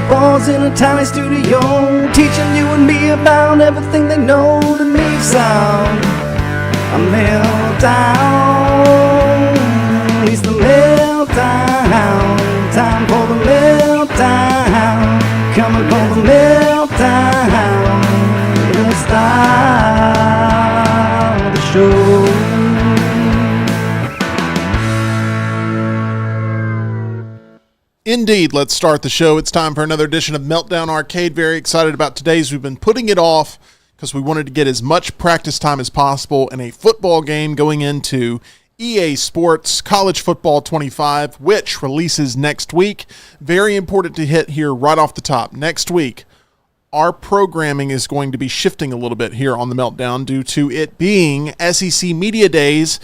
football's in a tiny studio, teaching you and me about everything they know. The leaves sound a meltdown. It's the meltdown. Time for the meltdown. Coming for the meltdown. Let's start the show. Indeed, let's start the show. It's time for another edition of Meltdown Arcade. Very excited about today's. We've been putting it off because we wanted to get as much practice time as possible in a football game going into EA Sports College Football 25, which releases next week. Very important to hit here right off the top. Next week, our programming is going to be shifting a little bit here on the Meltdown due to it being SEC Media Days.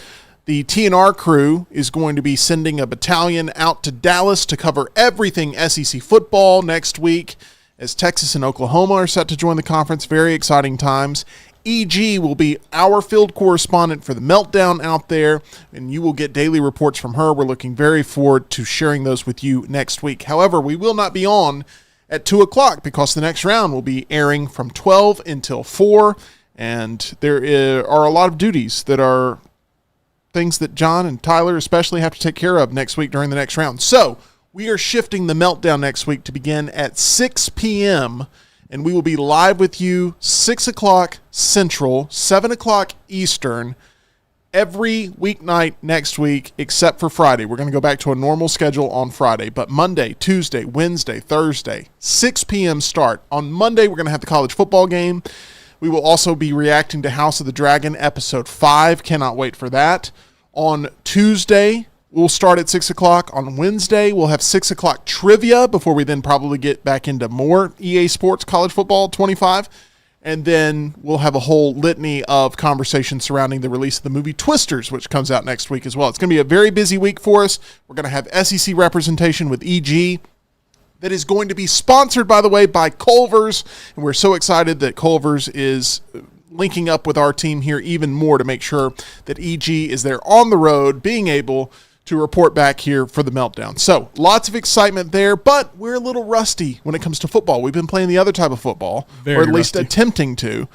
The TNR crew is going to be sending a battalion out to Dallas to cover everything SEC football next week, as Texas and Oklahoma are set to join the conference. Very exciting times. EG will be our field correspondent for the Meltdown out there, and you will get daily reports from her. We're looking very forward to sharing those with you next week. However, we will not be on at 2 o'clock because the next round will be airing from 12 until 4, and there are a lot of duties that are things that John and Tyler especially have to take care of next week during the next round. So we are shifting the Meltdown next week to begin at 6 p.m., and we will be live with you 6 o'clock Central, 7 o'clock Eastern, every weeknight next week except for Friday. We're going to go back to a normal schedule on Friday, but Monday, Tuesday, Wednesday, Thursday, 6 p.m. start. On Monday, we're going to have the college football game. We will also be reacting to House of the Dragon Episode 5. Cannot wait for that. On Tuesday, we'll start at 6 o'clock. On Wednesday, we'll have 6 o'clock trivia before we then probably get back into more EA Sports College Football 25. And then we'll have a whole litany of conversations surrounding the release of the movie Twisters, which comes out next week as well. It's going to be a very busy week for us. We're going to have SEC representation with EG. That is going to be sponsored, by the way, by Culver's. And we're so excited that Culver's is linking up with our team here even more to make sure that EG is there on the road, being able to report back here for the Meltdown. So lots of excitement there, but we're a little rusty when it comes to football. We've been playing the other type of football, or at least attempting to.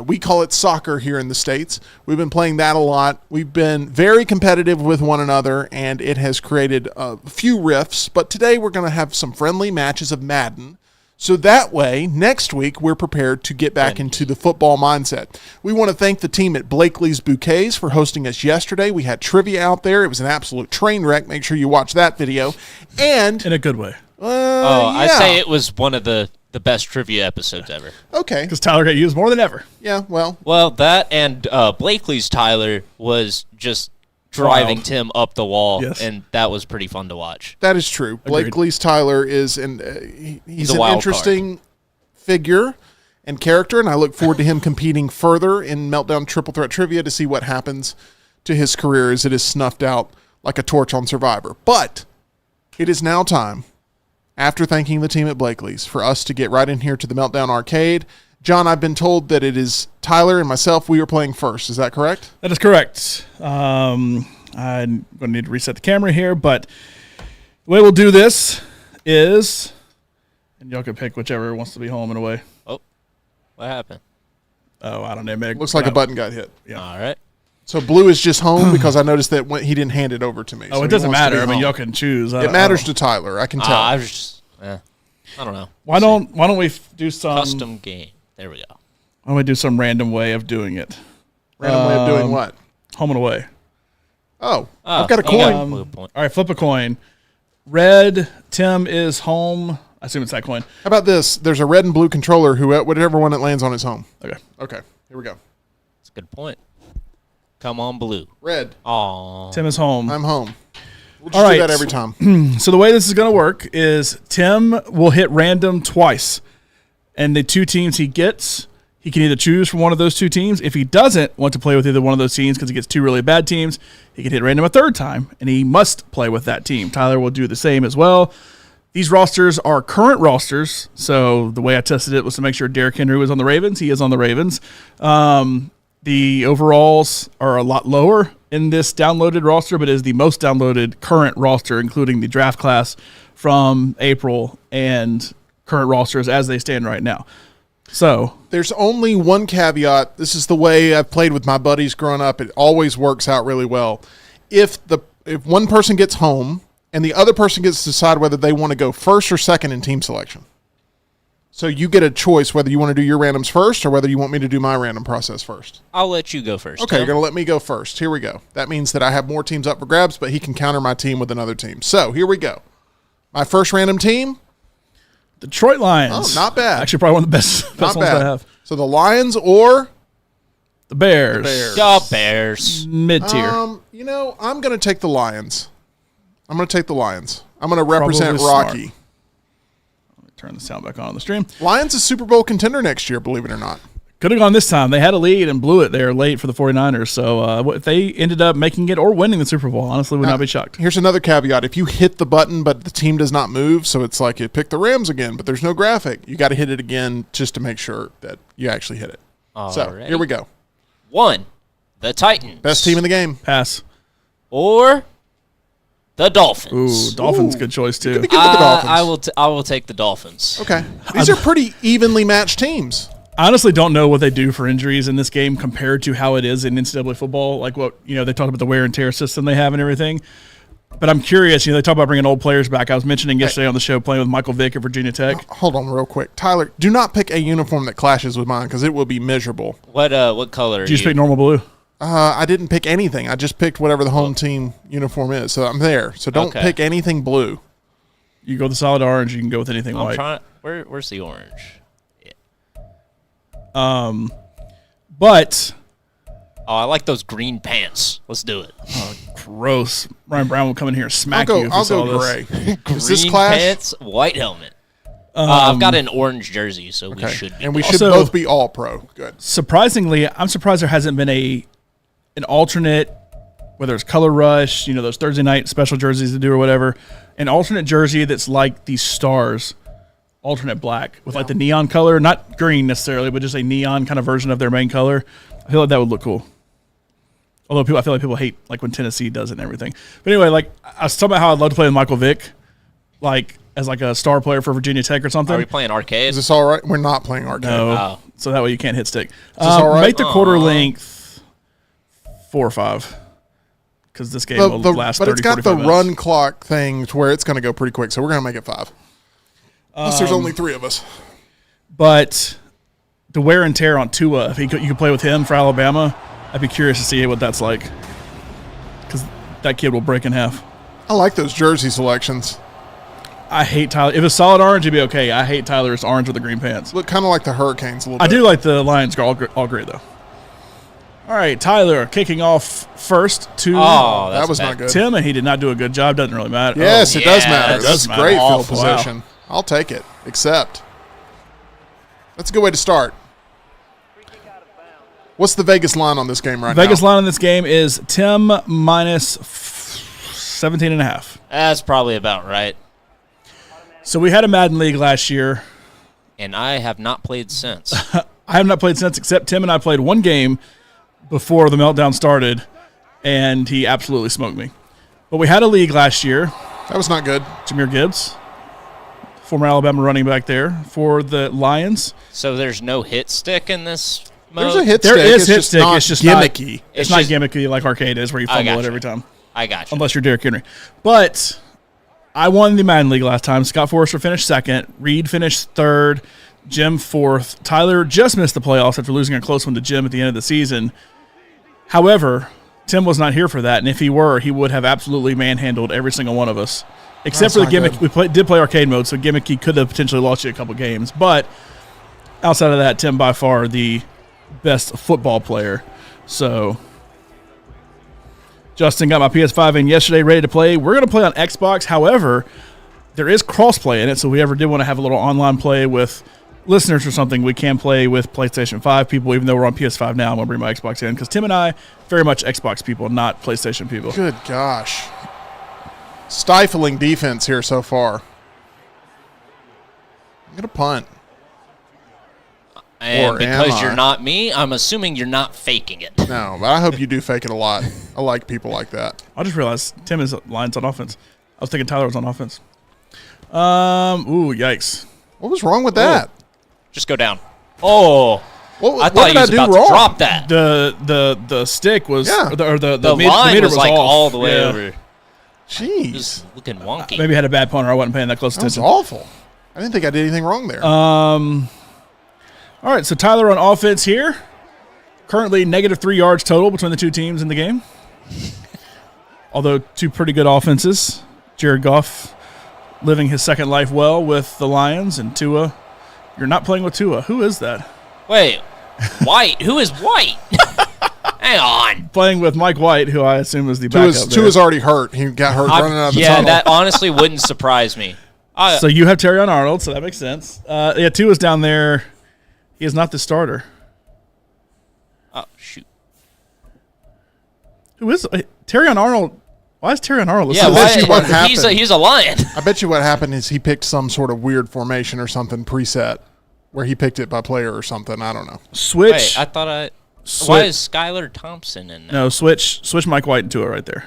We call it soccer here in the States. We've been playing that a lot. We've been very competitive with one another, and it has created a few rifts. But today we're going to have some friendly matches of Madden. So that way, next week, we're prepared to get back into the football mindset. We want to thank the team at Blakely's Bouquets for hosting us yesterday. We had trivia out there. It was an absolute train wreck. Make sure you watch that video. And in a good way. I say it was one of the best trivia episodes ever. Okay. Because Tyler got used more than ever. Yeah, well. Well, that and Blakely's Tyler was just driving Tim up the wall, and that was pretty fun to watch. That is true. Agreed. Blakely's Tyler is he's an interesting figure and character, and I look forward to him competing further in Meltdown Triple Threat Trivia to see what happens to his career as it is snuffed out like a torch on Survivor. But it is now time, after thanking the team at Blakely's, for us to get right in here to the Meltdown Arcade. John, I've been told that it is Tyler and myself. We are playing first. Is that correct? That is correct. I'm going to need to reset the camera here, but the way we'll do this is, and y'all can pick whichever wants to be home and away. Oh, what happened? Oh, I don't know. Meg. Looks like a button got hit. Yeah. All right. So blue is just home because I noticed that he didn't hand it over to me. Oh, so it doesn't matter. I mean, y'all can choose. It matters to Tyler. I can tell. I was just, I don't know. Why don't we do some custom game? There we go. Why don't we do some random way of doing it? Random way of doing what? Home and away. Oh, I've got a coin. All right, flip a coin. Red, Tim is home. I assume it's that coin. How about this? There's a red and blue controller. Whatever one it lands on is home. Okay. Here we go. That's a good point. Come on, blue. Red. Aw. Tim is home. I'm home. We'll just do that every time. So the way this is going to work is Tim will hit random twice. And the two teams he gets, he can either choose from one of those two teams. If he doesn't want to play with either one of those teams because he gets two really bad teams, he can hit random a third time, and he must play with that team. Tyler will do the same as well. These rosters are current rosters, so the way I tested it was to make sure Derrick Henry was on the Ravens. He is on the Ravens. The overalls are a lot lower in this downloaded roster, but it is the most downloaded current roster, including the draft class from April and current rosters as they stand right now. So there's only one caveat. This is the way I've played with my buddies growing up. It always works out really well. If one person gets home and the other person gets to decide whether they want to go first or second in team selection. So you get a choice whether you want to do your randoms first or whether you want me to do my random process first. I'll let you go first. Okay, you're going to let me go first. Here we go. That means that I have more teams up for grabs, but he can counter my team with another team. So here we go. My first random team. Detroit Lions. Oh, not bad. Actually, probably one of the best Not ones bad. I have. So the Lions or the Bears. The Bears. Mid-tier. I'm going to take the Lions. I'm going to represent Probably Rocky. smart. Turn the sound back on the stream. Lions a Super Bowl contender next year, believe it or not. Could have gone this time. They had a lead and blew it there late for the 49ers. So if they ended up making it or winning the Super Bowl, honestly, would not be shocked. Here's another caveat. If you hit the button but the team does not move, so it's like you pick the Rams again, but there's no graphic, you got to hit it again just to make sure that you actually hit it. So here we go. 1, the Titans. Best team in the game. Pass. Or the Dolphins. Ooh, Dolphins, good choice too. Give it the Dolphins. I will take the Dolphins. Okay. These are pretty evenly matched teams. I honestly don't know what they do for injuries in this game compared to how it is in NCAA football. Like they talk about the wear and tear system they have and everything. But I'm curious, they talk about bringing old players back. I was mentioning yesterday on the show playing with Michael Vick at Virginia Tech. Hold on real quick. Tyler, do not pick a uniform that clashes with mine because it will be miserable. What color are Did you just pick normal blue? I didn't pick anything. I just picked whatever the home team uniform is. So I'm there. So don't pick anything blue. You go with the solid orange. You can go with anything white. Where's the orange? But I like those green pants. Let's do it. Oh, gross. Ryan Brown will come in here and smack you if I'll you saw go this. gray. Green pants, white helmet. I've got an orange jersey, so we should be. And we should both be all pro. Good. Surprisingly, I'm surprised there hasn't been an alternate, whether it's Color Rush, those Thursday night special jerseys to do or whatever, an alternate jersey that's like these stars, alternate black with like the neon color, not green necessarily, but just a neon kind of version of their main color. I feel like that would look cool. Although I feel like people hate like when Tennessee does it and everything. But anyway, like I was talking about how I'd love to play with Michael Vick, like as like a star player for Virginia Tech or something. Are we playing arcade? Is this all right? We're not playing arcade. No. So that way you can't hit stick. Is this all right? Make the quarter length 4 or 5. Because this game will last 30, 45 minutes. But it's got the run clock thing to where it's going to go pretty quick. So we're going to make it 5. Unless there's only 3 of us. But the wear and tear on Tua, if you could play with him for Alabama, I'd be curious to see what that's like. Because that kid will break in half. I like those jersey selections. I hate Tyler. If it's solid orange, it'd be okay. I hate Tyler's orange with the green pants. Look kind of like the Hurricanes a little bit. I do like the Lions all great, though. All right, Tyler kicking off first to that was not good. Tim, and he did not do a good job. Doesn't really matter. Yes, it does matter. It That's does great matter. field position. Wow. I'll take it. Accept. That's a good way to start. What's the Vegas line on this game right now? Vegas line on this game is Tim minus 17.5. That's probably about right. So we had a Madden League last year. And I have not played since. I have not played since, except Tim and I played one game before the Meltdown started, and he absolutely smoked me. But we had a league last year. That was not good. Jameer Gibbs, former Alabama running back there for the Lions. So there's no hit stick in this mode? There's a hit there stick. There is it's hit just stick. not It's just gimmicky. It's not gimmicky like arcade is, where you fumble it every time. I got you. Unless you're Derrick Henry. But I won the Madden League last time. Scott Forrester finished second. Reed finished third. Jim fourth. Tyler just missed the playoffs after losing a close one to Jim at the end of the season. However, Tim was not here for that, and if he were, he would have absolutely manhandled every single one of us. Except for the gimmick. Good. We did play arcade mode, so gimmicky could have potentially lost you a couple games. But outside of that, Tim by far the best football player. So Justin got my PS5 in yesterday, ready to play. We're going to play on Xbox. However, there is cross-play in it, so if we ever did want to have a little online play with listeners or something, we can play with PlayStation 5 people, even though we're on PS5 now. I'm going to bring my Xbox in because Tim and I, very much Xbox people, not PlayStation people. Good gosh. Stifling defense here so far. I'm going to punt. And because you're not me, I'm assuming you're not faking it. No, but I hope you do fake it a lot. I like people like that. I just realized Tim is Lions on offense. I was thinking Tyler was on offense. Ooh, yikes. What was wrong with that? Just go down. Oh. What I thought did he was I do about wrong? to drop that. The stick was The line meter was like off. all the way over. Jeez. Just looking wonky. Maybe I had a bad punter. I wasn't paying that close That was attention. awful. I didn't think I did anything wrong there. All right, so Tyler on offense here. Currently -3 yards total between the two teams in the game. Although two pretty good offenses. Jared Goff living his second life well with the Lions, and Tua. You're not playing with Tua. Who is that? Wait, White? Who is White? Hang on. Playing with Mike White, who I assume is the backup there. Tua's already hurt. He got hurt running out of the tunnel. That honestly wouldn't surprise me. So you have Terry on Arnold, so that makes sense. Tua's down there. He is not the starter. Oh, shoot. Who is Terry on Arnold? Why is Terry on Arnold? Yeah, what happened. He's a Lion. I bet you what happened is he picked some sort of weird formation or something preset where he picked it by player or something. I don't know. Switch. Wait, I thought why is Skylar Thompson in there? No, switch Mike White and Tua right there.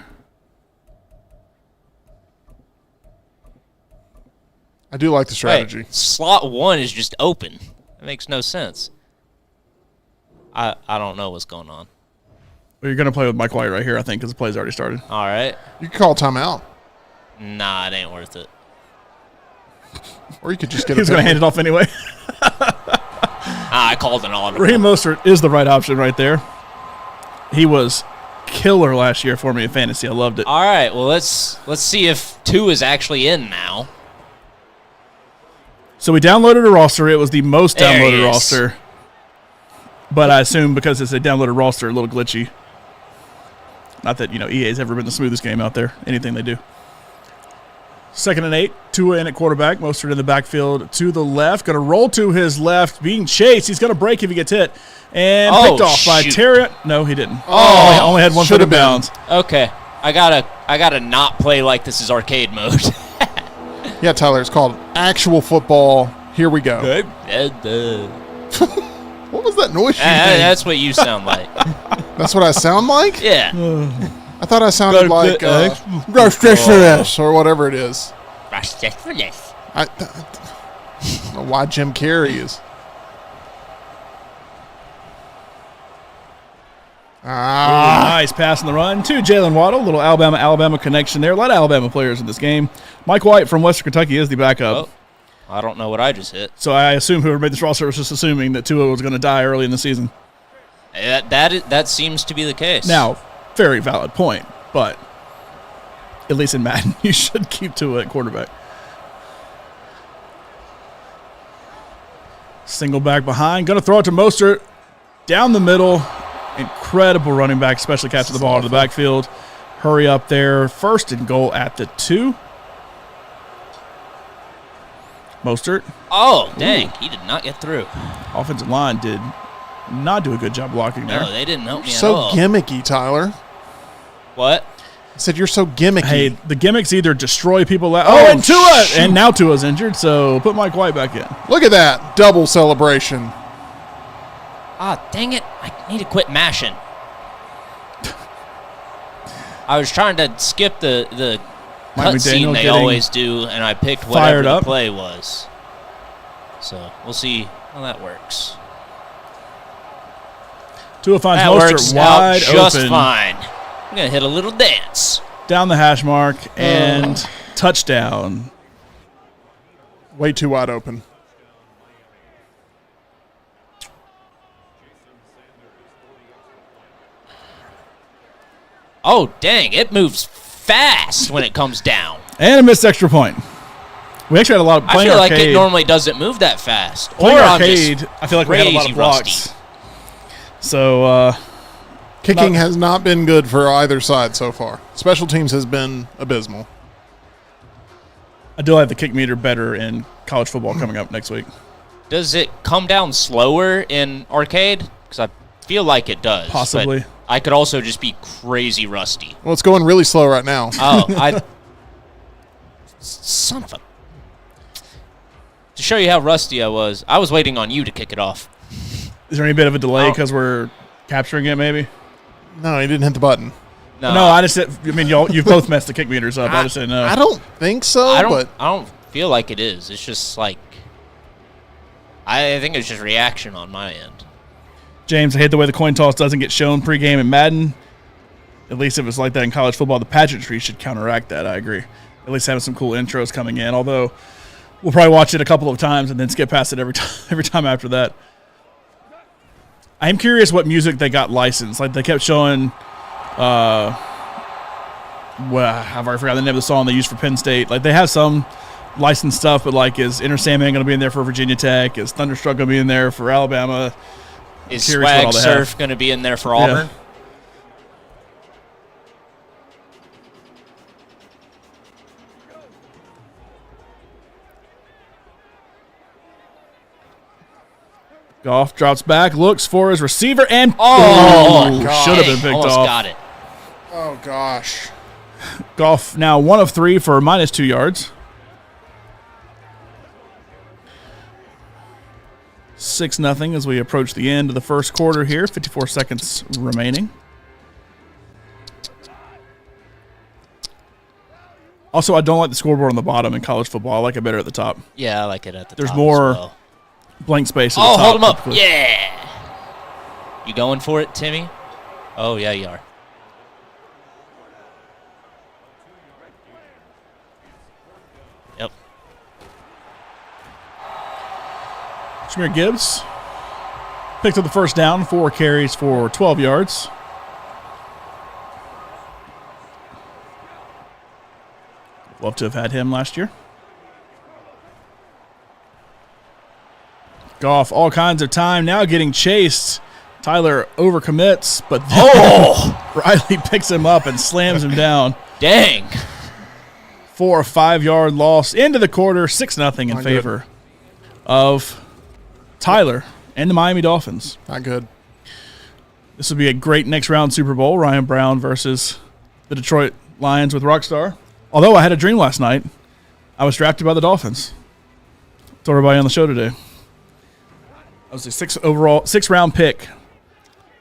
I do like the strategy. Wait, slot 1 is just open. That makes no sense. I don't know what's going on. Well, you're going to play with Mike White right here, I think, because the play's already started. All right. You can call timeout. Nah, it ain't worth it. Or you could just get He's going to hand it off anyway. I called an audible. Raheem Mostert is the right option right there. He was killer last year for me in fantasy. I loved it. All right, well, let's see if 2 is actually in now. So we downloaded a roster. It was the most There he downloaded is. roster. But I assume because it's a downloaded roster, a little glitchy. Not that, EA's ever been the smoothest game out there. Anything they do. 2nd and 8. Tua in at quarterback. Mostert in the backfield to the left. Going to roll to his left. Being chased. He's going to break if he gets hit. And picked off by Terry. No, he didn't. Only had one foot of bounds. Okay, I gotta not play like this is arcade mode. Yeah, Tyler, it's called actual football. Here we go. What was that noise you made? That's what you sound like. That's what I sound like? Yeah. I thought I sounded like or whatever it is. I don't know why Jim Carrey is. Nice pass in the run to Jalen Waddle. Little Alabama connection there. A lot of Alabama players in this game. Mike White from Western Kentucky is the backup. Oh, I don't know what I just hit. So I assume whoever made this roster was just assuming that Tua was going to die early in the season. That seems to be the case. Now, very valid point, but at least in Madden, you should keep Tua at quarterback. Single back behind. Going to throw it to Mostert. Down the middle. Incredible running back, especially catching the ball out of the backfield. Hurry up there. 1st and goal at the 2. Mostert. Oh, dang. He did not get through. Offensive line did not do a good job blocking there. No, they didn't help me at So all. gimmicky, Tyler. What? I said you're so gimmicky. Hey, the gimmicks either destroy people. And Tua! shoot. And now Tua's injured, so put Mike White back in. Look at that. Double celebration. Ah, dang it. I need to quit mashing. I was trying to skip the Mike cutscene McDaniel they getting always do, and I picked fired whatever the up. play was. So we'll see how that works. Tua finds That works Mostert out wide just open. fine. I'm going to hit a little dance. Down the hash mark and touchdown. Way too wide open. Oh, dang. It moves fast when it comes down. And a missed extra point. We actually had a lot of I playing feel like arcade. it normally doesn't move that fast. Playing Or arcade, I feel like we had a lot of crazy blocks. rusty. So, Kicking has not been good for either side so far. Special teams has been abysmal. I do have the kick meter better in college football coming up next week. Does it come down slower in arcade? Because I feel like it does. but Possibly. I could also just be crazy rusty. Well, it's going really slow right now. Oh, something. To show you how rusty I was waiting on you to kick it off. Is there any bit of a delay Oh. because we're capturing it maybe? No, he didn't hit the button. No, I just – I mean, you both messed the kick meters up. I just didn't know. I don't think so, I but don't feel like it is. It's just like I think it's just reaction on my end. James, I hate the way the coin toss doesn't get shown pregame in Madden. At least if it's like that in college football, the pageantry should counteract that. I agree. At least having some cool intros coming in. Although we'll probably watch it a couple of times and then skip past it every time after that. I'm curious what music they got licensed. Like they kept showing, I've already forgot the name of the song they used for Penn State. Like they have some licensed stuff, but like is Inner Sandman going to be in there for Virginia Tech? Is Thunderstruck going to be in there for Alabama? Is Swag Surf going to be in there for Auburn? Yeah. Goff drops back, looks for his receiver, and should have been picked almost off. Got it. Oh, gosh. Goff now 1 of 3 for -2 yards. 6-0 as we approach the end of the first quarter here. 54 seconds remaining. Also, I don't like the scoreboard on the bottom in college football. I like it better at the top. Yeah, I like it at the top. There's more as well. Blank space at the top. Hold him up. Typically. Yeah. You going for it, Timmy? Oh, yeah, you are. Yep. Jahmyr Gibbs picked up the first down, 4 carries for 12 yards. Love to have had him last year. Goff, all kinds of time, now getting chased. Tyler overcommits, but Riley picks him up and slams him down. Dang. 4 or 5 yard loss into the quarter, 6-0 in favor of Tyler and the Miami Dolphins. Not good. This would be a great next round Super Bowl. Ryan Brown versus the Detroit Lions with Rockstar. Although I had a dream last night, I was drafted by the Dolphins. Told everybody on the show today. I was a 6-round pick.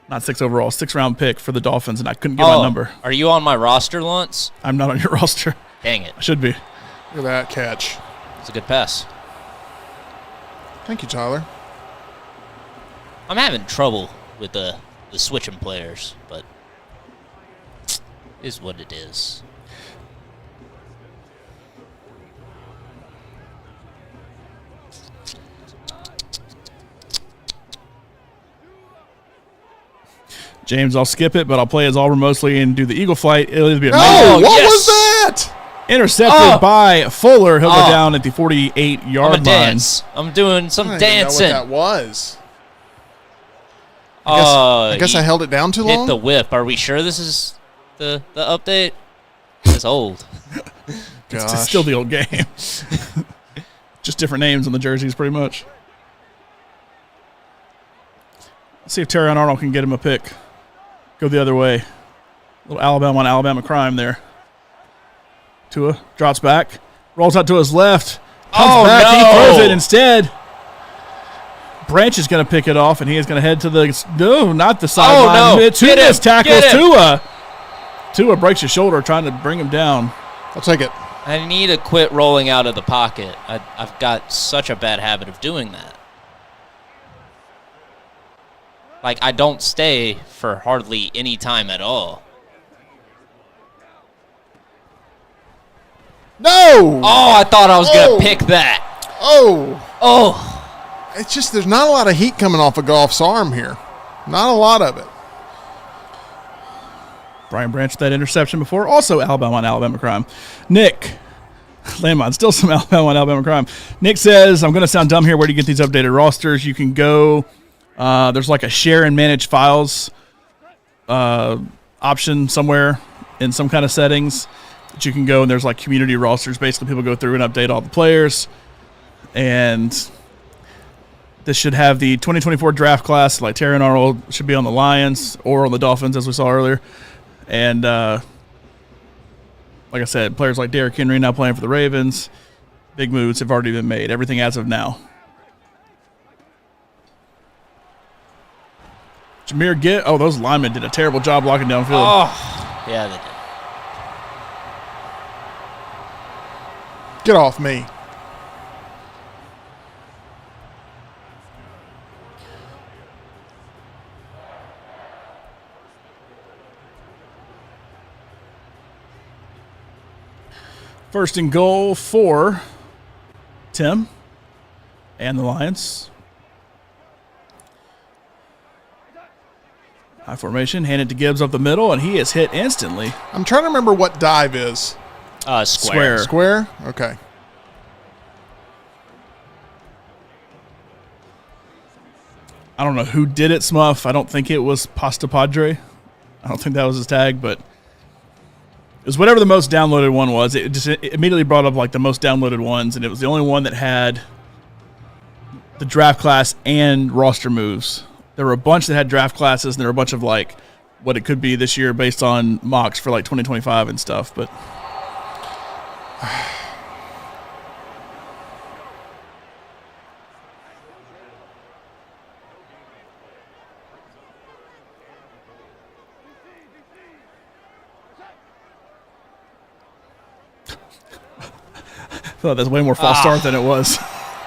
Not 6 overall, 6-round pick for the Dolphins, and I couldn't get my number. Are you on my roster, Lance? I'm not on your roster. Dang it. I should be. Look at that catch. It's a good pass. Thank you, Tyler. I'm having trouble with the switching players, but it is what it is. James, I'll skip it, but I'll play as Auburn mostly and do the Eagle flight. It'll either be a what was that? Intercepted by Fuller. He'll go down at the 48-yard line. Dance. I'm doing some I don't dancing. even know what that was. I guess I held it down too long. Hit the whip. Are we sure this is the update? It's old. It's still the old game. Just different names on the jerseys, pretty much. Let's see if Terrion Arnold can get him a pick. Go the other way. A little Alabama on Alabama crime there. Tua drops back. Rolls out to his left. Comes back. No. He throws it instead. Branch is going to pick it off, and he is going to head to the – no, not the sideline. No. Two missed tackles. Tua breaks his shoulder trying to bring him down. I'll take it. I need to quit rolling out of the pocket. I've got such a bad habit of doing that. Like, I don't stay for hardly any time at all. No! Oh, I thought I was going to pick that. Oh. It's just there's not a lot of heat coming off of Goff's arm here. Not a lot of it. Brian Branch with that interception before. Also Alabama on Alabama crime. Nick. Landmine. Still some Alabama on Alabama crime. Nick says, I'm going to sound dumb here. Where do you get these updated rosters? You can go... there's like a share and manage files option somewhere in some kind of settings that you can go, and there's like community rosters. Basically, people go through and update all the players. And this should have the 2024 draft class. Like Terrion Arnold should be on the Lions or on the Dolphins, as we saw earlier. And like I said, players like Derrick Henry now playing for the Ravens. Big moves have already been made. Everything as of now. Jahmyr Gibbs. Oh, those linemen did a terrible job blocking downfield. Oh, yeah, they did. Get off me. First and goal for Tim and the Lions. High formation, handed to Gibbs up the middle, and he is hit instantly. I'm trying to remember what dive is. Square. Square? Okay. I don't know who did it, Smuff. I don't think it was Pasta Padre. I don't think that was his tag, but it was whatever the most downloaded one was. It just immediately brought up like the most downloaded ones, and it was the only one that had the draft class and roster moves. There were a bunch that had draft classes, and there were a bunch of like what it could be this year based on mocks for like 2025 and stuff. But I thought that's way more false start than it was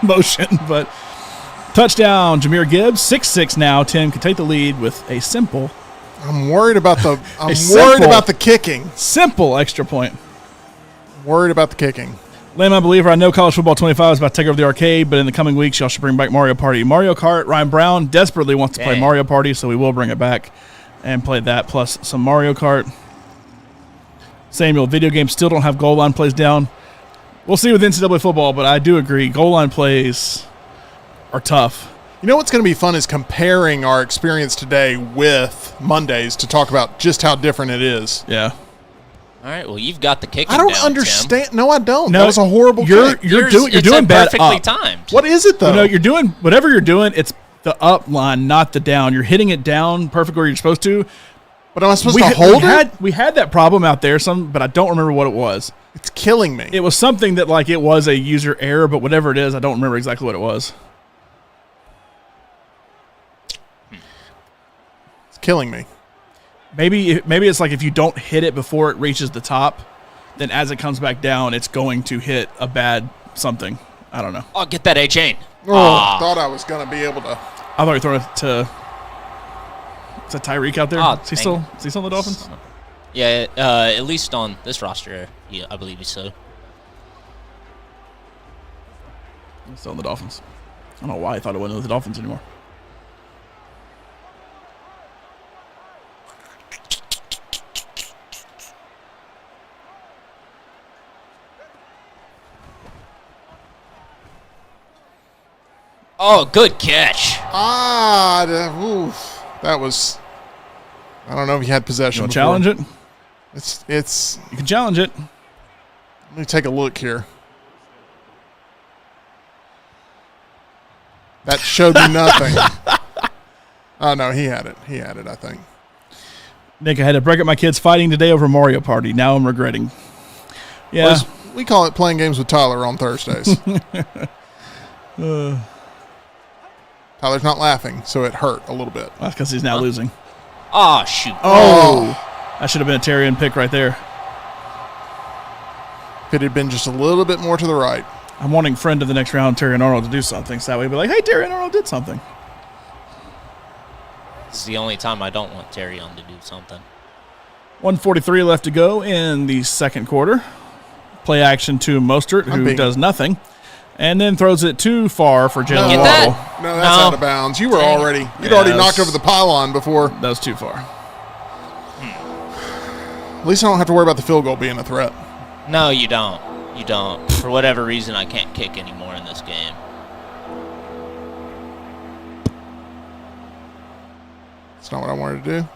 motion, but touchdown, Jahmyr Gibbs, 6-6 now. Tim can take the lead with a simple. I'm worried about the. I'm worried about the kicking. Simple extra point. Worried about the kicking. Lamb, I believe I know College Football 25 is about to take over the arcade, but in the coming weeks, y'all should bring back Mario Party. Mario Kart, Ryan Brown desperately wants to play Mario Party, so we will bring it back and play that, plus some Mario Kart. Samuel, video games still don't have goal line plays down. We'll see with NCAA football, but I do agree, goal line plays are tough. You know what's going to be fun is comparing our experience today with Mondays to talk about just how different it is. Yeah. All right, well, you've got the kicking I don't down, understand. Tim. No, I don't. No, that was a horrible kick. You're doing bad perfectly up. timed. What is it, though? No, you're doing whatever you're doing. It's the up line, not the down. You're hitting it down perfect where you're supposed to. But am I supposed to hold it? We had that problem out there, but I don't remember what it was. It's killing me. It was something that like it was a user error, but whatever it is, I don't remember exactly what it was. It's killing me. Maybe it's like if you don't hit it before it reaches the top, then as it comes back down, it's going to hit a bad something. I don't know. Oh, get that A-chain. Oh, thought I was going to be able to. I thought you were throwing it to. Is that Tyreek out there? Is he still on the Dolphins? Yeah, at least on this roster, yeah, I believe so. He's still on the Dolphins. I don't know why I thought it wasn't with the Dolphins anymore. Oh, good catch. That was. I don't know if he had possession. You want to challenge it? It's. You can challenge it. Let me take a look here. That showed me nothing. Oh, no, he had it. He had it, I think. Nick, I had to break up my kids fighting today over Mario Party. Now I'm regretting. Yeah. Well, we call it playing games with Tyler on Thursdays. Tyler's not laughing, so it hurt a little bit. That's because he's now losing. Oh, shoot. Oh. That should have been a Terrian pick right there. If it had been just a little bit more to the right. I'm wanting friend of the next round, Terry and Arnold, to do something. So that way we'll be like, hey, Terry and Arnold did something. This is the only time I don't want Terry on to do something. 1:43 left to go in the second quarter. Play action to Mostert, who does nothing. And then throws it too far for Jalen Waddle. No, that's out of bounds. You were already knocked over the pylon before. That was too far. At least I don't have to worry about the field goal being a threat. No, you don't. You don't. For whatever reason, I can't kick anymore in this game. That's not what I wanted to do.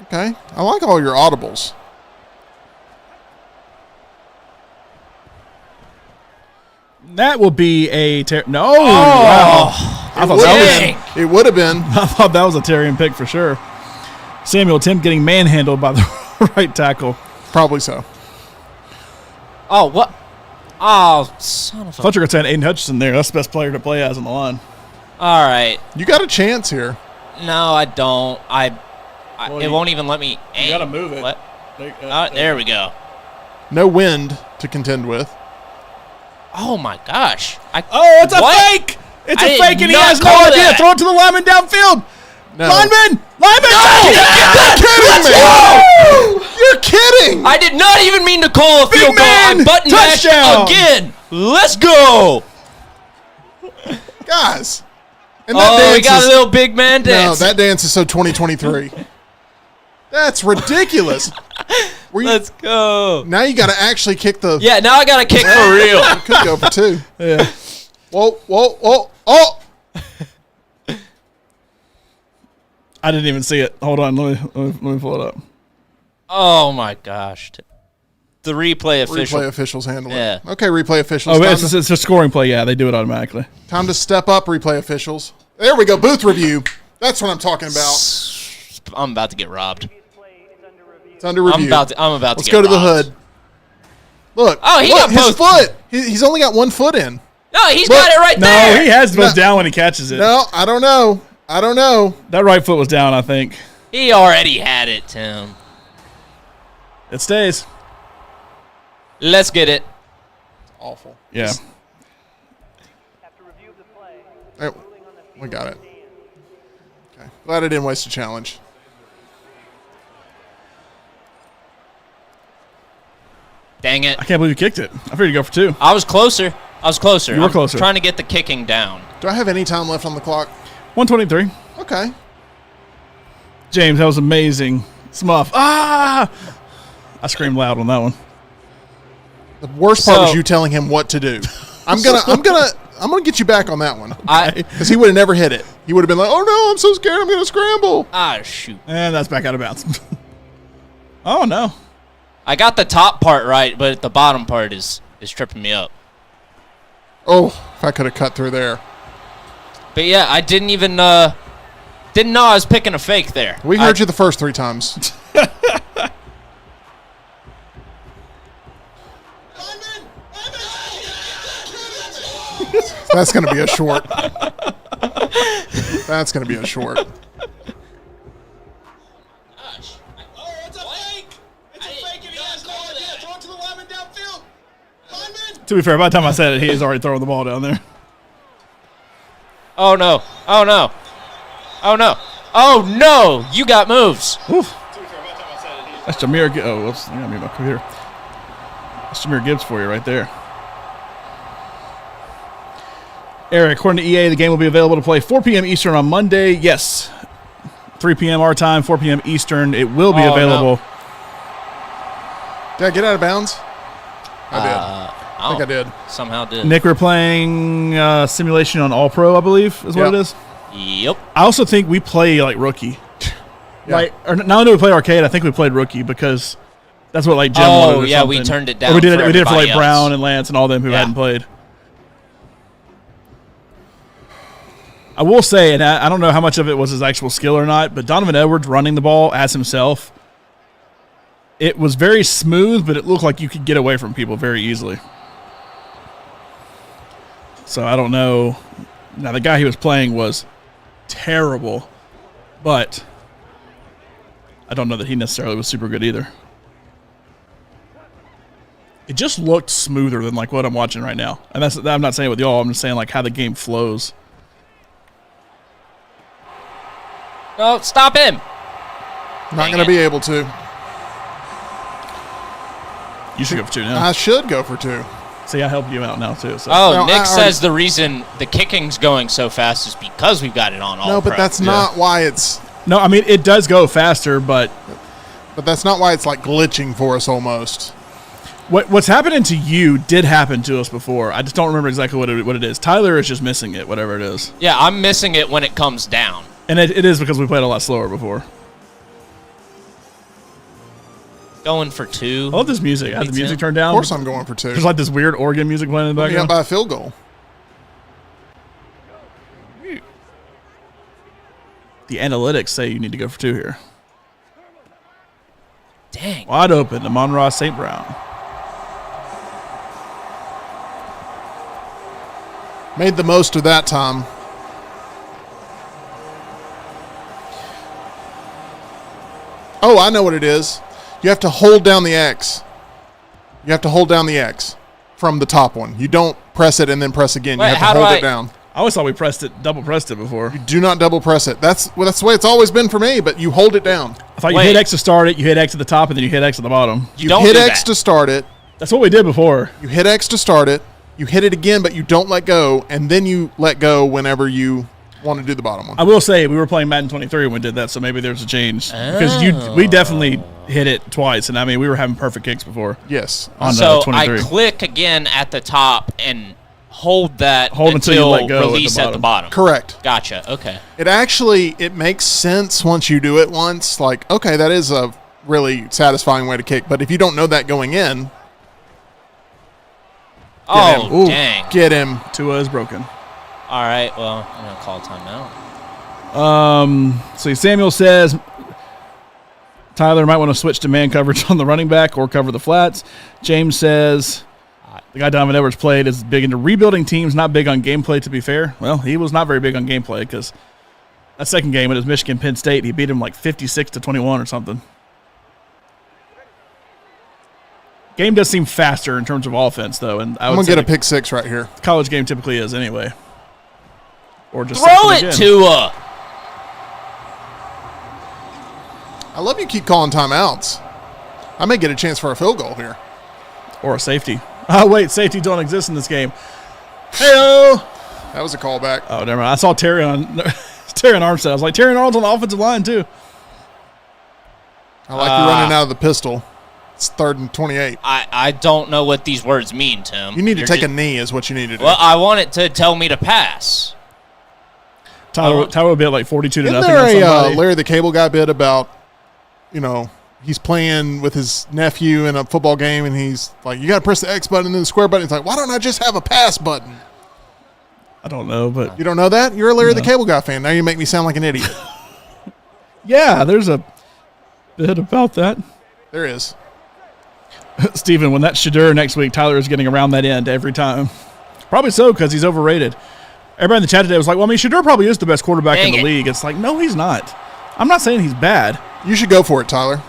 Okay. I like all your audibles. That will be a no. Oh, Wow. It would have been. I thought that was a Terrian pick for sure. Samuel Tim getting manhandled by the right tackle. Probably so. Oh, what? Oh, son of a... I thought you were saying Aiden Hutchinson there. That's the best player to play as on the line. All right. You got a chance here. No, I don't. It won't even let me aim. You got to move it. What? There we go. No wind to contend with. Oh, my gosh. It's a fake! It's I a fake, did and he not has no call idea. that. Throw it to the lineman downfield. No. Lineman! You're kidding me. I did not even mean to call a field goal. man, I button mashed touchdown. again. Let's go. Guys. And Oh, we got a little big man No, dance. that dance is so 2023. That's ridiculous. Let's go. Now you got to actually kick the. Yeah, now I got to kick for real. Could go for 2. Yeah. Whoa, whoa, whoa, oh! I didn't even see it. Hold on. Let me pull it up. Oh, my gosh. The replay official. Replay officials handle Yeah. it. Okay, replay officials. Oh, time, it's a scoring play. Yeah, they do it automatically. time to step up, replay officials. There we go. Booth review. That's what I'm talking about. I'm about to get robbed. It's under review. I'm about to Let's get go to the robbed. hood. Look. Oh, he look, got his both. foot. He's only got 1 foot in. No, he's Look. got it right No, there. he has both No. down when he catches it. No, I don't know. That right foot was down, I think. He already had it, Tim. It stays. Let's get it. Awful. Yeah. There, we got it. Okay. Glad I didn't waste a challenge. Dang it. I can't believe you kicked it. I figured you'd go for 2. I was closer. You were closer. Trying to get the kicking down. Do I have any time left on the clock? 123. Okay. James, that was amazing. Smuff. Ah! I screamed loud on that one. The worst part was So- you telling him what to do. I'm gonna get you back on that one I because he would have never hit it. He would have been like, "Oh no, I'm so scared. I'm gonna scramble." shoot. And that's back out of bounds. Oh, no. I got the top part right, but the bottom part is tripping me up. Oh, if I could have cut through there. But yeah, I didn't even didn't know I was picking a fake there. We heard you the first 3 times. That's going to be a short. That's going to be a short. To be fair, by the time I said it, he was already throwing the ball down there. Oh no! Oh no! Oh no! Oh no! You got moves. Oof. That's Jameer. Oh, whoops. I gotta mute my computer. That's Jameer Gibbs for you right there. Eric, according to EA, the game will be available to play 4 p.m. Eastern on Monday. Yes. 3 p.m. our time, 4 p.m. Eastern. It will be available. No. Did I get out of bounds? I did. I think I did. Somehow did. Nick, we're playing Simulation on All Pro, I believe, is what Yep. it is. Yep. I also think we play like rookie. Yeah. Like, or not only do we play arcade, I think we played rookie because that's what like Jim wanted. Oh or yeah, we something. turned it down. Or we did for it. We did it for like everybody Brown else. and Lance and all them who Yeah. hadn't played. I will say, and I don't know how much of it was his actual skill or not, but Donovan Edwards running the ball as himself, it was very smooth, but it looked like you could get away from people very easily. So I don't know. Now, the guy he was playing was terrible, but I don't know that he necessarily was super good either. It just looked smoother than like what I'm watching right now. And I'm not saying it with y'all. I'm just saying like how the game flows. No, stop him. Not Dang going to it. be able to. You should go for 2 now. I should go for 2. See, I helped you out now too. So. Oh, No, I Nick already- says the reason the kicking's going so fast is because we've got it on all. No, but pro. that's not why it's. No, I mean it does go faster, but But that's not why it's like glitching for us almost. what's happening to you did happen to us before. I just don't remember exactly what it is. Tyler is just missing it, whatever it is, Yeah, I'm missing it when it comes down. and it is because we played a lot slower before. Going for 2. I love this music. I had the Me music too. turned Of down. course, I'm going for 2. There's like this weird organ music playing in the Put me up background. by a field goal. The analytics say you need to go for 2 here. Dang. Wide open, Amon-Ra St. Brown. Made the most of that time. Oh, I know what it is. You have to hold down the X. You have to hold down the X from the top one. You don't press it and then press again. Wait, you have how to do hold I- it down. I always thought we double pressed it before. You do not double press it. That's the way it's always been for me, but you hold it down. I thought you hit X to start it, you hit X at the top, and then you hit X at the bottom. You hit X to start it. That's what we did before. You hit X to start it. You hit it again, but you don't let go, and then you let go whenever you want to do the bottom one. I will say we were playing Madden 23 when we did that, so maybe there's a change. Because we definitely hit it twice, and I mean we were having perfect kicks before. Yes. So I click again at the top and hold until you let go release at the bottom. Correct. Gotcha. Okay. It makes sense once you do it once. Like, okay, that is a really satisfying way to kick. But if you don't know that going in, dang, get him. Tua is broken. All right. Well, I'm gonna call timeout. So Samuel says Tyler might want to switch to man coverage on the running back or cover the flats. James says the guy Donovan Edwards played is big into rebuilding teams, not big on gameplay, to be fair. Well, he was not very big on gameplay because that second game, it was Michigan-Penn State. He beat him like 56-21 or something. Game does seem faster in terms of offense, though. And I'm going to get a pick six right here. College game typically is anyway. Or just throw it to I love you keep calling timeouts. I may get a chance for a field goal here. Or a safety. Oh, wait, safety don't exist in this game. Hey-o! That was a callback. Oh, never mind. I saw Terry Armstead. I was like, Terry Arnold's on the offensive line, too. I like you running out of the pistol. It's 3rd and 28. I don't know what these words mean, Tim. You need to take a knee is what you need to do. Well, I want it to tell me to pass. Tyler would be at like 42-0 Isn't on there somebody. Larry the Cable Guy bit about, he's playing with his nephew in a football game, and he's like, you got to press the X button and then the square button. He's like, why don't I just have a pass button? I don't know, but... You don't know that? You're a Larry the Cable Guy fan. Now you make me sound like an idiot. Yeah, there's a bit about that. There is. Steven, when that's Shadur next week, Tyler is getting around that end every time. Probably so, because he's overrated. Everybody in the chat today was like, well, I mean, Shadur probably is the best quarterback in the league. It's like, no, he's not. I'm not saying he's bad. You should go for it, Tyler.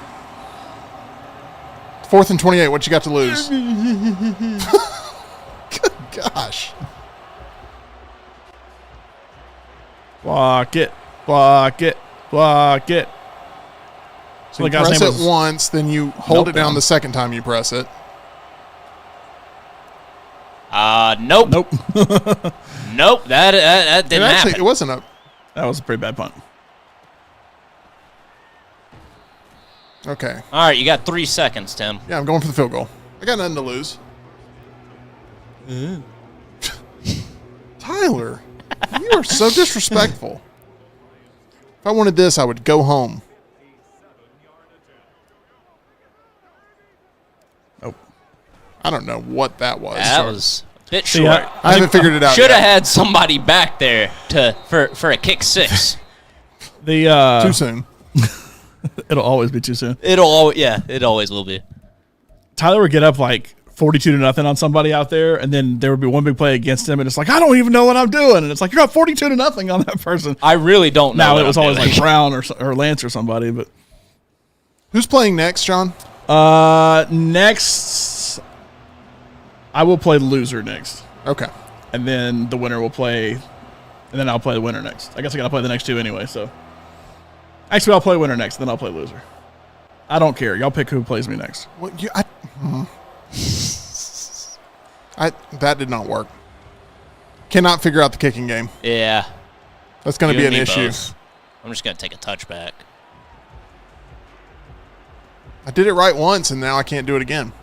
4th and 28. What you got to lose? Good gosh. Block it. Block it. Block it. So you press it once, then you hold it down the second time you press it. Nope. Nope. That didn't happen. It wasn't a... That was a pretty bad punt. Okay. All right, you got 3 seconds, Tim. Yeah, I'm going for the field goal. I got nothing to lose. Tyler, you are so disrespectful. If I wanted this, I would go home. Oh. I don't know what that was. That was a bit short. I haven't figured it out Should have yet. had somebody back there for a kick 6. Too soon. It'll always be too soon. It always will be. Tyler would get up like 42-0 on somebody out there, and then there would be one big play against him, and it's like, I don't even know what I'm doing. And it's like, you're up 42-0 on that person. I really don't know. Now it was always like Brown or Lance or somebody, but who's playing next, John? Next, I will play the loser next. Okay. And then the winner will play, and then I'll play the winner next. I guess I got to play the next two anyway, so. Actually, I'll play winner next, then I'll play loser. I don't care. Y'all pick who plays me next. What, that did not work. Cannot figure out the kicking game. Yeah. That's going to be an issue. Both. I'm just going to take a touchback. I did it right once, and now I can't do it again.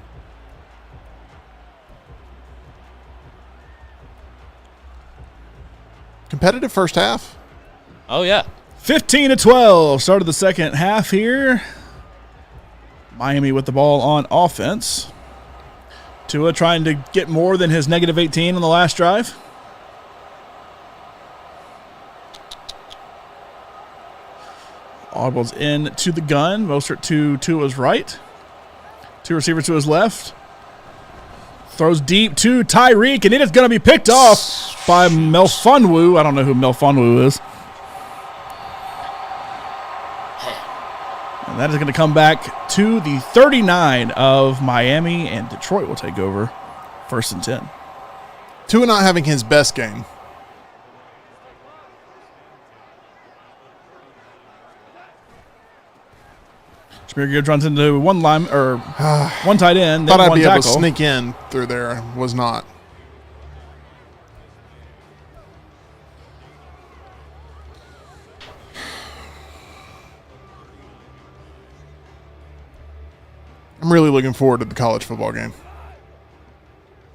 Competitive first half. Oh, yeah. 15-12. Start of the second half here. Miami with the ball on offense. Tua trying to get more than his -18 on the last drive. Audibles in to the gun. Mostert to Tua's right. 2 receivers to his left. Throws deep to Tyreek, and it is going to be picked off by Melfonwu. I don't know who Melfonwu is. And that is going to come back to the 39 of Miami, and Detroit will take over 1st and 10. Tua not having his best game. Jameer Gibbs runs into one tight end. Thought then I'd one be tackle. able to sneak in through there. Was not. I'm really looking forward to the college football game.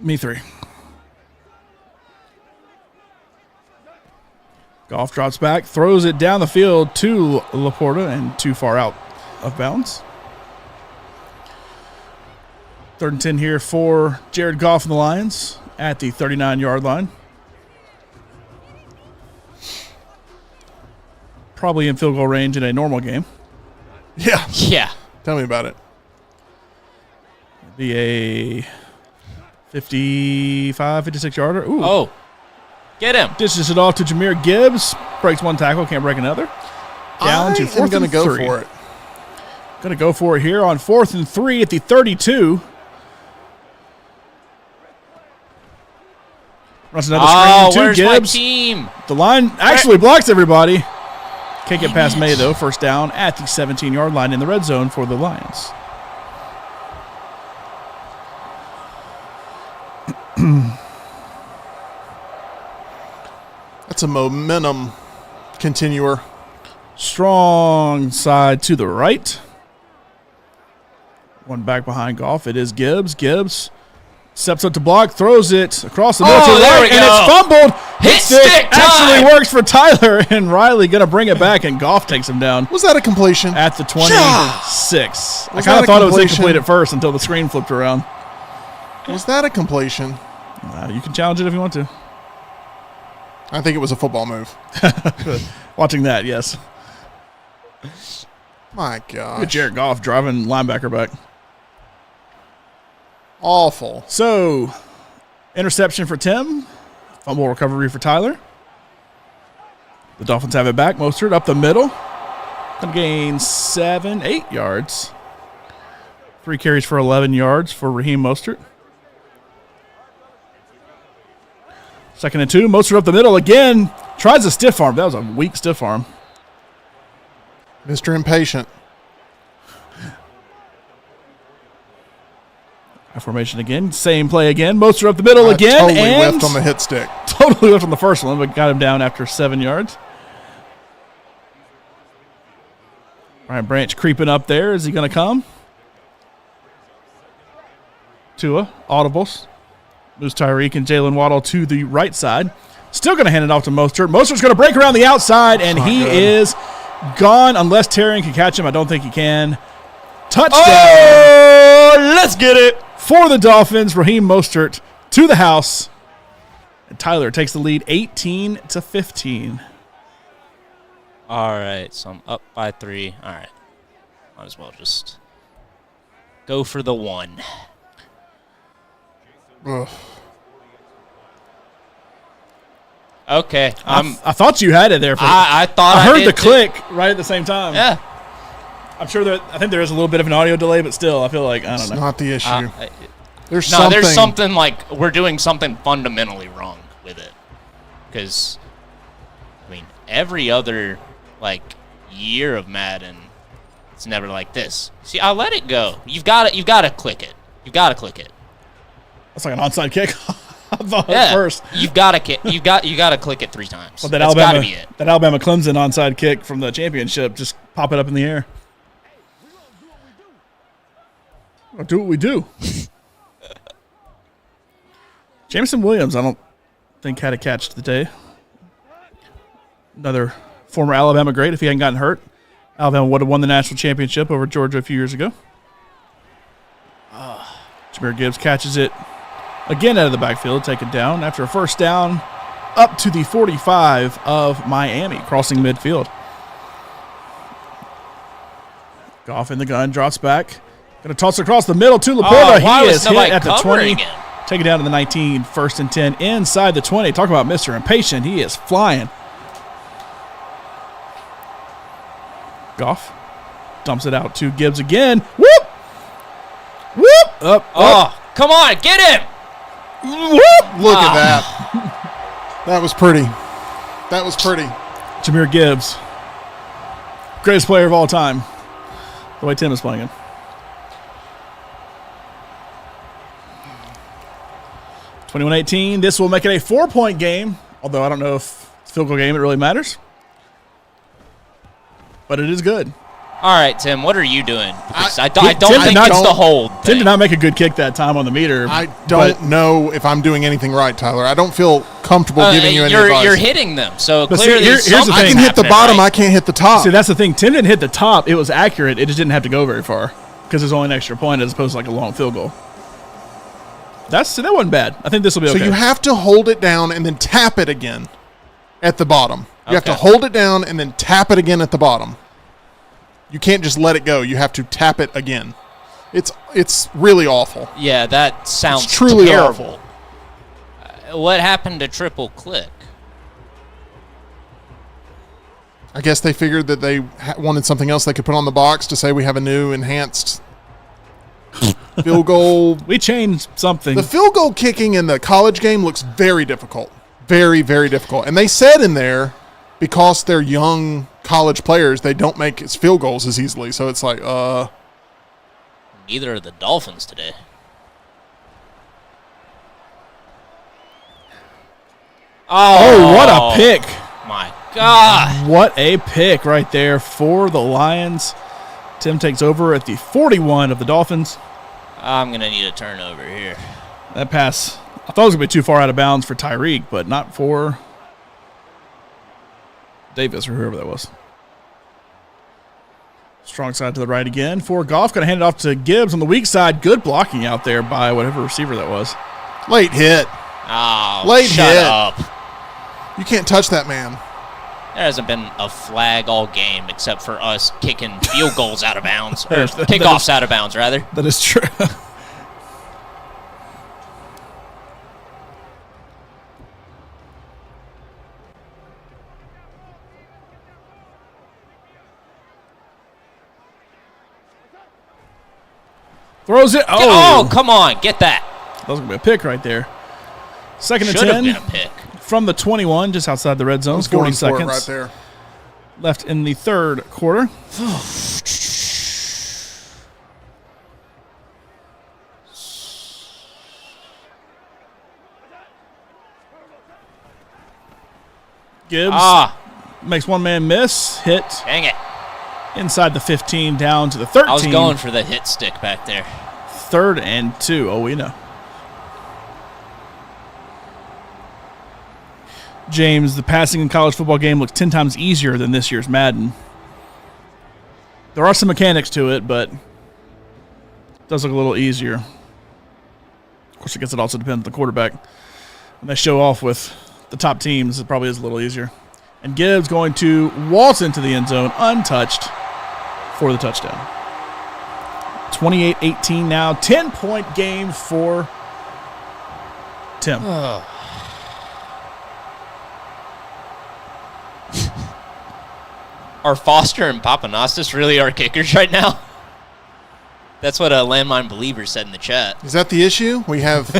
Me 3. Goff drops back, throws it down the field to Laporta and too far out of bounds. 3rd and 10 here for Jared Goff and the Lions at the 39-yard line. Probably in field goal range in a normal game. Yeah. Yeah. Tell me about it. Be a 55, 56-yarder. Ooh. Oh. Get him. Dishes it off to Jameer Gibbs. Breaks one tackle, can't break another. Down to 4th I'm going to and go 3. for it. Going to go for it here on 4th and 3 at the 32. Runs another screen to where's Gibbs. my team? The line actually blocks everybody. Can't get past May, though. First down at the 17-yard line in the red zone for the Lions. That's a momentum continuer. Strong side to the right. One back behind Goff. It is Gibbs. Gibbs steps up to block, throws it across the middle to the there right, we and go. it's fumbled. Hit stick actually time. works for Tyler, and Riley going to bring it back, and Goff takes him down Was that a completion? at the 26. I Was kind that of a thought it was completion? incomplete at first until the screen flipped around. Was that a completion? You can challenge it if you want to. I think it was a football move. Watching that, yes. My Look at gosh. Jared Goff driving linebacker back. Awful. So, interception for Tim. Fumble recovery for Tyler. The Dolphins have it back. Mostert up the middle. Going to gain 8 yards. 3 carries for 11 yards for Raheem Mostert. 2nd and 2. Mostert up the middle again. Tries a stiff arm. That was a weak stiff arm. Mr. Impatient. Formation again. Same play again. Mostert up the middle again. Totally and whiffed on the hit stick. totally whiffed on the first one, but got him down after 7 yards. Ryan Branch creeping up there. Is he going to come? Tua, audibles. Moves Tyreek and Jalen Waddle to the right side. Still going to hand it off to Mostert. Mostert's going to break around the outside, and he is gone unless Terrian can catch him. I don't think he can. Touchdown. Oh, let's get it. For the Dolphins, Raheem Mostert to the house. And Tyler takes the lead 18-15. All right, so I'm up by 3. All right. Might as well just go for the 1. Ugh. Okay. I thought you had it there. I thought I heard did the too. click right at the same time. Yeah. I'm sure I think there is a little bit of an audio delay, but still, I feel like, I don't It's know. not the issue. There's No, something. there's something like we're doing something fundamentally wrong with it. Because, I mean, every other, year of Madden, it's never like this. See, I'll let it go. You've got to click it. You've got to click it. That's like an onside kick. I thought Yeah. at first. You've got to click it 3 times. Well, That's got to be it. that Alabama Clemson onside kick from the championship, just pop it up in the air. Or do what we do. Jameson Williams, I don't think had a catch today. Another former Alabama great if he hadn't gotten hurt. Alabama would have won the national championship over Georgia a few years ago. Jameer Gibbs catches it again out of the backfield, taken down after a first down up to the 45 of Miami, crossing midfield. Goff in the gun, drops back. Going to toss across the middle to Laporta. Why He was is hit nobody at the 20. covering him? Taken down to the 19, 1st and 10, inside the 20. Talk about Mr. Impatient. He is flying. Goff dumps it out to Gibbs again. Whoop! Whoop! Up. Oh, come on, get him! Whoop! Look at that. That was pretty. That was pretty. Jameer Gibbs, greatest player of all time. the way Tim is playing it. (21-18). This will make it a 4-point game, although I don't know if it's a field goal game. It really matters. But it is good. All right, Tim, what are you doing? Because I Tim don't think it's the hold Tim thing. did not make a good kick that time on the meter. I don't know if I'm doing anything right, Tyler. I don't feel comfortable giving you any advice. You're hitting them, so But see, clearly here's the something's thing. I can hit the happening bottom. right. I can't hit the top. See, that's the thing. Tim didn't hit the top. It was accurate. It just didn't have to go very far because there's only an extra point as opposed to like a long field goal. That wasn't bad. I think this will be okay. So you have to hold it down and then tap it again at the bottom. You have to Okay. hold it down and then tap it again at the bottom. You can't just let it go. You have to tap it again. It's really awful. Yeah, that sounds It's truly terrible. What happened to triple click? I guess they figured that they wanted something else they could put on the box to say we have a new enhanced field goal. We changed something. The field goal kicking in the college game looks very difficult. Very, very difficult. And they said in there, because they're young college players, they don't make field goals as easily. So it's like, Neither are the Dolphins today. Oh, what a pick. My God. What a pick right there for the Lions. Tim takes over at the 41 of the Dolphins. I'm going to need a turnover here. That pass, I thought it was going to be too far out of bounds for Tyreek, but not for Davis or whoever that was. Strong side to the right again for Goff. Going to hand it off to Gibbs on the weak side. Good blocking out there by whatever receiver that was. late hit. Oh, Late shut hit. up. You can't touch that man. There hasn't been a flag all game except for us kicking field goals out of bounds. Or That kickoffs out of bounds, rather. That is true. Throws it. Oh, come on. Get that. That was going to be a pick right there. Second and Should have 10 been a pick. from the 21, just outside the red zone. Let's 40 going for it seconds right there. left in the third quarter. Gibbs makes one man miss. Hit Dang it. inside the 15 down to the 13. I was going for the hit stick back there. 3rd and 2. Oh, we know. James, the passing in college football game looks 10 times easier than this year's Madden. There are some mechanics to it, but it does look a little easier. Of course, I guess it also depends on the quarterback. When they show off with the top teams, it probably is a little easier. And Gibbs going to waltz into the end zone untouched for the touchdown. 28-18 now. 10-point game for Tim. Are Foster and Papanastis really our kickers right now? That's what a Landmine Believer said in the chat. Is that the issue? We have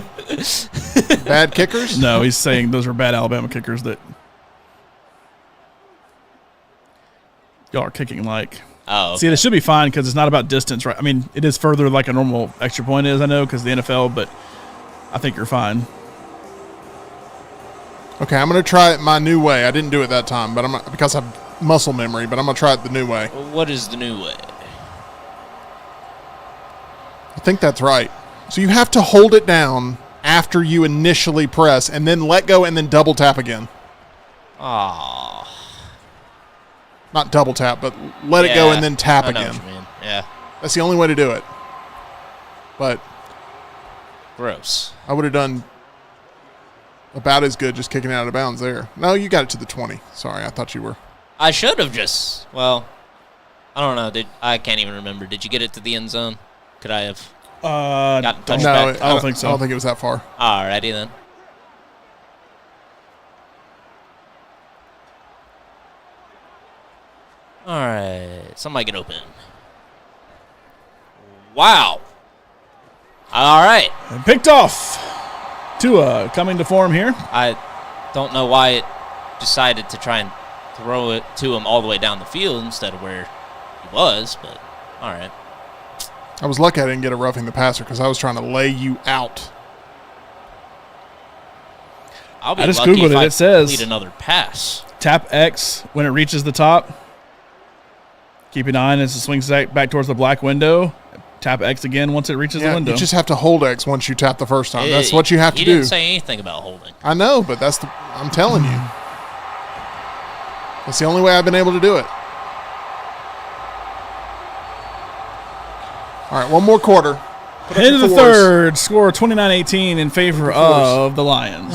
bad kickers? No, he's saying those are bad Alabama kickers that y'all are kicking like. Oh, okay. See, this should be fine because it's not about distance, right? I mean, it is further like a normal extra point is, I know, because the NFL, but I think you're fine. Okay, I'm going to try it my new way. I didn't do it that time, but because I have muscle memory, but I'm going to try it the new way. What is the new way? I think that's right. So you have to hold it down after you initially press and then let go and then double tap again. Oh. Not double tap, but let it go and then tap I know again. what you mean. Yeah. That's the only way to do it. But Gross. I would have done about as good just kicking it out of bounds there. No, you got it to the 20. Sorry, I thought you were. I should have just, well, I don't know. I can't even remember. Did you get it to the end zone? Could I have gotten touchback? No, I don't think so. I don't think it was that far. Alrighty then. Alright. Somebody get open. Wow. Alright. And picked off. Tua coming to form here. I don't know why it decided to try and throw it to him all the way down the field instead of where he was, but All right. I was lucky I didn't get a roughing the passer because I was trying to lay you out. I'll be I just lucky Googled if it. I It says complete another pass. tap X when it reaches the top. Keep an eye on as it swings back towards the black window. Tap X again once it reaches the window. You just have to hold X once you tap the first time. That's what you have to do. He didn't say anything about holding. I know, but I'm telling you. That's the only way I've been able to do it. All right, one more quarter. Into the third, score 29-18 in favor of the Lions.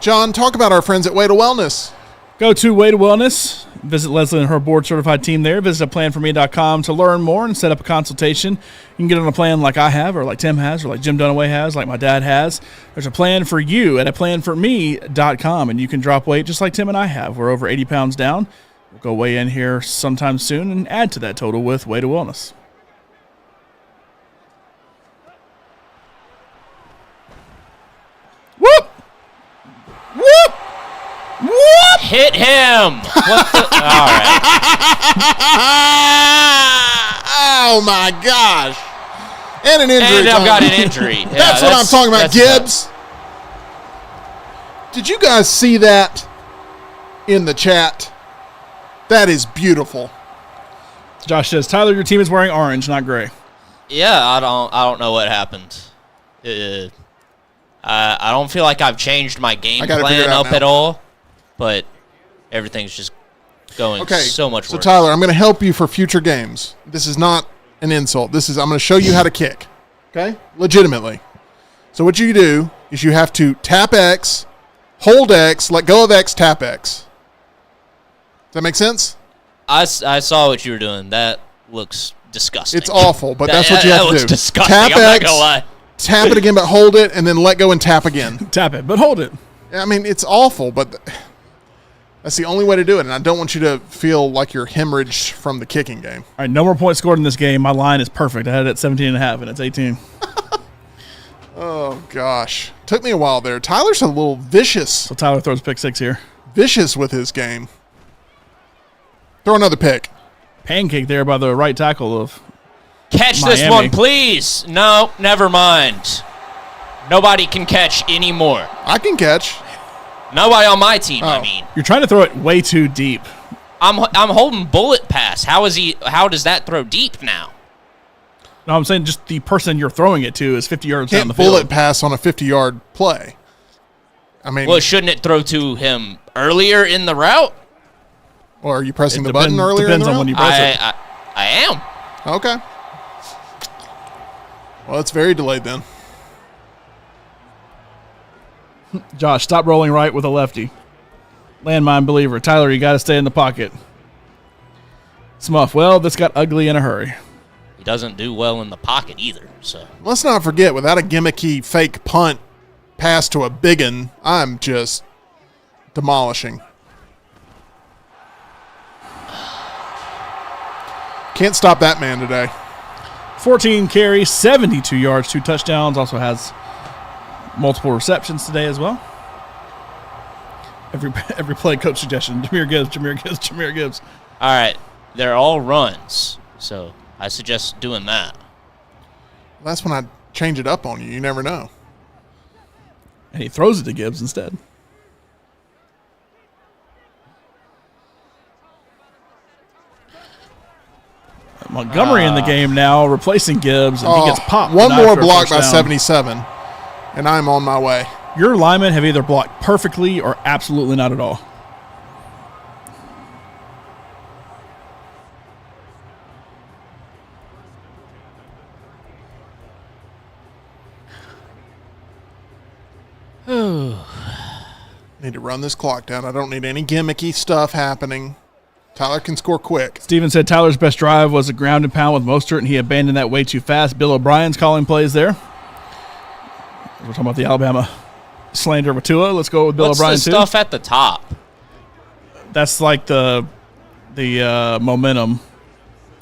John, talk about our friends at Way to Wellness. Go to Way to Wellness. Visit Leslie and her board-certified team there. Visit planforme.com to learn more and set up a consultation. You can get on a plan like I have or like Tim has or like Jim Dunaway has, like my dad has. There's a plan for you at planforme.com, and you can drop weight just like Tim and I have. We're over 80 pounds down. We'll go weigh in here sometime soon and add to that total with Way to Wellness. Whoop! Whoop! Whoop! Hit him! What the? All right. Oh, my gosh. And an injury. And I've got an injury. Yeah, that's what I'm talking about, Gibbs. Did you guys see that in the chat? That is beautiful. Josh says, Tyler, your team is wearing orange, not gray. Yeah, I don't know what happened. I don't feel like I've changed my game plan up at all, but everything's just going so much worse. So Tyler, I'm going to help you for future games. This is not an insult. I'm going to show you how to kick. Okay? Legitimately. So what you do is you have to tap X, hold X, let go of X, tap X. Does that make sense? I saw what you were doing. That looks disgusting. It's awful, but that's what you have to do. That looks disgusting. Tap I'm not X, gonna lie. tap it again, but hold it, and then let go and tap again. Tap it, but hold it. I mean, it's awful, but that's the only way to do it, and I don't want you to feel like you're hemorrhaged from the kicking game. All right, no more points scored in this game. My line is perfect. I had it at 17.5, and it's 18. Oh, gosh. Took me a while there. Tyler's a little vicious. So Tyler throws pick six here. Vicious with his game. Throw another pick. Pancake there by the right tackle of Catch Miami. this one, please. No, never mind. Nobody can catch anymore. I can catch. Nobody on my team, I mean. You're trying to throw it way too deep. I'm holding bullet pass. How does that throw deep now? No, I'm saying just the person you're throwing it to is 50 yards down Can't the field. bullet pass on a 50-yard play. I mean, Well, shouldn't it throw to him earlier in the route? or are you pressing the Depends- button earlier in depends the on route? when you press it. I am. Okay. Well, it's very delayed then. Josh, stop rolling right with a lefty. Landmine believer. Tyler, you got to stay in the pocket. Smuff, well, this got ugly in a hurry. He doesn't do well in the pocket either. So Let's not forget, without a gimmicky fake punt pass to a biggin, I'm just demolishing. Can't stop that man today. 14 carries, 72 yards, 2 touchdowns. Also has multiple receptions today as well. Every play coach suggestion. Jameer Gibbs. all right, they're all runs. So I suggest doing that. That's when I change it up on you. You never know. And he throws it to Gibbs instead. Montgomery in the game now, replacing Gibbs, and he gets popped. One not more for a block first by down. 77, and I'm on my way. Your linemen have either blocked perfectly or absolutely not at all. Need to run this clock down. I don't need any gimmicky stuff happening. Tyler can score quick. Steven said Tyler's best drive was a ground and pound with Mostert, and he abandoned that way too fast. Bill O'Brien's calling plays there. We're talking about the Alabama slander of Tua. Let's go with Bill What's O'Brien, the too. stuff at the top? That's like the momentum.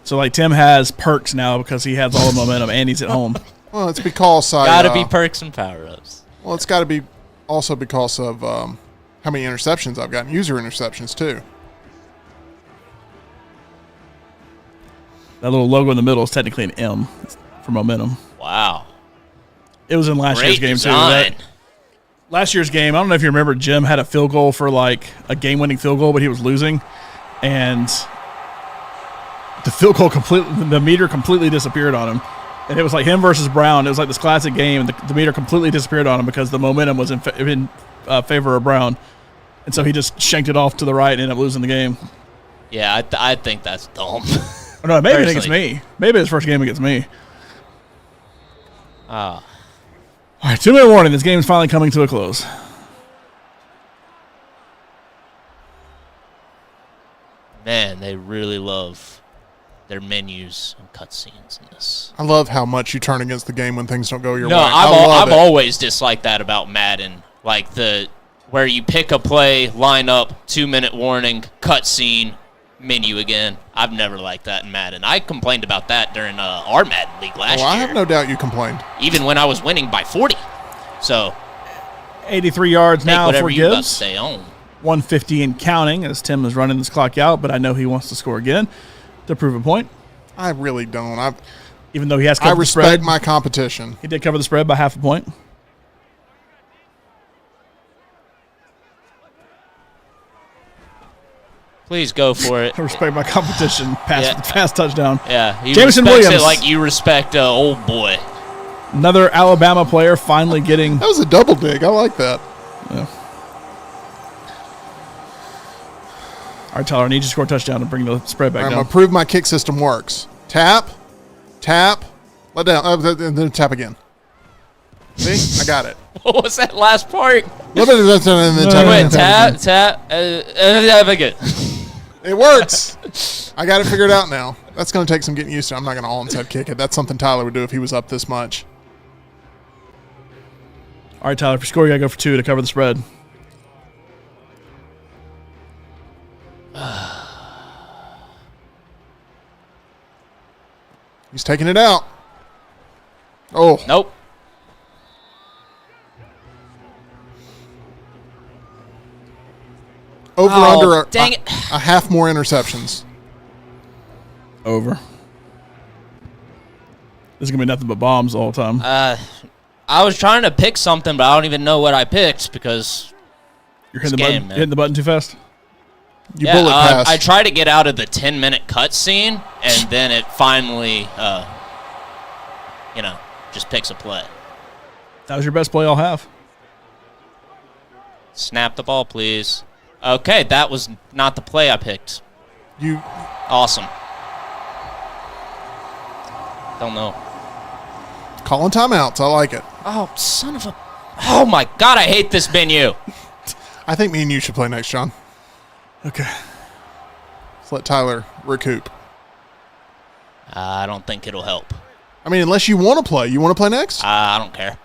So, like, Tim has perks now because he has all the momentum, and he's at home. Well, it's because I Gotta be perks and power-ups. Well, it's got to be also because of how many interceptions I've gotten. User interceptions, too. That little logo in the middle is technically an M for momentum. Wow. It was in last year's game, design. too. Last year's game, I don't know if you remember, Jim had a field goal for like a game-winning field goal, but he was losing. And the field goal the meter completely disappeared on him. And it was like him versus Brown. It was like this classic game, and the meter completely disappeared on him because the momentum was in favor of Brown. And so he just shanked it off to the right and ended up losing the game. Yeah, I think that's dumb. Oh, no, maybe against me. Maybe his first game against me. All right, 2-minute warning. This game is finally coming to a close. Man, they really love their menus and cutscenes in this. I love how much you turn against the game when things don't go your way. I've always disliked that about Madden. Like where you pick a play, line up, 2-minute warning, cutscene, menu again. I've never liked that in Madden. I complained about that during our Madden League last year. I have no doubt you complained. Even when I was winning by 40. So 83 yards now for you got to Gibbs. stay on. 150 and counting as Tim is running this clock out, but I know he wants to score again to prove a point. I really don't. Even though he has covered the spread. I respect my competition. He did cover the spread by half a point. Please go for it. I respect my competition. Pass touchdown. Yeah, he Jameson respects Williams. it like you respect old boy. Another Alabama player finally getting. That was a double dig. I like that. Yeah. All right, Tyler, I need you to score a touchdown to bring the spread back I'm down. going to prove my kick system works. Tap, let down, and then tap again. See? I got it. What was that last part? And then You went tap, again. It works. I got it figured out now. That's going to take some getting used to. I'm not going to all inside kick it. That's something Tyler would do if he was up this much. All right, Tyler, if you score, you got to go for 2 to cover the spread. He's taking it out. Oh. Nope. Under dang it. a half more interceptions. Over. This is going to be nothing but bombs all the time. I was trying to pick something, but I don't even know what I picked because You're hitting the button too fast? You bullet pass. I tried to get out of the 10-minute cutscene, and then it finally, just picks a play. That was your best play I'll have. Snap the ball, please. Okay, that was not the play I picked. Awesome. Don't know. Calling timeouts. I like it. Oh, son of a... Oh, my God, I hate this menu. I think me and you should play next, John. Okay. Let's let Tyler recoup. I don't think it'll help. I mean, unless you want to play. You want to play next? I don't care.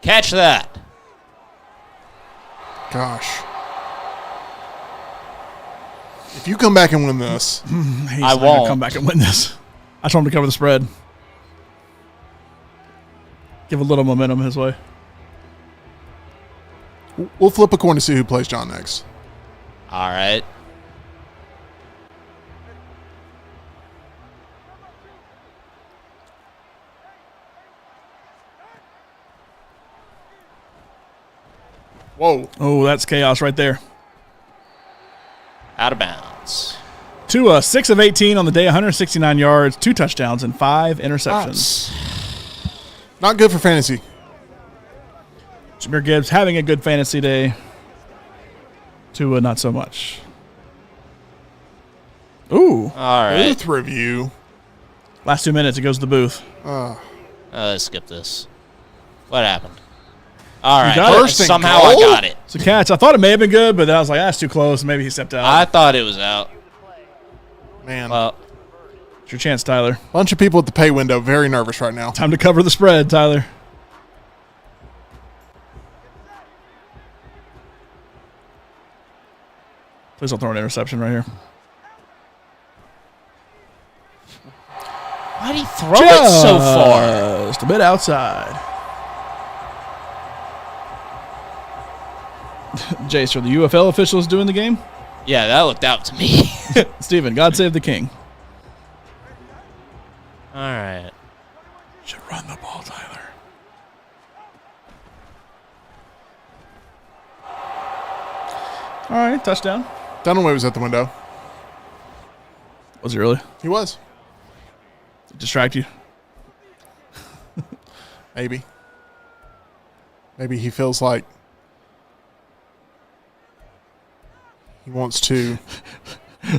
Catch that. Gosh. If you come back and win this, I won't come back and win this. I told him to cover the spread. Give a little momentum his way. we'll flip a coin to see who plays John next. All right. Whoa. Oh, that's chaos right there. Out of bounds. Tua, 6 of 18 on the day, 169 yards, 2 touchdowns, and 5 interceptions. Not good for fantasy. Jahmyr Gibbs having a good fantasy day. Tua, not so much. Ooh. All right. Booth review. Last 2 minutes, it goes to the booth. Let's skip this. What happened? All right. got it? First and Somehow goal? I got it. So catch. I thought it may have been good, but then I was like, that's too close. Maybe he stepped out. I thought it was out. Man. Well, It's your chance, Tyler. Bunch of people at the pay window very nervous right now. Time to cover the spread, Tyler. Please don't throw an interception right here. why did he throw it so far? Just a bit outside. Jace, are the UFL officials doing the game? Yeah, that looked out to me. Steven, God save the king. All right. Should run the ball, Tyler. All right, touchdown. Dunaway was at the window. Was he really? He was. Did it distract you? Maybe. Maybe he feels like he wants to.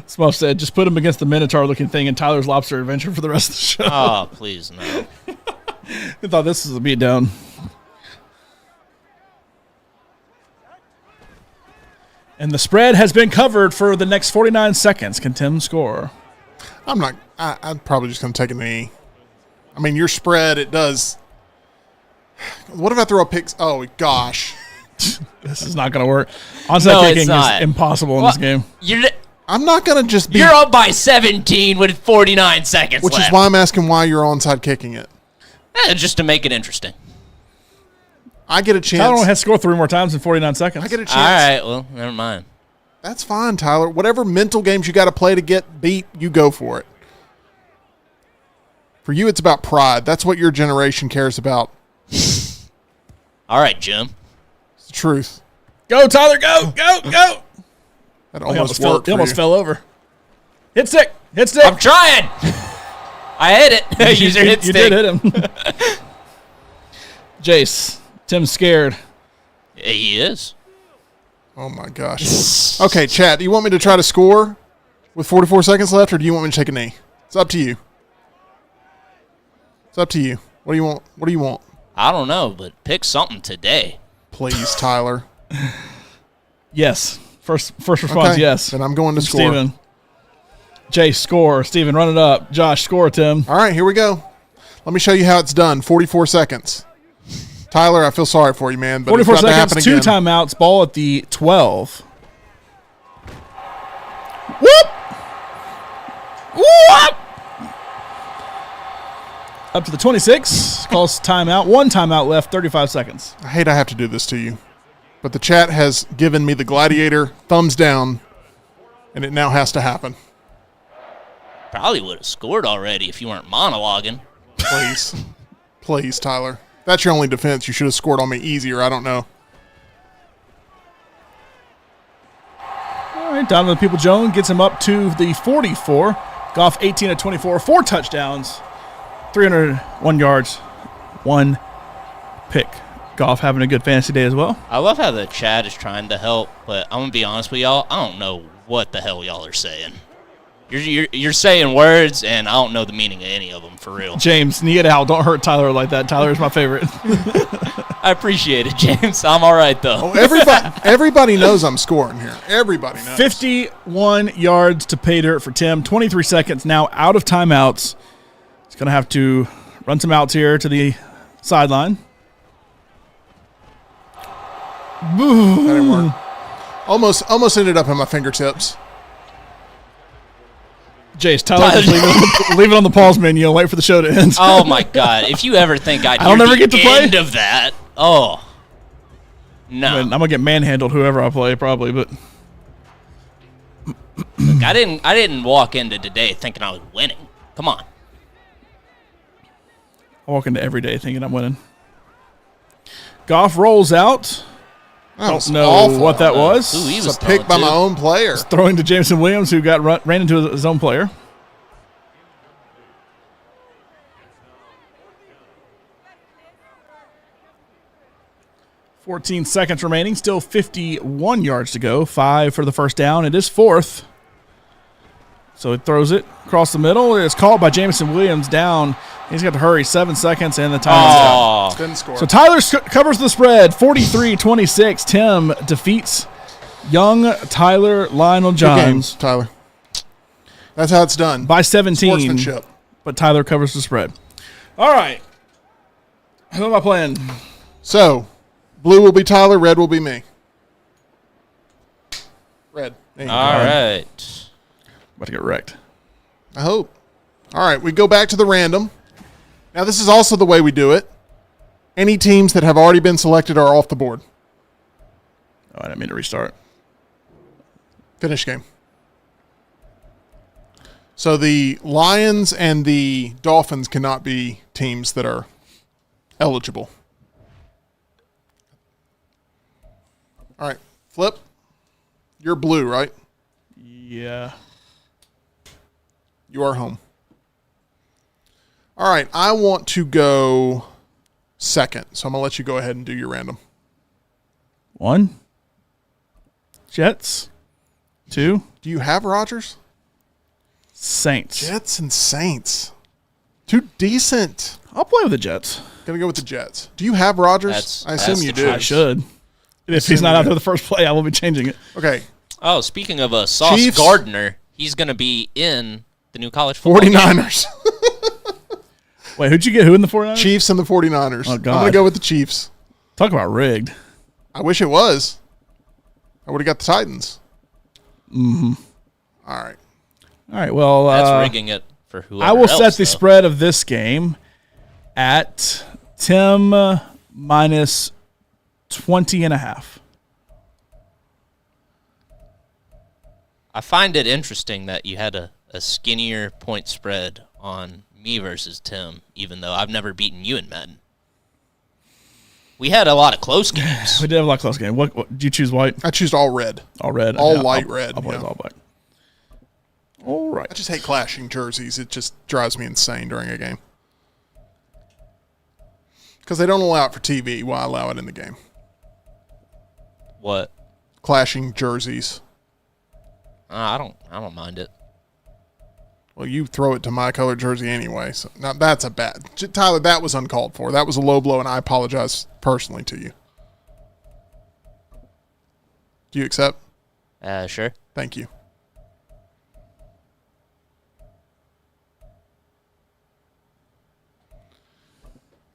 Smuff said, just put him against the Minotaur-looking thing in Tyler's Lobster Adventure for the rest of the show. Oh, please, no. I thought this was a beatdown. And the spread has been covered for the next 49 seconds. Can Tim score? I'm probably just going to take a knee. I mean, your spread, it does. What if I throw a pick? Oh, gosh. This is not going to work. Onside No, kicking it's not. is impossible in this game. I'm not going to just be. You're up by 17 with 49 seconds Which left. is why I'm asking why you're onside kicking it. Just to make it interesting. I get a chance. Tyler only has to score 3 more times in 49 seconds. I get a chance. All right, well, never mind. That's fine, Tyler. Whatever mental games you got to play to get beat, you go for it. For you, it's about pride. That's what your generation cares about. All right, Jim. It's the truth. Go, Tyler, go, go, go. That He almost worked. he almost for you. fell over. Hit stick. Hit stick. I'm trying. I hit it. User hit You stick. did hit him. Jace, Tim's scared. Yeah, he is. Oh, my gosh. Okay, chat, do you want me to try to score with 44 seconds left, or do you want me to take a knee? It's up to you. It's up to you. What do you want? What do you want? I don't know, but pick something today. Please, Tyler. Yes. First response, Okay, yes. then I'm going to score. Steven. Jace, score. Steven, run it up. Josh, score, Tim. All right, here we go. Let me show you how it's done. 44 seconds. Tyler, I feel sorry for you, man. But 44 it's about to happen seconds, 2 again. timeouts, ball at the 12. Whoop! Whoop! Up to the 26. Calls timeout. 1 timeout left, 35 seconds. I hate I have to do this to you, but the chat has given me the gladiator thumbs down, and it now has to happen. Probably would have scored already if you weren't monologuing. Please. Please, Tyler. That's your only defense. You should have scored on me easier. I don't know. All right, Donovan Peoples-Jones gets him up to the 44. Goff 18 of 24, 4 touchdowns, 301 yards, 1 pick. Goff having a good fantasy day as well. I love how the chat is trying to help, but I'm going to be honest with y'all. I don't know what the hell y'all are saying. You're saying words, and I don't know the meaning of any of them, for real. James, knee it out. Don't hurt Tyler like that. Tyler is my favorite. I appreciate it, James. I'm all right, though. Oh, everybody knows I'm scoring here. Everybody knows. 51 yards to pay dirt for Tim. 23 seconds now out of timeouts. He's going to have to run some outs here to the sideline. That didn't work. Almost ended up in my fingertips. Jace, Tyler, just leave it on the pause menu and wait for the show to end. Oh, my God. If you ever think I'd I'll hear never the get to play? end of that, oh. No. I'm going to get manhandled whoever I play probably, but Look, I didn't walk into today thinking I was winning. Come on. I walk into every day thinking I'm winning. Goff rolls out. That was Don't know awful. what that was. Who he It's was a pick by throwing my to. own player. Throwing to Jameson Williams, who ran into his own player. $14 seconds remaining. Still 51 yards to go. 5 for the first down. It is 4th. So he throws it across the middle. It's called by Jameson Williams down. He's got to hurry. 7 seconds and the time is out. Oh, Didn't score. So Tyler covers the spread. 43-26. Tim defeats young Tyler Lionel Good game, Johns Tyler. That's how it's done. by 17. Sportsmanship. But Tyler covers the spread. All right. Who am I playing? So, blue will be Tyler, red will be me. Red. There you go. all right. About to get wrecked. I hope. All right, we go back to the random. Now, this is also the way we do it. Any teams that have already been selected are off the board. Oh, I didn't mean to restart. Finish game. So the Lions and the Dolphins cannot be teams that are eligible. All right, Flip. You're blue, right? Yeah. You are home. All right, I want to go second, so I'm going to let you go ahead and do your random. 1. Jets. 2. Do you have Rodgers? Saints. Jets and Saints. Too decent. I'll play with the Jets. Gonna go with the Jets. Do you have Rodgers? I assume you do. I should. If he's not out there the first play, I will be changing it. Okay. Oh, speaking of Sauce Chiefs. Gardner, he's going to be in the new college football game. 49ers. Wait, who'd you get? Who in the 49ers? Chiefs and the 49ers. Oh, I'm God. gonna go with the Chiefs. Talk about rigged. I wish it was. I would have got the Titans. Mm-hmm. All right. All right, well. That's rigging it for whoever I will else, set the though. spread of this game at Tim minus 20.5. I find it interesting that you had a skinnier point spread on me versus Tim, even though I've never beaten you in Madden. We had a lot of close games. We did have a lot of close games. What did you choose? White? I choose all red. All red. All Yeah, light red. I'll play yeah. with all black. All right. I just hate clashing jerseys. It just drives me insane during a game. Because they don't allow it for TV. Why allow it in the game? What? Clashing jerseys. I don't mind it. Well, you throw it to my color jersey anyway. So now that's a bad. Tyler, that was uncalled for. That was a low blow, and I apologize personally to you. Do you accept? Sure. Thank you.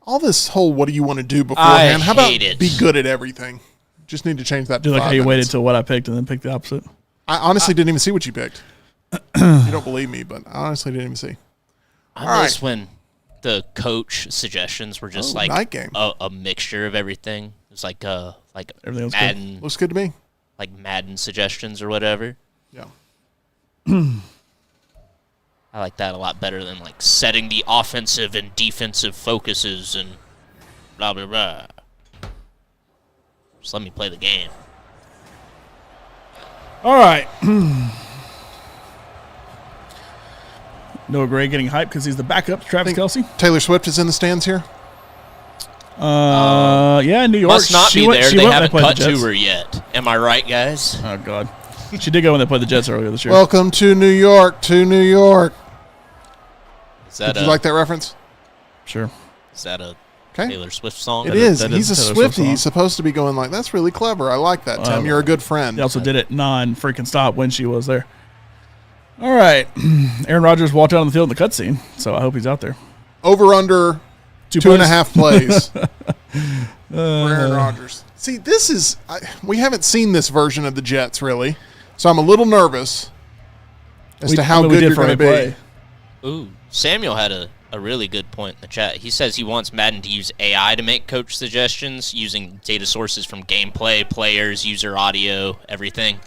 All this whole what do you want to do beforehand? How about hate it. be good at everything? Just need to change that to Do like 5 how you waited minutes. till what I picked and then picked the opposite. I honestly didn't even see what you picked. You don't believe me, but I honestly didn't even see. I miss when the coach suggestions were just like night game. a mixture of everything. It was like Everything was good. Madden, Looks good to me. like Madden suggestions or whatever. Yeah. I like that a lot better than like setting the offensive and defensive focuses and blah blah blah. Just let me play the game. All right. Noah Gray getting hyped because he's the backup to Travis Kelce. Taylor Swift is in the stands here. Yeah, in New York. Must not She be went- there. she They went when haven't played cut the to Jets. her yet. Am I right, guys? Oh, God. She did go when they played the Jets earlier this year. Welcome to New York. To New York. Is that Did you like that reference? Sure. is that a Okay. Taylor Swift song? It is. that He's is a Taylor Swift Swiftie. song. He's supposed to be going like, that's really clever. I like that, Tim. You're a good friend. He also did it non-freaking stop when she was there. All right. Aaron Rodgers walked out on the field in the cutscene, so I hope he's out there. Over under two plays. and a half plays for Aaron Rodgers. See, this is we haven't seen this version of the Jets really, so I'm a little nervous as to how we good did you're for going to every be. play. Ooh, Samuel had a really good point in the chat. He says he wants Madden to use AI to make coach suggestions using data sources from gameplay, players, user audio, everything.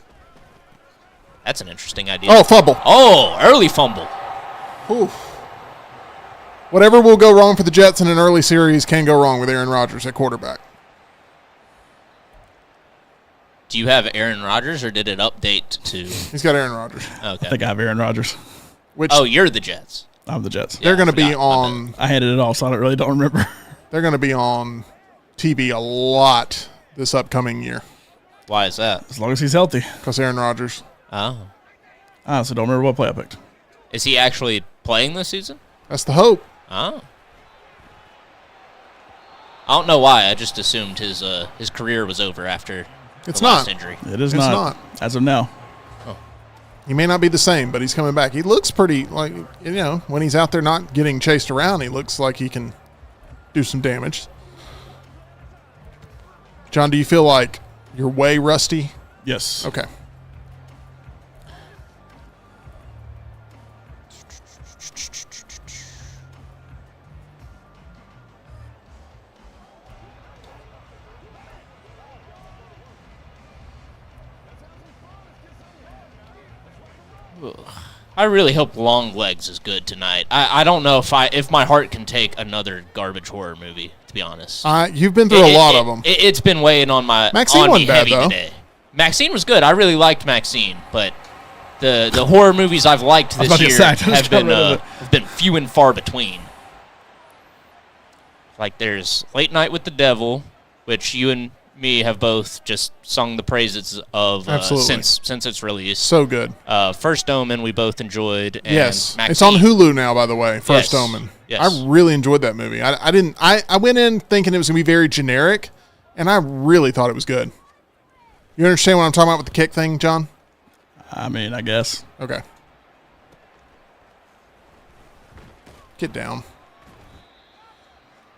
That's an interesting idea. Oh, fumble. Oh, early fumble. Oof. Whatever will go wrong for the Jets in an early series can go wrong with Aaron Rodgers at quarterback. Do you have Aaron Rodgers, or did it update to? He's got Aaron Rodgers, Okay. I think I have Aaron Rodgers. which Oh, you're the Jets. I'm the Jets. they're Yeah, going to I be forgot. My on. I handed it off, so I really don't remember. They're going to be on TV a lot this upcoming year Why is that? As long as he's healthy. because Aaron Rodgers. Oh, I honestly don't remember what play I picked. is he actually playing this season? That's the hope. Oh. I don't know why. I just assumed his career was over after It's the last not. injury. It is It's not, not. as of now. He may not be the same, but he's coming back. He looks pretty, like, you know, when he's out there not getting chased around, he looks like he can do some damage. John, do you feel like you're way rusty? Yes. Okay. I really hope Long Legs is good tonight. I don't know if my heart can take another garbage horror movie, to be honest. You've been through a lot of them. It's been weighing on Maxine on me wasn't bad, heavy though. today. Maxine was good. I really liked Maxine, but the horror movies I've liked this year have been few and far between. Like there's Late Night with the Devil, which you and me have both just sung the praises of since its release. So good. First Omen we both enjoyed. And yes, Maxine. it's on Hulu now. By the way, First Omen. Yes. I really enjoyed that movie. I went in thinking it was gonna be very generic, and I really thought it was good. You understand what I'm talking about with the kick thing, John? I mean, I guess. Okay. Get down.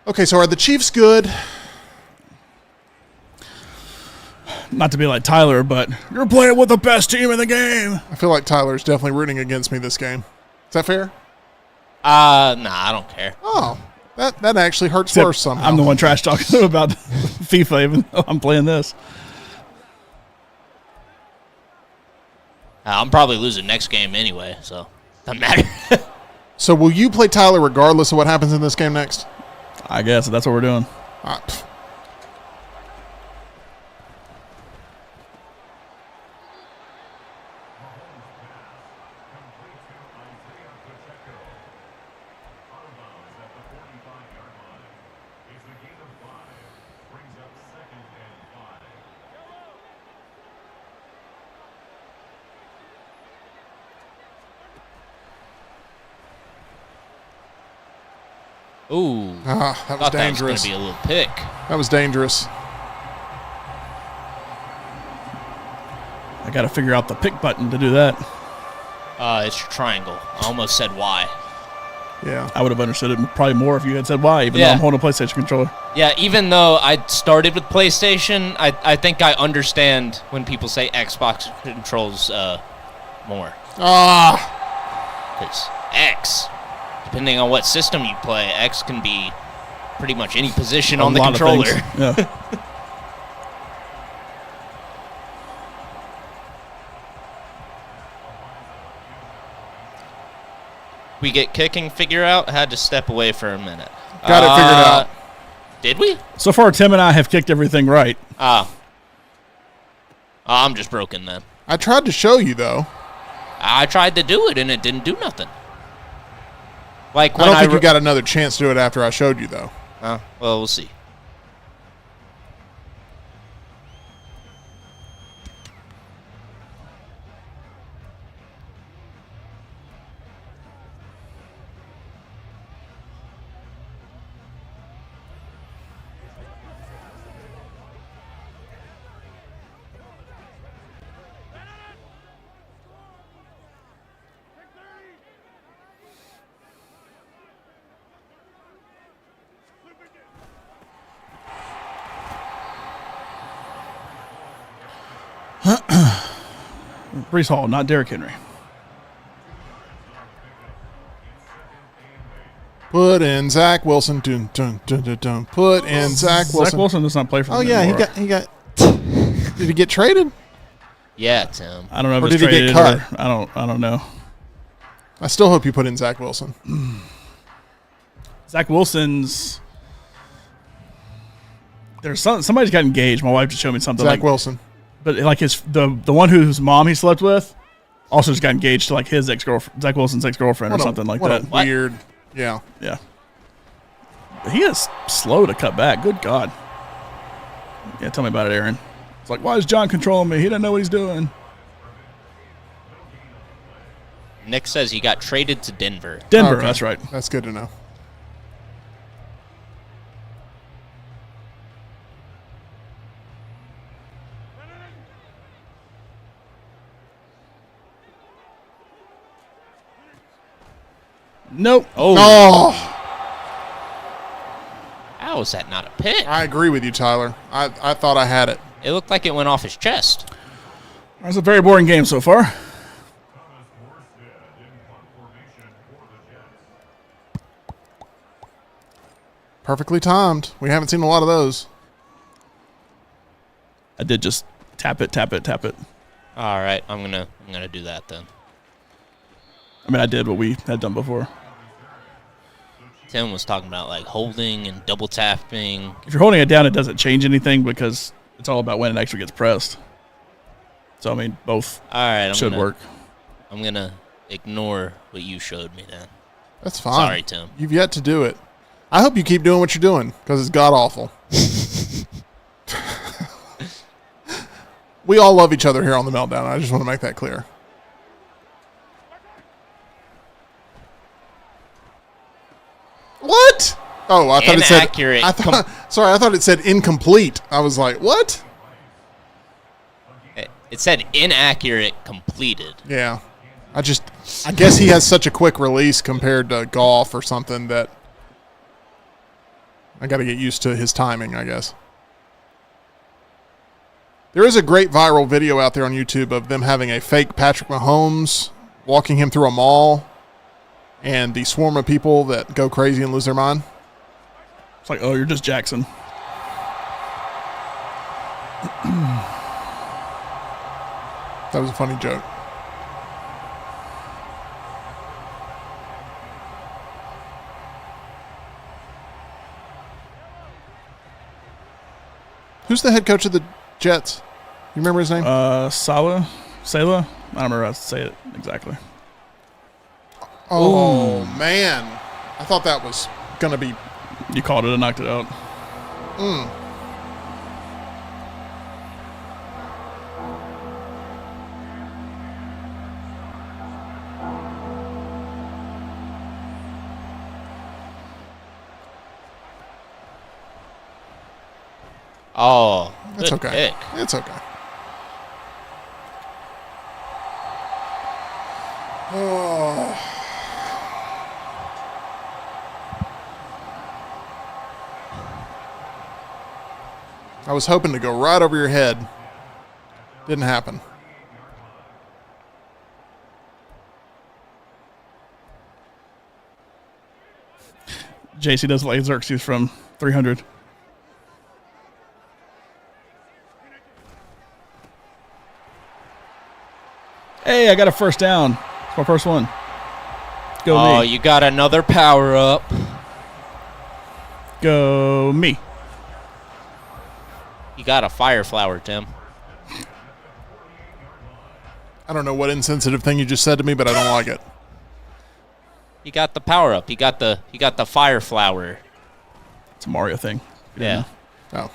Okay, so are the Chiefs good? Not to be like Tyler, but you're playing with the best team in the game. I feel like Tyler's definitely rooting against me this game. Is that fair? Nah, I don't care. Oh, that actually hurts Except worse somehow. I'm the one trash talking about FIFA, even though I'm playing this. I'm probably losing next game anyway, so doesn't matter. So will you play Tyler regardless of what happens in this game next? I guess that's what we're doing. Ooh, that was dangerous. That was going to be a little pick. That was dangerous. I got to figure out the pick button to do that. It's triangle. I almost said Y. Yeah. I would have understood it probably more if you had said Y, even though I'm holding a PlayStation controller. Yeah, even though I started with PlayStation, I think I understand when people say Xbox controls more. Because X, depending on what system you play, X can be pretty much any position on the controller. Yeah. We get kicking figure out. I had to step away for a minute. Got it figured out. Did we? So far, Tim and I have kicked everything right. I'm just broken then. I tried to show you, though. I tried to do it, and it didn't do nothing. Like I when don't think you got another chance to do it after I showed you, though. Well, we'll see. Brees Hall, not Derrick Henry. Put in Zach Wilson. Dun, dun, dun, dun, dun. Put in Zach Wilson. Zach Wilson does not play for them anymore. He got. Did he get traded? Yeah, Tim. I don't know if or it's did he traded get cut? I don't know. I still hope you put in Zach Wilson. Zach Wilson's. There's somebody's got engaged. My wife just showed me something. Zach Wilson. But like the one whose mom he slept with also just got engaged to like his ex-girlfriend, Zach Wilson's ex-girlfriend or something like that. Weird. Yeah. Yeah. But he is slow to cut back. Good God. Yeah, tell me about it, Aaron. It's like, why is John controlling me? He doesn't know what he's doing. Nick says he got traded to Denver. Denver, that's right. That's good to know. Nope. Oh. How is that not a pick? I agree with you, Tyler. I thought I had it. It looked like it went off his chest. That's a very boring game so far. Perfectly timed. We haven't seen a lot of those. I did just tap it. All right, I'm gonna do that then. I mean, I did what we had done before. Tim was talking about like holding and double tapping. If you're holding it down, it doesn't change anything because it's all about when it actually gets pressed. So, I mean, both All right, should work. I'm going to ignore what you showed me then. That's fine. Sorry, Tim. You've yet to do it. I hope you keep doing what you're doing because it's god-awful. We all love each other here on the Meltdown. I just want to make that clear. What? Oh, I thought Inaccurate. it said. Sorry, I thought it said incomplete. I was like, what? It said inaccurate completed. Yeah. I guess he has such a quick release compared to golf or something that I got to get used to his timing, I guess. There is a great viral video out there on YouTube of them having a fake Patrick Mahomes walking him through a mall and the swarm of people that go crazy and lose their mind. It's like, oh, you're just Jackson. That was a funny joke. Who's the head coach of the Jets? You remember his name? Salah? I don't remember how to say it exactly. Oh, man. I thought that was going to be... You called it and knocked it out. Oh, It's good okay. pick. It's okay. Oh. I was hoping to go right over your head. Didn't happen. JC does like Xerxes from 300. Hey, I got a first down. It's my first one. Go Oh, me. you got another power up. Go me. You got a fire flower, Tim. I don't know what insensitive thing you just said to me, but I don't like it. You got the power up. You got the fire flower. It's a Mario thing. Yeah. Oh.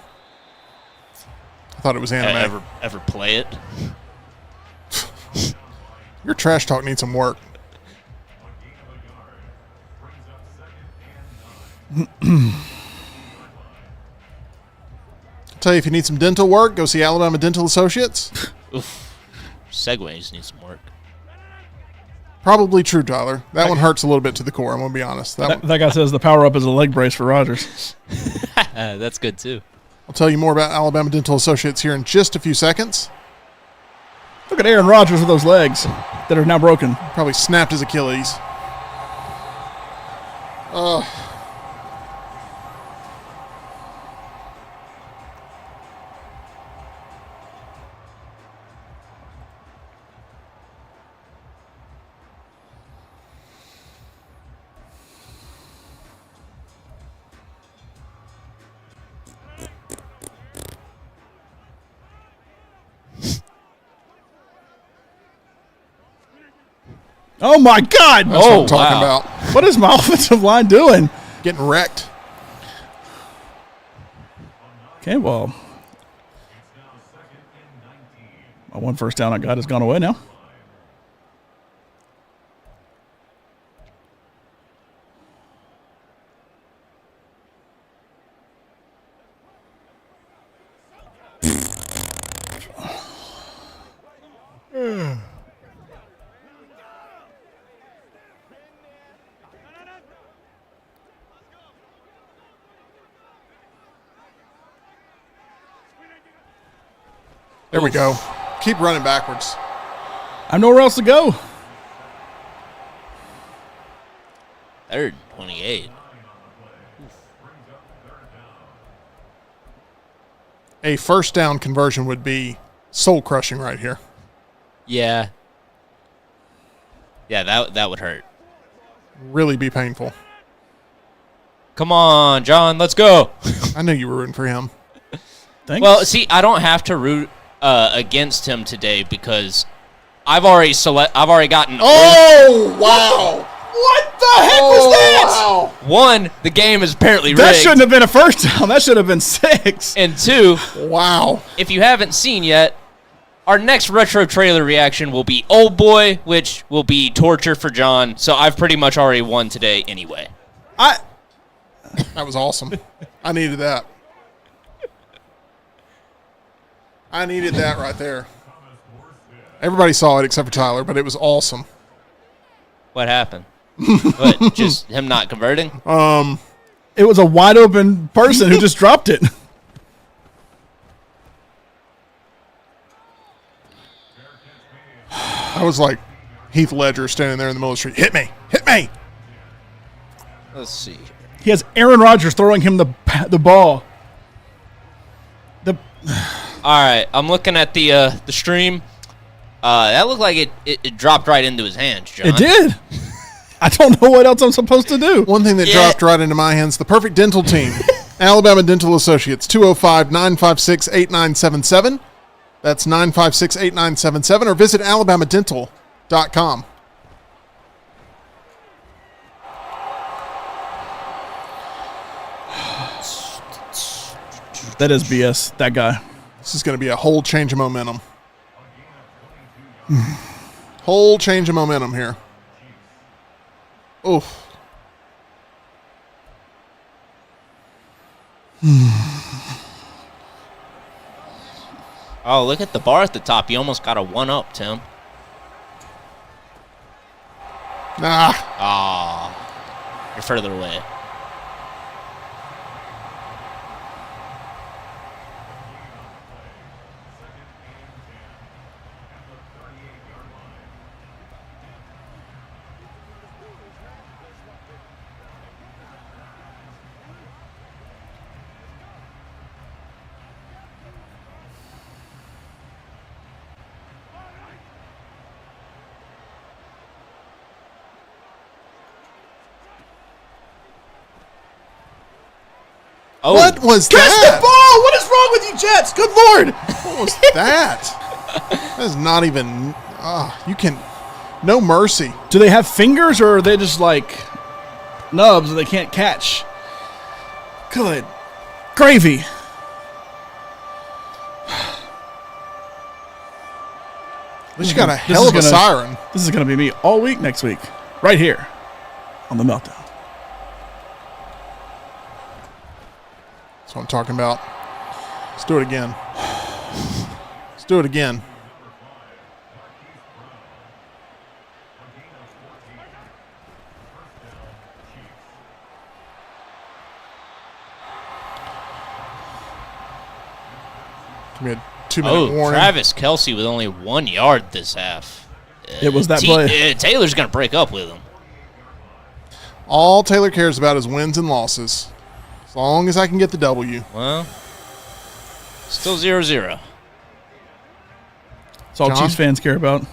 I thought it was anime. Ever play it? Your trash talk needs some work. Tell you, if you need some dental work, go see Alabama Dental Associates. Oof. Segways need some work. Probably true, Tyler. That one hurts a little bit to the core, I'm going to be honest. That guy says the power up is a leg brace for Rodgers. That's good, too. I'll tell you more about Alabama Dental Associates here in just a few seconds. Look at Aaron Rodgers with those legs that are now broken. Probably snapped his Achilles. Oh, my God. That's what I'm talking about. What is my offensive line doing? Getting wrecked. Okay, well, my one first down I got has gone away now. There we go. Keep running backwards. I have nowhere else to go. 3rd and 28. A first down conversion would be soul crushing right here. Yeah. Yeah, that would hurt. Really be painful. Come on, John, let's go. I knew you were rooting for him. Thanks. Well, see, I don't have to root against him today because I've already gotten. Oh, wow. what the heck was that? Wow. One, the game is apparently rigged. That shouldn't have been a first down. That should have been 6. And two, Wow. if you haven't seen yet, our next retro trailer reaction will be Old Boy, which will be torture for John. So I've pretty much already won today anyway. That was awesome. I needed that. I needed that right there. Everybody saw it except for Tyler, but it was awesome. What happened? What, just him not converting? It was a wide open person who just dropped it. I was like Heath Ledger standing there in the middle of the street. Hit me. Hit me. Let's see. He has Aaron Rodgers throwing him the ball. All right, I'm looking at the stream. That looked like it dropped right into his hands, John. It did. I don't know what else I'm supposed to do. One thing that dropped right into my hands, the perfect dental team. Alabama Dental Associates, 205-956-8977. That's 956-8977, or visit alabamadental.com. That is BS. That guy. This is going to be a whole change of momentum. Whole change of momentum here. Oof. Oh, look at the bar at the top. You almost got a 1-up, Tim. You're further away. Oh. What was Catch that? the ball! What is wrong with you, Jets? Good Lord! What was that? That is not even. You can. No mercy. Do they have fingers, or are they just like nubs that they can't catch? Good gravy. At least you got a hell of a siren. This is going to be me all week next week, right here on the Meltdown. That's what I'm talking about. Let's do it again. Let's do it again. Give me a 2-minute warning. Travis Kelce with only 1 yard this half. It was that play. Taylor's going to break up with him. All Taylor cares about is wins and losses. As long as I can get the W. Well, still 0-0. That's all John? Chiefs fans care about.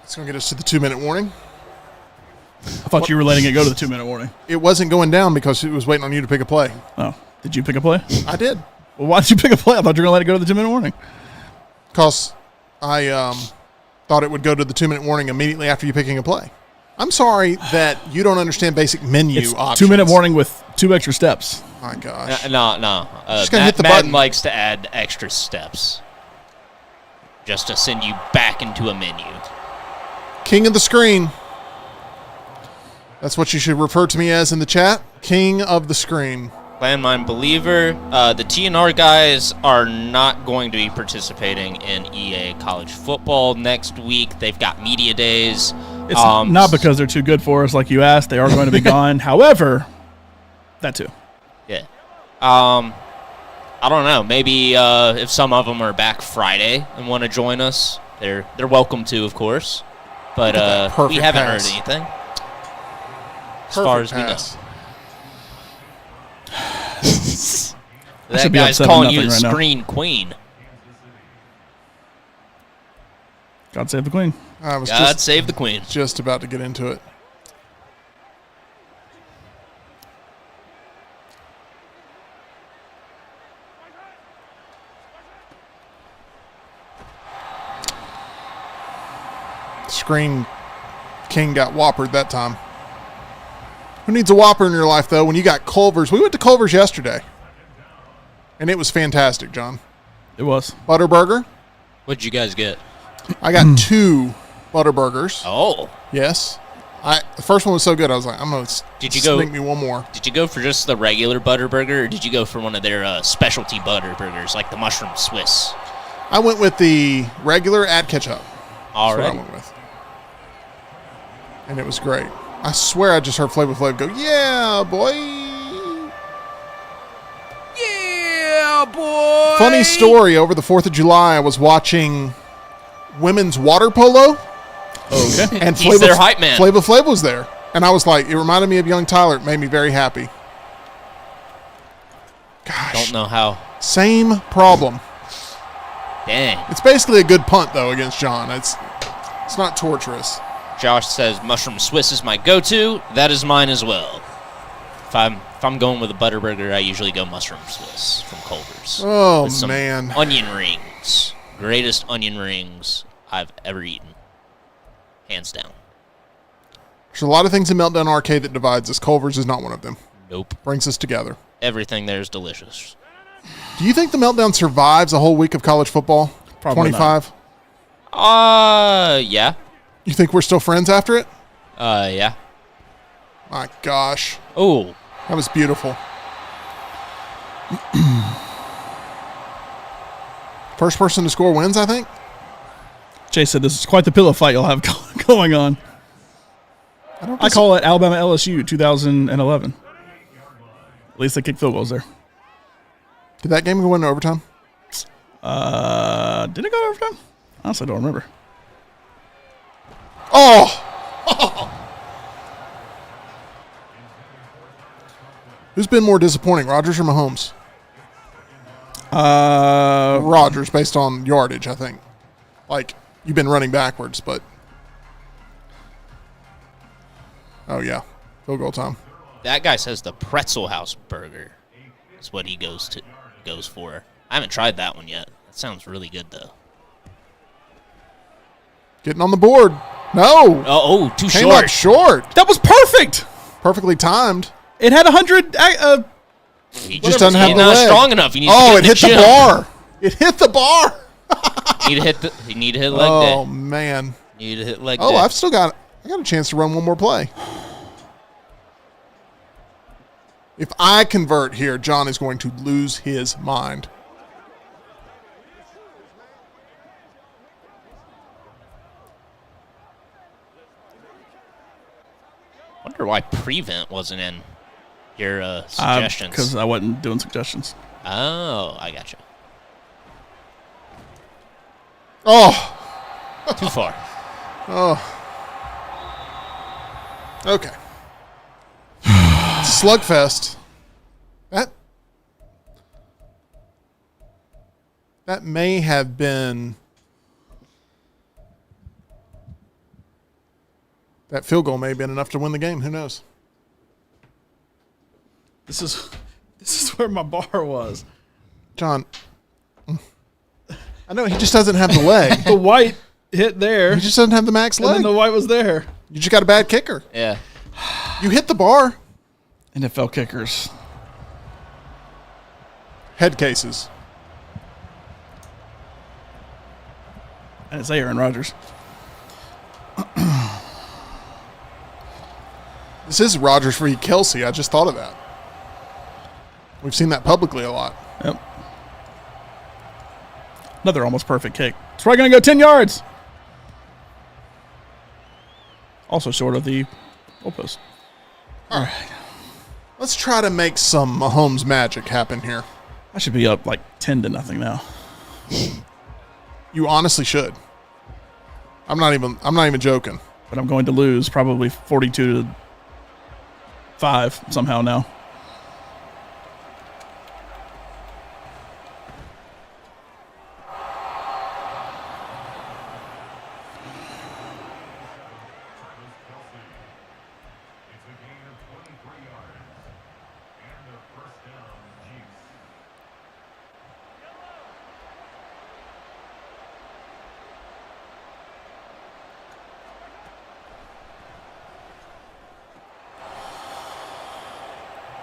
It's going to get us to the 2-minute warning. I thought you were letting it go to the 2-minute warning. It wasn't going down because it was waiting on you to pick a play. Oh, did you pick a play? I did. Well, why did you pick a play? I thought you were going to let it go to the 2-minute warning. Because I thought it would go to the 2-minute warning immediately after you picking a play. I'm sorry that you don't understand basic menu It's options. 2-minute warning with 2 extra steps. My gosh. No. Just gotta hit the Madden button. likes to add extra steps just to send you back into a menu. King of the screen. That's what you should refer to me as in the chat. King of the screen. Landmine Believer. The TNR guys are not going to be participating in EA College Football next week. They've got media days. It's not because they're too good for us, like you asked. They are going to be gone. However, that too. Yeah. I don't know. Maybe if some of them are back Friday and want to join us, they're welcome to, of course. But we haven't heard anything. As far as we know. That should be guy's up calling you 7-0 the right now. screen queen. God save the Queen. I was God save the Queen. just about to get into it. Screen King got whoppered that time. Who needs a whopper in your life, though, when you got Culver's? We went to Culver's yesterday, and it was fantastic, John. It was. Butterburger. What'd you guys get? I got 2 Butterburgers. Oh. Yes. The first one was so good, I was like, I'm going to sneak me one more. Did you go for just the regular Butterburger, or did you go for one of their specialty Butterburgers, like the Mushroom Swiss? I went with the regular add ketchup. All That's right. what I went with. And it was great. I swear I just heard Flavor Flav go, yeah, boy. Yeah, boy. Funny story, over the 4th of July, I was watching women's water polo. Okay. And He's their hype man. Flavor Flav was there. And I was like, it reminded me of young Tyler. It made me very happy. Gosh. Don't know how. Same problem. Dang. It's basically a good punt, though, against John. It's not torturous. Josh says Mushroom Swiss is my go-to. That is mine as well. If I'm going with a Butterburger, I usually go Mushroom Swiss from Culver's. Oh, With some man. Onion rings. Greatest onion rings I've ever eaten. Hands down. There's a lot of things in Meltdown Arcade that divides us. Culver's is not one of them. Nope. Brings us together. Everything there is delicious. Do you think the Meltdown survives a whole week of college football? Probably 25? Yeah. You think we're still friends after it? Yeah. My gosh. Oh. That was beautiful. First person to score wins, I think. Jay said this is quite the pillow fight you'll have going on. I call it Alabama LSU 2011. At least they kicked field goals there. Did that game go into overtime? Did it go to overtime? Honestly, I don't remember. Oh! Who's been more disappointing, Rodgers or Mahomes? Rodgers, based on yardage, I think. Like, you've been running backwards, but... Oh, yeah. Field goal time. That guy says the Pretzel House burger is what he goes for. I haven't tried that one yet. That sounds really good, though. Getting on the board. No! Too Came short. up short. That was perfect. Perfectly timed. It had 100. He Just doesn't have he's the not leg. strong enough. He needs Oh, to it get hit in the gym. bar. It hit the bar. You need to hit leg Oh, day. man. You need to hit leg Oh, day. I got a chance to run one more play. If I convert here, John is going to lose his mind. Wonder why Prevent wasn't in your suggestions. Because I wasn't doing suggestions. Oh, I gotcha. Oh, Too far. okay. It's a slugfest. That may have been... That field goal may have been enough to win the game. Who knows? This is where my bar was. John, I know he just doesn't have the leg. The white hit there, He just doesn't have the max and leg. then the white was there. You just got a bad kicker. Yeah. You hit the bar. NFL kickers. Head cases. And it's Aaron Rodgers. This is Rodgers v. Kelsey. I just thought of that. We've seen that publicly a lot. Yep. Another almost perfect kick. It's probably going to go 10 yards. Also short of the goalpost. All right. Let's try to make some Mahomes magic happen here. I should be up like 10-0 now. You honestly should. I'm not even joking. But I'm going to lose probably 42-5 somehow now.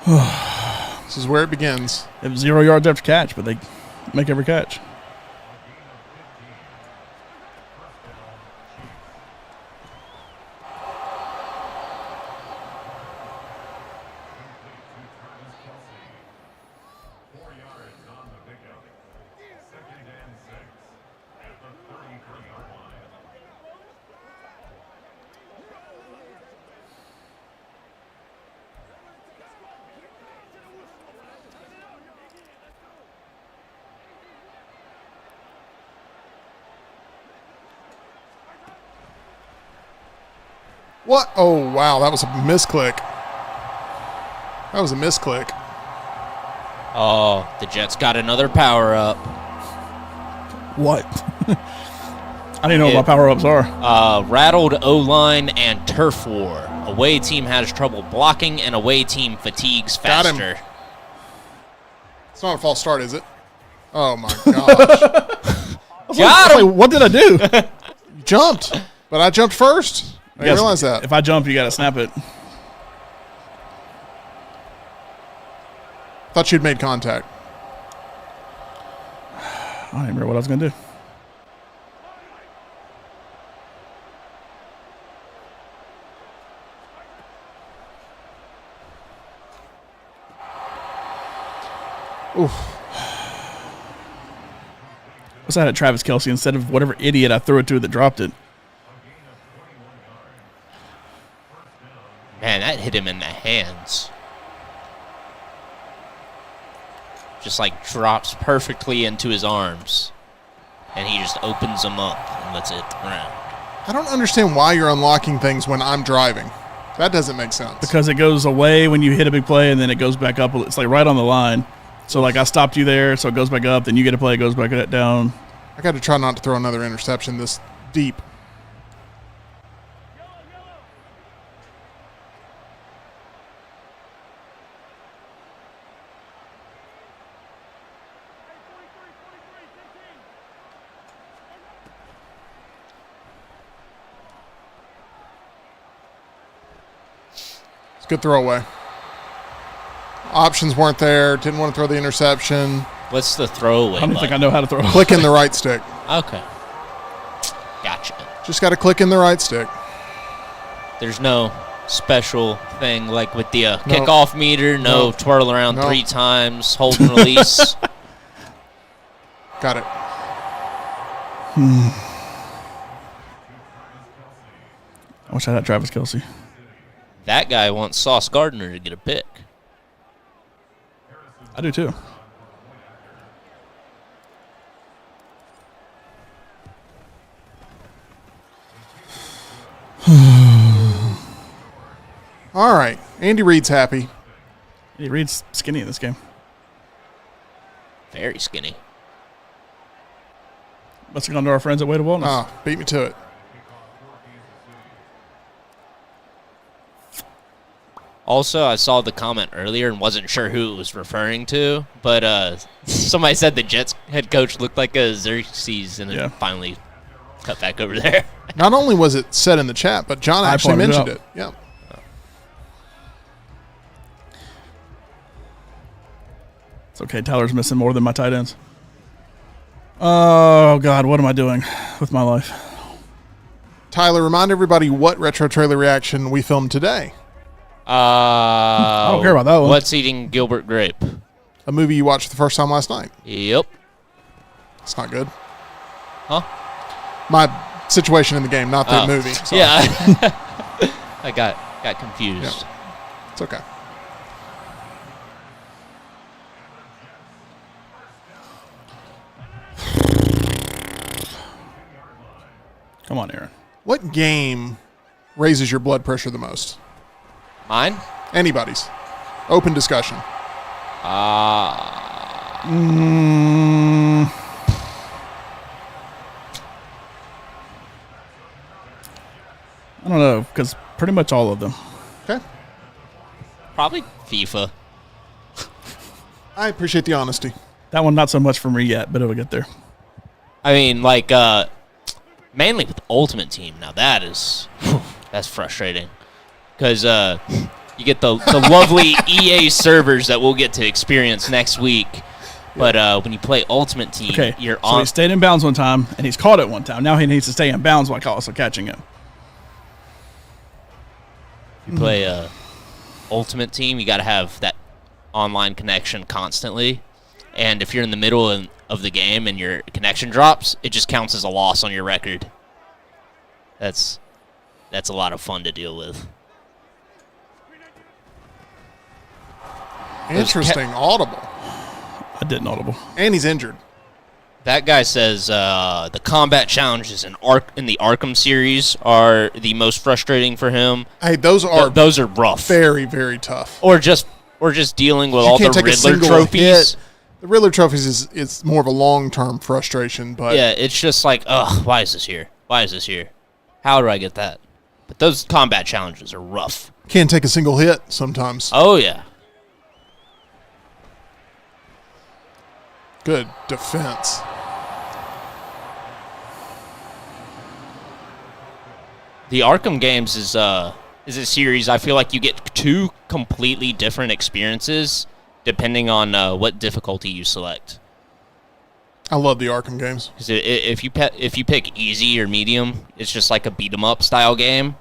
This is where it begins. It was 0 yards after catch, but they make every catch. What? Oh, wow. That was a misclick. That was a misclick. Oh, the Jets got another power up. What? I didn't know what my power-ups are. Rattled O-line and turf war. Away team has trouble blocking, and away team fatigues faster. Got him. It's not a false start, is it? Oh, my gosh. Got him! What did I do? You jumped, but I jumped first. I didn't realize that. If I jump, you got to snap it. Thought you'd made contact. I don't even remember what I was going to do. Oof. What's that at Travis Kelce instead of whatever idiot I threw it to that dropped it? Man, that hit him in the hands. Just like drops perfectly into his arms. And he just opens them up and lets it hit the ground. I don't understand why you're unlocking things when I'm driving. That doesn't make sense. Because it goes away when you hit a big play and then it goes back up. It's like right on the line. So like I stopped you there, so it goes back up. Then you get a play, it goes back down. I got to try not to throw another interception this deep. It's a good throwaway. Options weren't there. Didn't want to throw the interception. What's the throwaway? I don't think I know how to throw. Click in the right stick. Okay. Gotcha. Just got to click in the right stick. There's no special thing like with the kickoff meter. No twirl around 3 times, hold and release. Got it. I wish I had Travis Kelce. That guy wants Sauce Gardner to get a pick. I do too. All right. Andy Reid's happy. Andy Reid's skinny in this game. Very skinny. Must have gone to our friends at Way to Wellness. Oh, beat me to it. Also, I saw the comment earlier and wasn't sure who it was referring to, but somebody said the Jets head coach looked like a Xerxes and then finally cut back over there. Not only was it said in the chat, but John actually mentioned it. Yeah. It's okay. Tyler's missing more than my tight ends. Oh, God. What am I doing with my life? Tyler, remind everybody what Retro Trailer Reaction we filmed today. I don't care about that one. What's Eating Gilbert Grape? A movie you watched for the first time last night. Yep. It's not good. Huh? My situation in the game, not the movie. Sorry. Yeah. I got confused. Yeah. It's okay. Come on, Aaron. What game raises your blood pressure the most? Mine? Anybody's. Open discussion. I don't know, because pretty much all of them. Okay. Probably FIFA. I appreciate the honesty. That one, not so much for me yet, but it'll get there. I mean, like, mainly with Ultimate Team. Now, that's frustrating. Because You get the lovely EA servers that we'll get to experience next week. But when you play Ultimate Team, you're on. So he stayed in bounds one time, and he's caught it one time. Now he needs to stay in bounds while also catching it. You play Ultimate Team, you got to have that online connection constantly. And if you're in the middle of the game and your connection drops, it just counts as a loss on your record. That's a lot of fun to deal with. Interesting. Audible. I didn't audible. And he's injured. That guy says the combat challenges in the Arkham series are the most frustrating for him. Hey, those are rough. Very, very tough. Or just dealing with all the Riddler trophies. The Riddler trophies is more of a long-term frustration, but yeah, it's just like, ugh, why is this here? Why is this here? How do I get that? But those combat challenges are rough. Can't take a single hit sometimes. Oh yeah. Good defense. The Arkham games is a series. I feel like you get two completely different experiences depending on what difficulty you select. I love the Arkham games. Because if you pick easy or medium, it's just like a beat 'em up style game.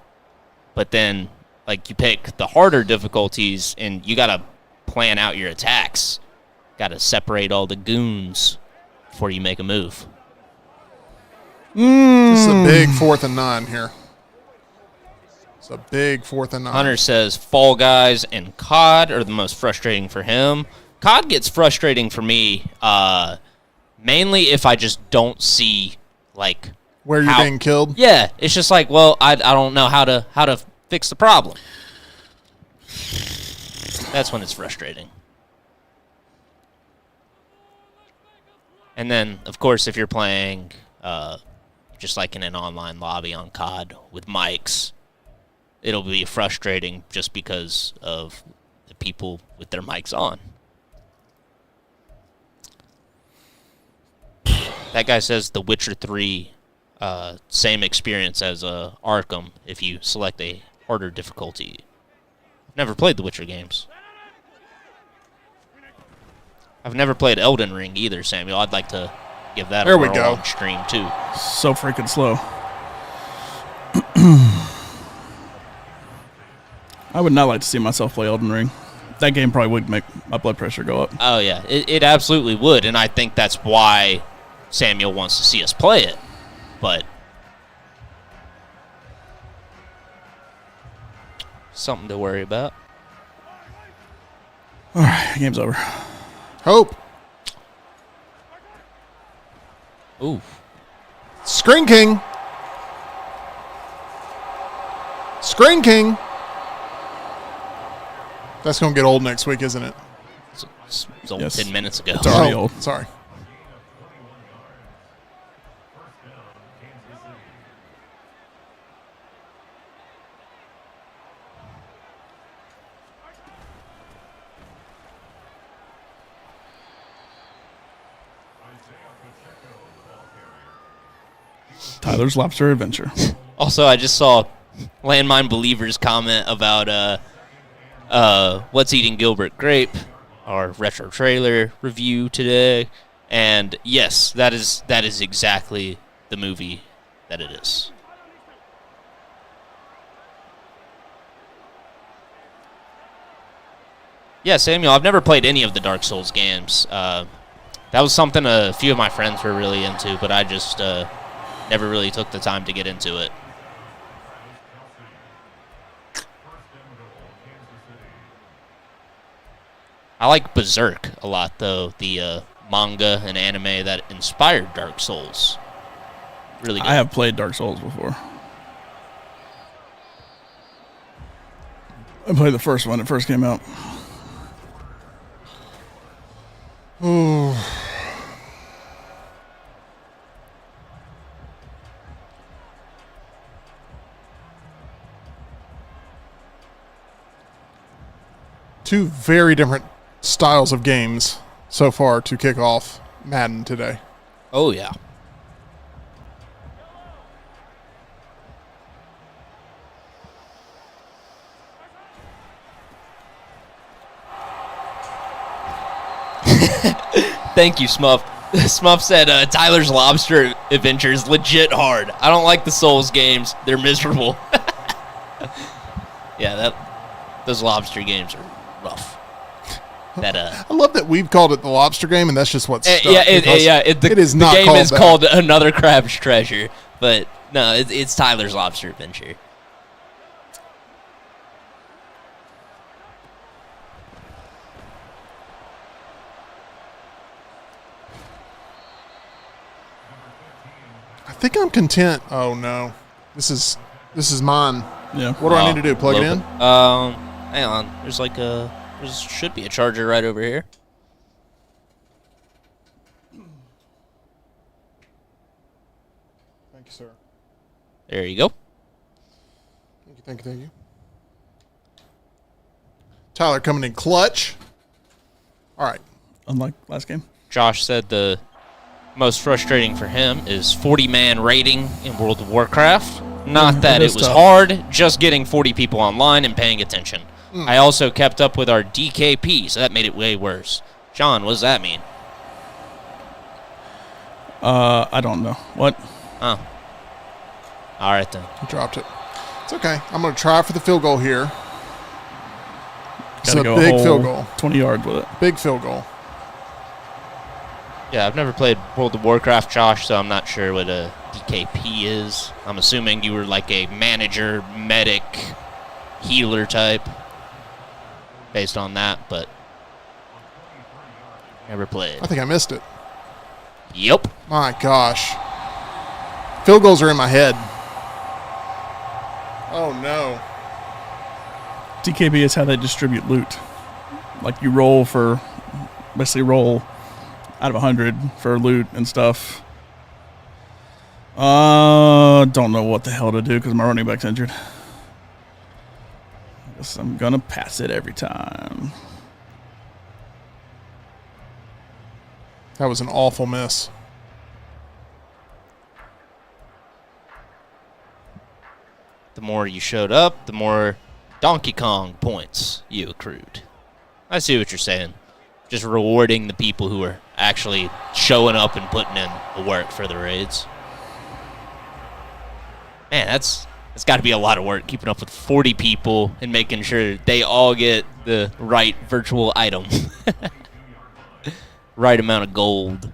But then, like, you pick the harder difficulties, and you gotta plan out your attacks. Gotta separate all the goons before you make a move. This is a big 4th and 9 here. It's a big 4th and 9. Hunter says Fall Guys and COD are the most frustrating for him. COD gets frustrating for me, mainly if I just don't see, like, where you're being killed. Yeah, it's just like, well, I don't know how to fix the problem. That's when it's frustrating. And then, of course, if you're playing just like in an online lobby on COD with mics, it'll be frustrating just because of the people with their mics on. That guy says The Witcher 3, same experience as Arkham if you select a harder difficulty. I've never played the Witcher games. I've never played Elden Ring either, Samuel. I'd like to give that a whirl on stream too. So freaking slow. I would not like to see myself play Elden Ring. That game probably would make my blood pressure go up. Oh, yeah. It absolutely would, and I think that's why Samuel wants to see us play it. But something to worry about. All right, game's over. Hope. Ooh. Screen King. Screen King. That's going to get old next week, isn't it? It's only 10 minutes ago. It's already old. Sorry. Tyler's Lobster Adventure. Also, I just saw Landmine Believers comment about What's Eating Gilbert Grape, our retro trailer review today. And yes, that is exactly the movie that it is. Yeah, Samuel, I've never played any of the Dark Souls games. That was something a few of my friends were really into, but I just never really took the time to get into it. I like Berserk a lot, though, the manga and anime that inspired Dark Souls. Really good. I have played Dark Souls before. I played the first one. It first came out. Ooh. Two very different styles of games so far to kick off Madden today. Oh, yeah. Thank you, Smuff. Smuff said Tyler's Lobster Adventure is legit hard. I don't like the Souls games. They're miserable. Yeah, those lobster games are rough. I love that we've called it the lobster game, and that's just what's stuck. It is not. The game is called Another Crab's Treasure, but no, it's Tyler's Lobster Adventure. I think I'm content. Oh no, this is mine. Yeah. What do I need to do? Plug it in? Hang on. There should be a charger right over here. Thank you, sir. There you go. Thank you. Tyler coming in clutch. All right. Unlike last game. Josh said the most frustrating for him is 40-man raiding in World of Warcraft. Not that it was tough. hard, just getting 40 people online and paying attention. I also kept up with our DKP, so that made it way worse. John, what does that mean? I don't know. What? Oh. All right, then. He dropped it. It's okay. I'm going to try for the field goal here. It's Gotta a go big whole field goal. 20 yards with it. Big field goal. Yeah, I've never played World of Warcraft, Josh, so I'm not sure what a DKP is. I'm assuming you were like a manager, medic, healer type based on that, but never played. I think I missed it. Yep. My gosh. Field goals are in my head. Oh, no. DKB is how they distribute loot. Like you basically roll out of 100 for loot and stuff. Don't know what the hell to do because my running back's injured. Guess I'm gonna pass it every time. That was an awful miss. The more you showed up, the more Donkey Kong points you accrued. I see what you're saying. Just rewarding the people who are actually showing up and putting in the work for the raids. Man, that's got to be a lot of work, keeping up with 40 people and making sure they all get the right virtual item. Right amount of gold.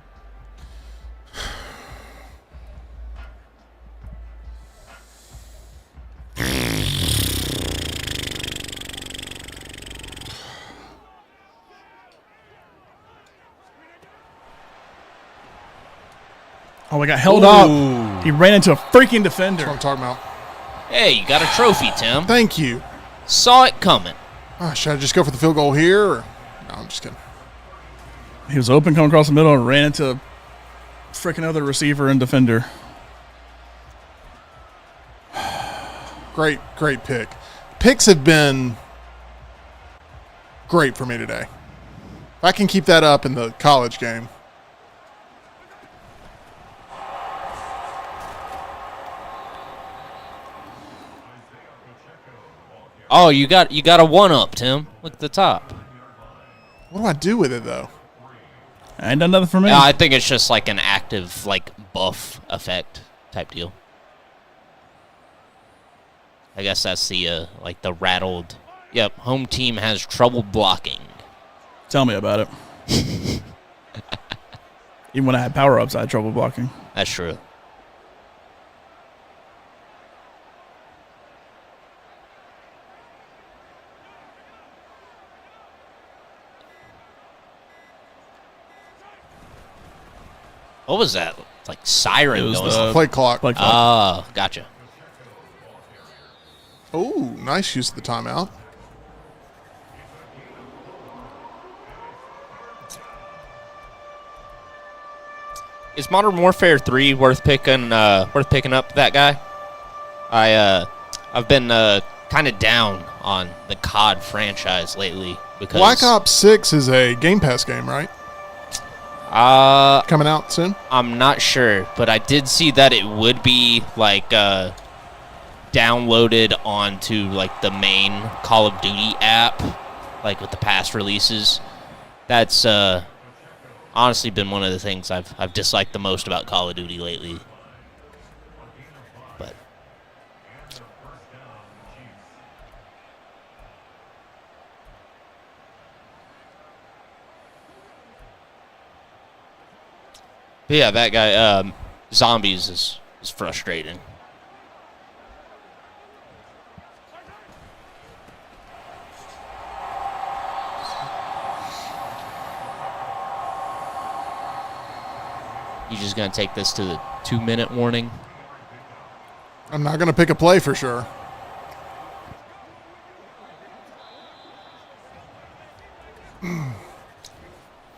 Oh, I got held up. He ran into a freaking defender. That's what I'm talking about. Hey, you got a trophy, Tim. Thank you. Saw it coming. Should I just go for the field goal here? Or? No, I'm just kidding. He was open coming across the middle and ran into a freaking other receiver and defender. Great pick. Picks have been great for me today. If I can keep that up in the college game. Oh, you got a one-up, Tim. Look at the top. What do I do with it, though? Ain't done nothing for me. I think it's just like an active, buff effect type deal. I guess that's the, the rattled. Yep, home team has trouble blocking. Tell me about it. Even when I had power-ups, I had trouble blocking. That's true. What was that? Like siren was noise? the Play clock. Oh, gotcha. Oh, nice use of the timeout. Is Modern Warfare 3 worth picking up that guy? I've been kind of down on the COD franchise lately because Black Ops 6 is a Game Pass game, right? Coming out soon? I'm not sure, but I did see that it would be downloaded onto the main Call of Duty app, with the past releases. That's honestly been one of the things I've disliked the most about Call of Duty lately. But yeah, that guy, Zombies is frustrating. You just gonna take this to the 2-minute warning? I'm not going to pick a play for sure.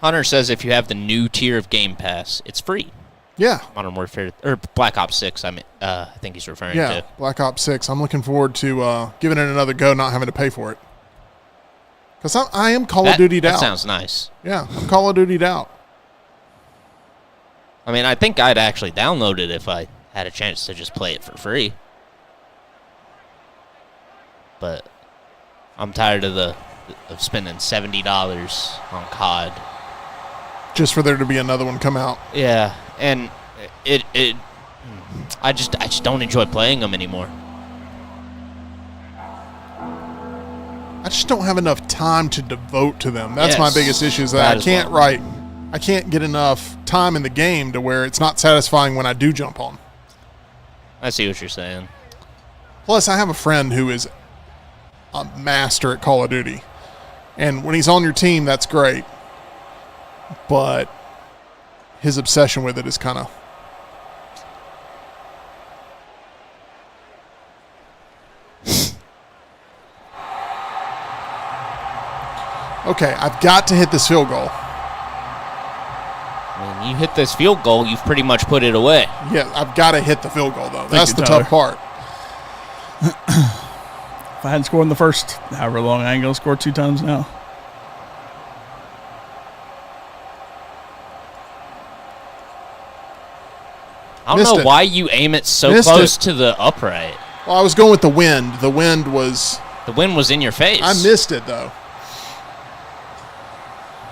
Hunter says if you have the new tier of Game Pass, it's free. Yeah. Modern Warfare or Black Ops 6. I think he's referring Yeah, to. Black Ops 6. I'm looking forward to giving it another go, not having to pay for it. Because I am Call of Duty'd That out. sounds nice. Yeah, I'm Call of Duty'd out. I mean, I think I'd actually download it if I had a chance to just play it for free. But I'm tired of spending $70 on COD. Just for there to be another one come out. Yeah, and I just don't enjoy playing them anymore. I just don't have enough time to devote to them. That's my Yes, biggest issue is that that as I can't get enough time in the game to where it's not satisfying when I do jump on. I see what you're saying. Plus, I have a friend who is a master at Call of Duty. And when he's on your team, that's great. But his obsession with it is kind of... Okay, I've got to hit this field goal. When you hit this field goal, you've pretty much put it away. Yeah, I've got to hit the field goal, though. That's you, the Tyler. tough part. If I hadn't scored in the first however long, I ain't going to score 2 times now. I don't Missed know it. why you aim it so Missed close it. to the upright. Well, I was going with the wind. The wind was... The wind was in your face. I missed it, though.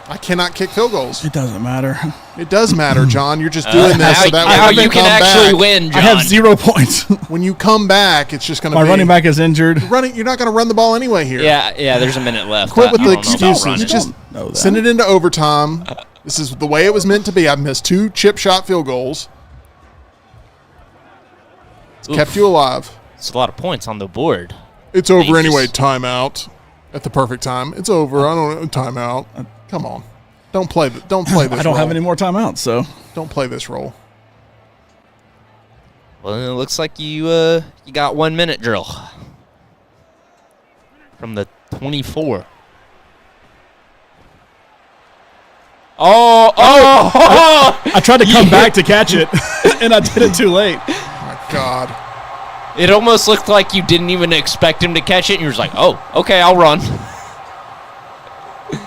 I cannot kick field goals. It doesn't matter. It does matter, John. You're just doing this so that now when you can actually back, win, John. I have 0 points. when you come back, it's just going to be... My running back is injured. You're not going to run the ball anyway here. Yeah, there's a minute left. Quit with I the don't know about excuses. running. Just know that. send it into overtime. This is the way it was meant to be. I've missed 2 chip shot field goals. It's Oof. kept you alive. It's a lot of points on the board. It's over You anyway. just- Timeout. At the perfect time. It's over. I don't know. Timeout. Come on. Don't play this. I don't have any more timeouts, so Don't play this role. Well, it looks like you got 1 minute drill from the 24. Oh! I tried to come back to catch it, and I did it too late. My God. It almost looked like you didn't even expect him to catch it, and you were just like, "Oh, okay, I'll run."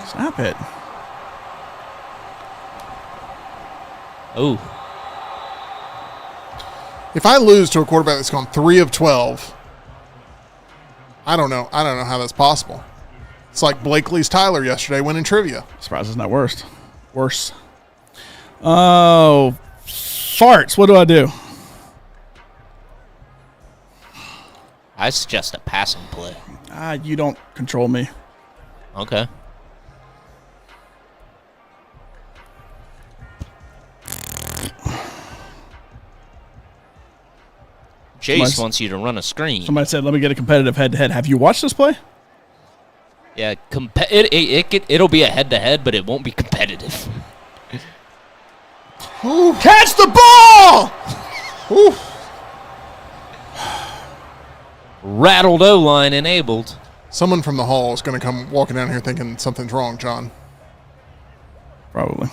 Snap it. Oh, If I lose to a quarterback that's gone 3 of 12, I don't know. I don't know how that's possible. It's like Blakely's Tyler yesterday winning trivia. Surprised it's not worse. Worse. Oh, farts. What do I do? I suggest a passing play. You don't control me. Okay. Jace Somebody's- wants you to run a screen. Somebody said, "Let me get a competitive head-to-head." Have you watched this play? Yeah, it'll be a head-to-head, but it won't be competitive. Catch the ball! Ooh. Rattled O-line enabled. Someone from the hall is going to come walking down here thinking something's wrong, John. Probably.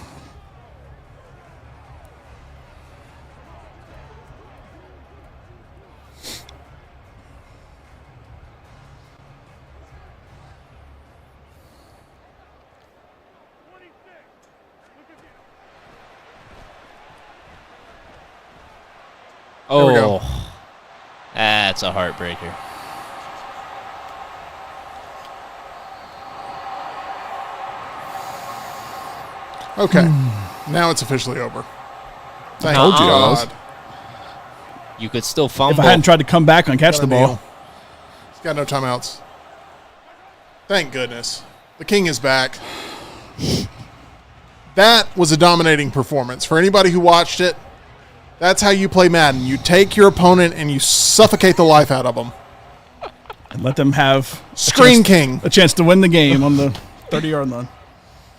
There we go. Oh, that's a heartbreaker. Okay. Now it's officially over. Thank told you. God. You could still fumble. If I hadn't tried to come back and catch the ball. He's got no timeouts. Thank goodness. The king is back. That was a dominating performance. For anybody who watched it, that's how you play Madden. You take your opponent and you suffocate the life out of them. And let them have a chance to win the game on the 30-yard line.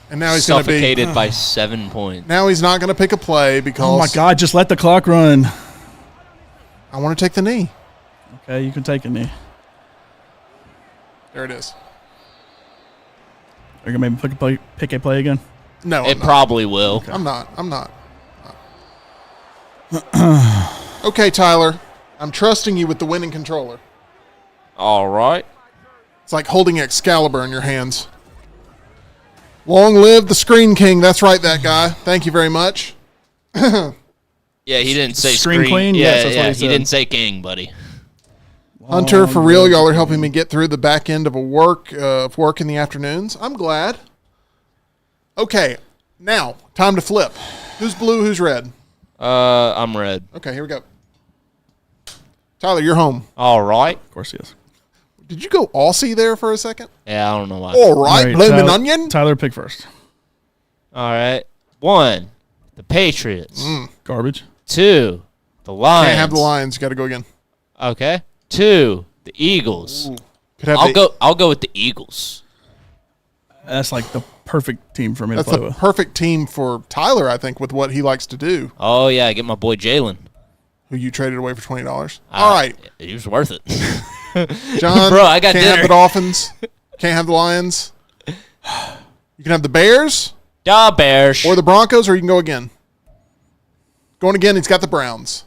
And now he's going to be suffocated by 7 points. Now he's not going to pick a play because oh my God! Just let the clock run. I want to take the knee. Okay, you can take a knee. There it is. Are you gonna maybe pick a play again? No, it probably will. Okay. I'm not. Okay, Tyler. I'm trusting you with the winning controller. All right. It's like holding Excalibur in your hands. Long live the Screen King. That's right, that guy. Thank you very much. Yeah, he didn't say Screen Queen? Yeah, Yes, that's what he said. didn't say king, buddy. Hunter, for real, y'all are helping me get through the back end of work in the afternoons. I'm glad. Okay, now, time to flip. Who's blue, who's red? I'm red. Okay, here we go. Tyler, you're home. All right. Of course he is. Did you go Aussie there for a second? Yeah, I don't know why. All right, bloomin' onion. Tyler, pick first. All right. 1, the Patriots. Garbage. 2, the Lions. Can't have the Lions. You got to go again. Okay. 2, the Eagles. Ooh. Could have I'll go with the Eagles. That's like the perfect team for me That's to play the with. perfect team for Tyler, I think, with what he likes to do. Oh yeah, get my boy Jalen. Who you traded away for $20. All right, He was worth it. John. Bro, I got can't dinner. have the Dolphins. Can't have the Lions. You can have the Bears Da Bears. or the Broncos, or you can go again. Going again, he's got the Browns.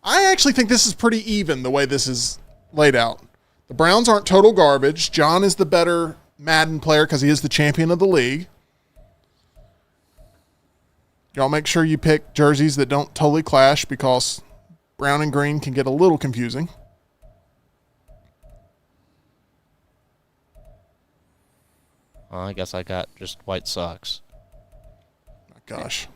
I actually think this is pretty even the way this is laid out. The Browns aren't total garbage. John is the better Madden player because he is the champion of the league. Y'all make sure you pick jerseys that don't totally clash because brown and green can get a little confusing. Well, I guess I got just white socks. Gosh,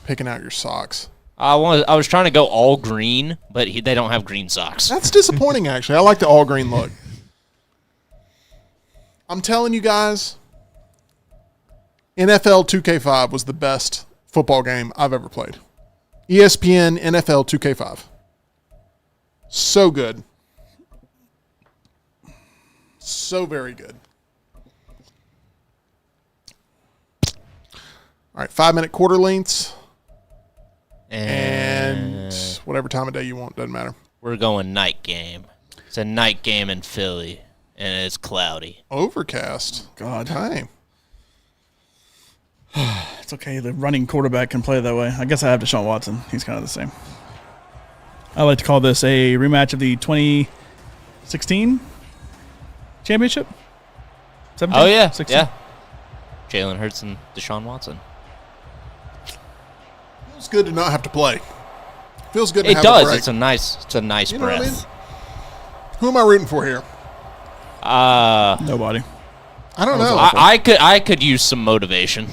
picking out your socks. I was trying to go all green, but they don't have green socks. That's disappointing, actually. I like the all green look. I'm telling you guys, NFL 2K5 was the best football game I've ever played. ESPN NFL 2K5. So good. So very good. All right, 5-minute quarter lengths. And whatever time of day you want, doesn't matter. We're going night game. It's a night game in Philly, and it's cloudy. Overcast. God. Time. It's okay. The running quarterback can play that way. I guess I have Deshaun Watson. He's kind of the same. I like to call this a rematch of the 2016 championship. 17? Oh, yeah. 16? Yeah. Jalen Hurts and Deshaun Watson. Feels good to not have to play. Feels good to It have a does. break. It's a nice You know what I breath. mean? Who am I rooting for here? Nobody. I don't know. I could use some motivation.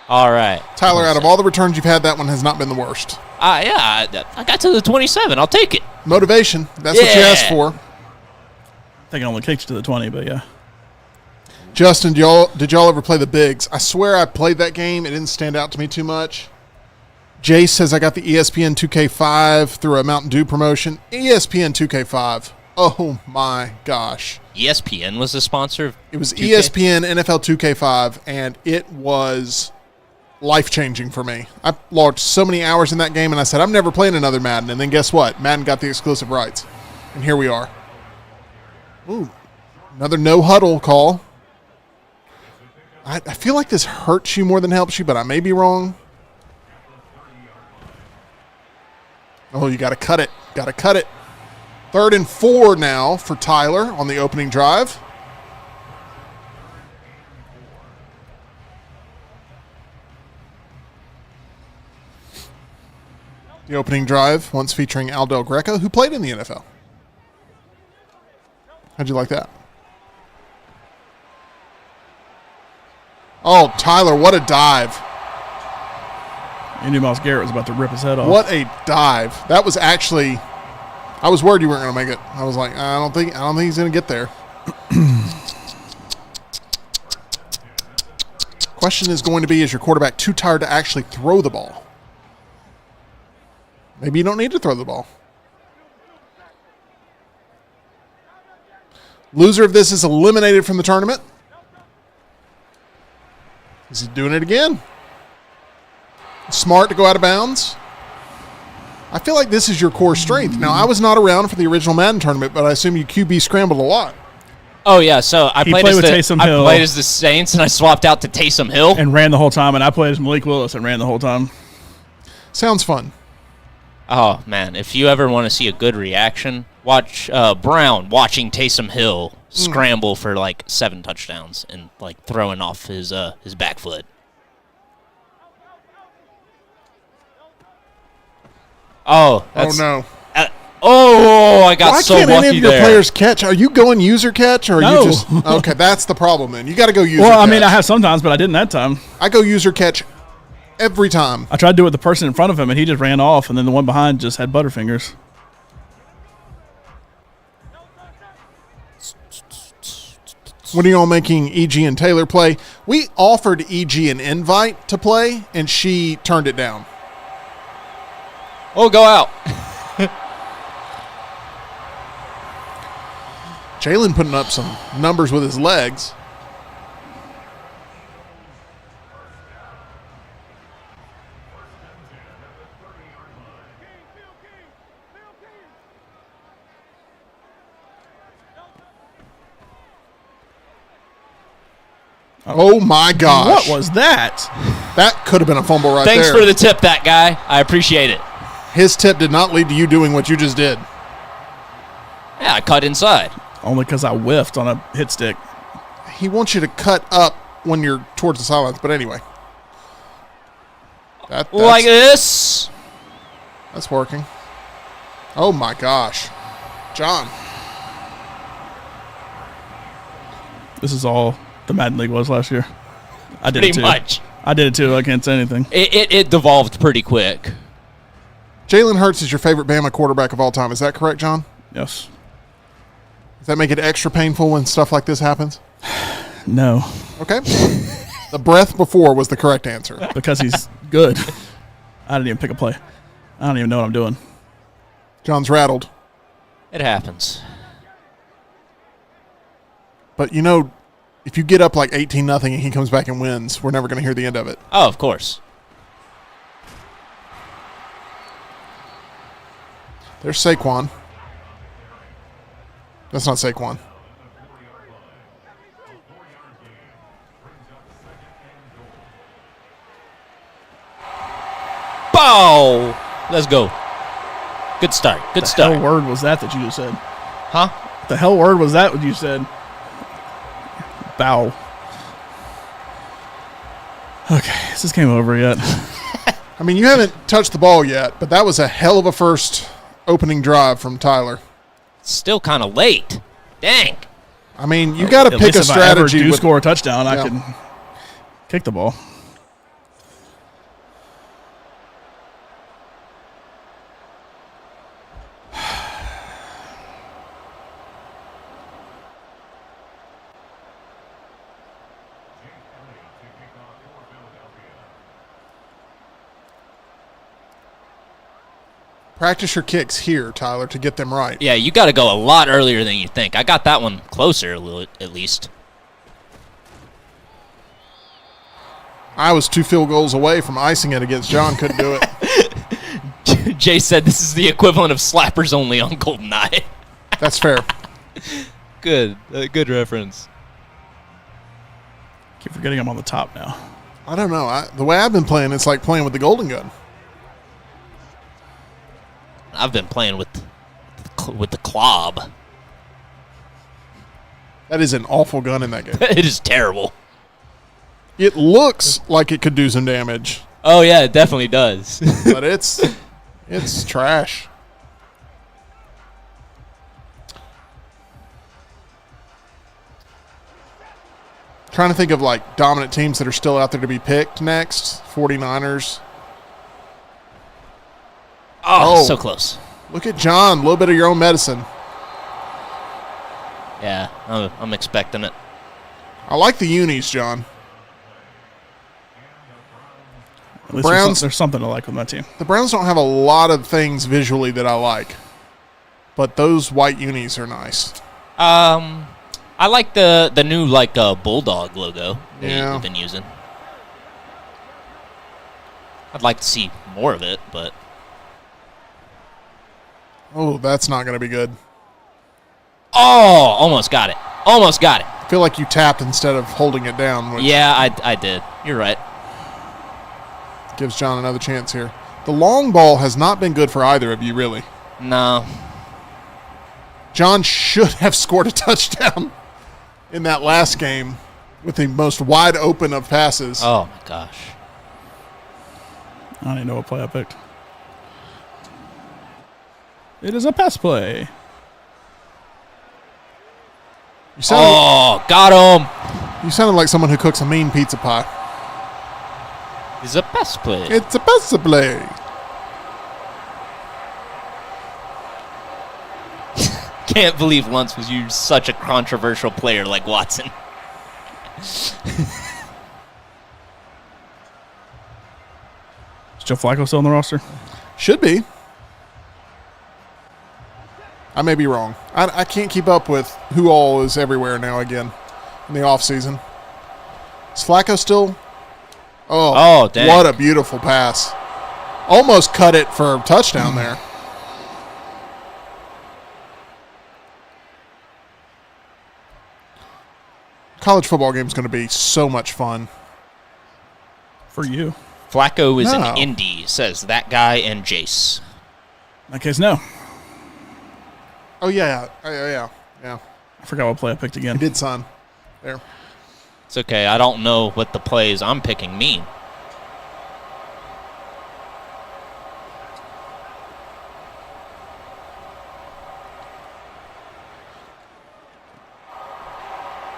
All right. Tyler, out of all the returns you've had, that one has not been the worst. Yeah, I got to the 27. I'll take it. Motivation. That's what you asked for. I think it only takes you to the 20, but yeah. Justin, did y'all ever play the Bigs? I swear I played that game. It didn't stand out to me too much. Jace says I got the ESPN 2K5 through a Mountain Dew promotion. ESPN 2K5. Oh my gosh. ESPN was the sponsor of It was 2K? ESPN NFL 2K5, and it was life-changing for me. I logged so many hours in that game, and I said, I'm never playing another Madden. And then guess what? Madden got the exclusive rights. And here we are. Ooh, another no-huddle call. I feel like this hurts you more than helps you, but I may be wrong. Oh, you got to cut it. Got to cut it. 3rd and 4 now for Tyler on the opening drive. The opening drive, once featuring Aldel Greco, who played in the NFL. How'd you like that? Oh, Tyler, what a dive. You knew Myles Garrett was about to rip his head off. What a dive. That was actually, I was worried you weren't going to make it. I was like, I don't think he's going to get there. Question is going to be, is your quarterback too tired to actually throw the ball? Maybe you don't need to throw the ball. Loser of this is eliminated from the tournament. Is he doing it again? Smart to go out of bounds. I feel like this is your core strength. Now, I was not around for the original Madden tournament, but I assume you QB scrambled a lot. Oh, yeah, so I played with Taysom Hill. I played as the Saints, and I swapped out to Taysom Hill. And ran the whole time, and I played as Malik Willis and ran the whole time. Sounds fun. Oh, man, if you ever want to see a good reaction, watch Brown watching Taysom Hill scramble for, like, 7 touchdowns and, like, throwing off his back foot. Oh, that's... Oh, no. I got Why so can't lucky any of your there. players catch? Are you going user catch, or are No. you just... Okay, that's the problem, then. You got to go user catch. Well, I mean, I have sometimes, but I didn't that time. I go user catch every time. I tried to do it with the person in front of him, and he just ran off, and then the one behind just had butterfingers. When are you all making EG and Taylor play? We offered EG an invite to play, and she turned it down. Oh, go out. Jalen putting up some numbers with his legs. Oh, my gosh. What was that? That could have been a fumble right Thanks there. for the tip, that guy. I appreciate it. His tip did not lead to you doing what you just did. Yeah, I cut inside. Only because I whiffed on a hit stick. He wants you to cut up when you're towards the sidelines, but anyway. Like this. That's working. Oh, my gosh. John. This is all the Madden League was last year. I did Pretty it too. much. I did it too. I can't say anything. It devolved pretty quick. Jalen Hurts is your favorite Bama quarterback of all time. Is that correct, John? Yes. Does that make it extra painful when stuff like this happens? No. Okay. The breath before was the correct answer. Because he's good. I didn't even pick a play. I don't even know what I'm doing. John's rattled. It happens. But, you know, if you get up like 18-0 and he comes back and wins, we're never going to hear the end of it. Oh, of course. There's Saquon. That's not Saquon. Bow! Let's go. Good start. Good The start. hell word was that you just said? Huh? The hell word was that what you said? Bow. Okay, is this game over yet? I mean, you haven't touched the ball yet, but that was a hell of a first opening drive from Tyler. Still kind of late. Dang. I mean, you got to At pick least a if I ever strategy. do with- score a touchdown, I Yeah. can kick the ball. Practice your kicks here, Tyler, to get them right. Yeah, you got to go a lot earlier than you think. I got that one closer, at least. I was 2 field goals away from icing it against John. Couldn't do it. Jay said this is the equivalent of slappers only on GoldenEye. That's fair. Good. Good reference. Keep forgetting I'm on the top now. I don't know. The way I've been playing, it's like playing with the golden gun. I've been playing with the clob. That is an awful gun in that game. It is terrible. It looks like it could do some damage, Oh, yeah, it definitely does. but it's trash. Trying to think of like dominant teams that are still out there to be picked next. 49ers. Oh, so close. Look at John. A little bit of your own medicine. Yeah, I'm expecting it. I like the unis, John. At least there's something to like with my team. The Browns don't have a lot of things visually that I like, but those white unis are nice. I like the new bulldog logo Yeah. they've been using. I'd like to see more of it, but Oh, that's not going to be good. almost got it. Almost got it. I feel like you tapped instead of holding it down, which Yeah, I did. You're right. gives John another chance here. The long ball has not been good for either of you, really. No. John should have scored a touchdown in that last game with the most wide open of passes. Oh my gosh. I don't even know what play I picked. It is a pass play. You sounded, Got him. you sounded like someone who cooks a mean pizza pie. He's a pass play. It's a pizza play. Can't believe Luntz was used such a controversial player like Watson. Is Joe Flacco still on the roster? Should be. I may be wrong. I can't keep up with who all is everywhere now again in the offseason. Is Flacco still? Oh, dang. What a beautiful pass. Almost cut it for a touchdown there. College football game is going to be so much fun. For you. Flacco is No. an indie, says that guy and Jace. In that case, no. Oh, yeah. Yeah. I forgot what play I picked again. He did, son. There. It's okay. I don't know what the plays I'm picking mean.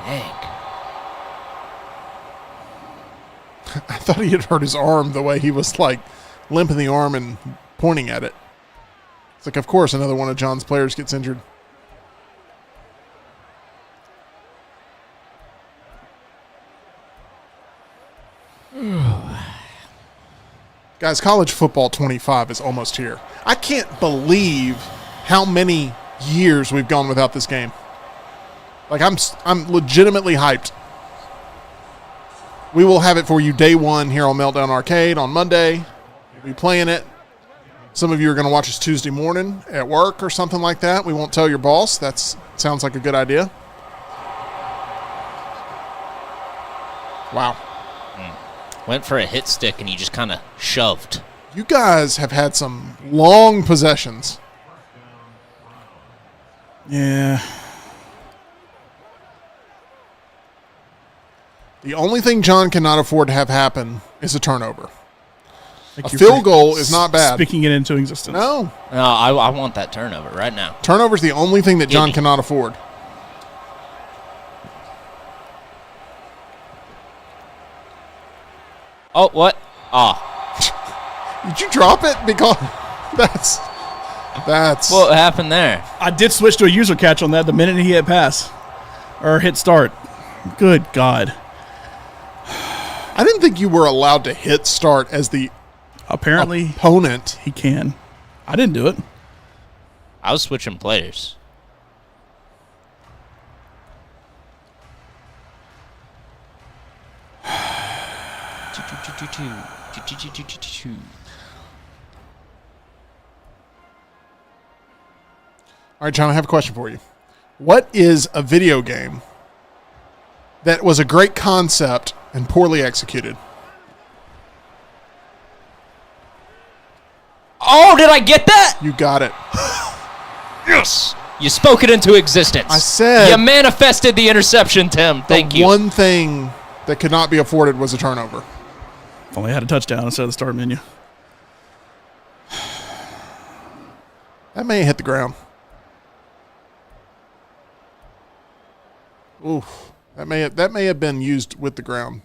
Dang. I thought he had hurt his arm the way he was like limping the arm and pointing at it. It's like, of course, another one of John's players gets injured. Guys, college football 25 is almost here. I can't believe how many years we've gone without this game. Like, I'm legitimately hyped. We will have it for you day one here on Meltdown Arcade on Monday. We'll be playing it. Some of you are going to watch us Tuesday morning at work or something like that. We won't tell your boss. That sounds like a good idea. Wow. Went for a hit stick and he just kind of shoved. You guys have had some long possessions. Yeah. The only thing John cannot afford to have happen is a turnover. Thank A you field for goal is not bad. Speaking it into existence. No. No, I want that turnover right now. Turnover's the only thing that John Gimme. cannot afford. Oh, what? Did you drop it? Because that's What happened there? I did switch to a user catch on that the minute he hit pass. Or hit start. Good God. I didn't think you were allowed to hit start as the Apparently, opponent. he can. I didn't do it. I was switching players. All right, John, I have a question for you. What is a video game that was a great concept and poorly executed? Oh, did I get that? You got it. Yes. You spoke it into existence. I said You manifested the interception, Tim. Thank the you. one thing that could not be afforded was a turnover. If only I had a touchdown instead of the start menu. That may have hit the ground. Oof. That may have been used with the ground.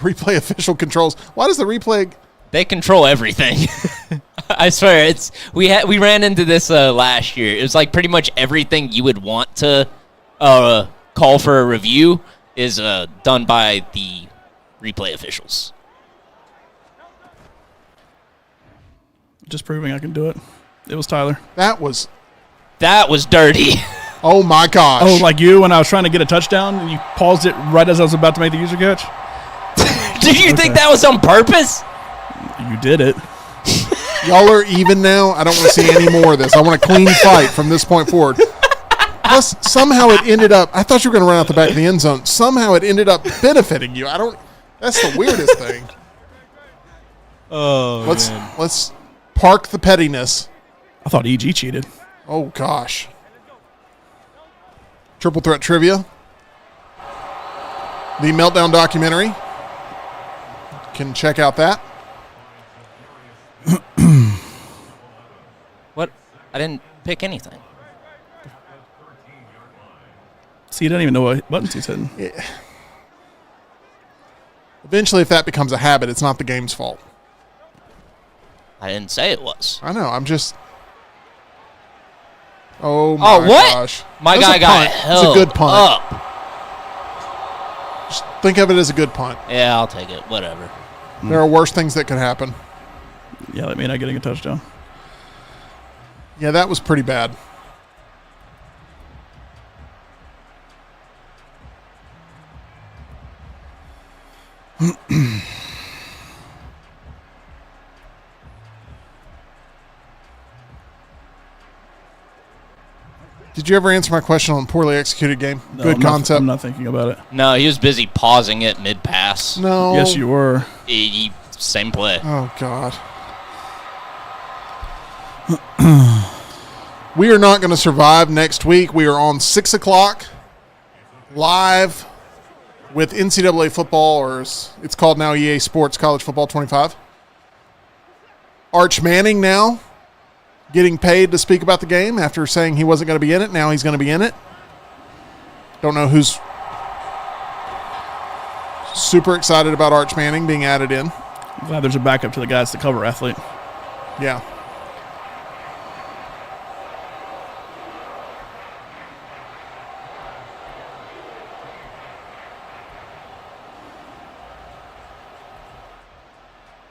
Replay official controls. Why does the replay? They control everything. I swear, we ran into this last year. It was like pretty much everything you would want to call for a review is done by the replay officials. Just proving I can do it. It was Tyler. That was dirty. Oh my gosh. Oh, like you when I was trying to get a touchdown and you paused it right as I was about to make the user catch? Did you think that was on purpose? You did it. Y'all are even now. I don't want to see any more of this. I want a clean fight from this point forward. Plus, somehow it ended up. I thought you were going to run out the back of the end zone. Somehow it ended up benefiting you. That's the weirdest thing. Oh, let's park the pettiness. I thought EG cheated. Oh gosh. Triple Threat Trivia. The Meltdown documentary. You can check out that. What? I didn't pick anything. See, you don't even know what buttons he's hitting. Yeah. Eventually, if that becomes a habit, it's not the game's fault. I didn't say it was. I know. I'm just. Oh my what? gosh! My That's guy a got punt. held It's a good punt. up. Just think of it as a good punt. Yeah, I'll take it. Whatever. There are worse things that could happen. Yeah, that mean not getting a touchdown. Yeah, that was pretty bad. Did you ever answer my question on poorly executed game? No, Good concept. I'm not thinking about it. No, he was busy pausing it mid-pass. No. Yes, you were. Same play. Oh, God. We are not going to survive next week. We are on 6 o'clock live with NCAA football, or as it's called now EA Sports College Football 25. Arch Manning now getting paid to speak about the game after saying he wasn't going to be in it. Now he's going to be in it. Don't know who's super excited about Arch Manning being added in. I'm glad there's a backup to the guy that's the cover athlete. Yeah.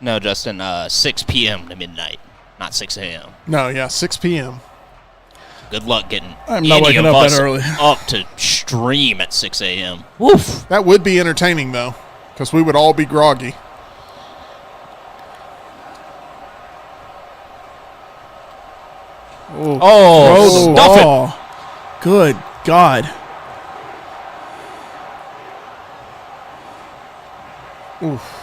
No, Justin, 6 p.m. to midnight, not 6 a.m. No, yeah, 6 p.m. Good luck getting I'm not any waking of up us that early. up to stream at 6 a.m. Woof. That would be entertaining, though, because we would all be groggy. Oh, stuff it. Oh, good God. Oof.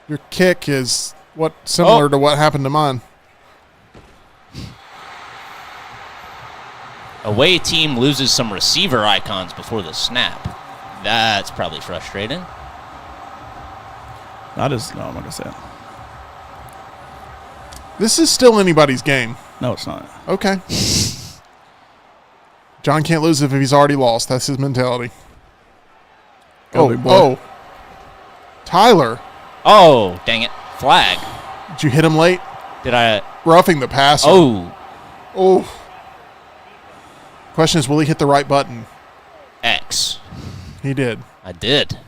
Your kick is similar to what happened to mine. Away team loses some receiver icons before the snap. That's probably frustrating. No, I'm not going to say it. This is still anybody's game. No, it's not. Okay. John can't lose if he's already lost. That's his mentality. Go, big boy. Oh. Tyler. Oh, dang it. Flag. Did you hit him late? Did I? Roughing the passer. Oh, Oh. Question is, will he hit the right button? X. He did. I did.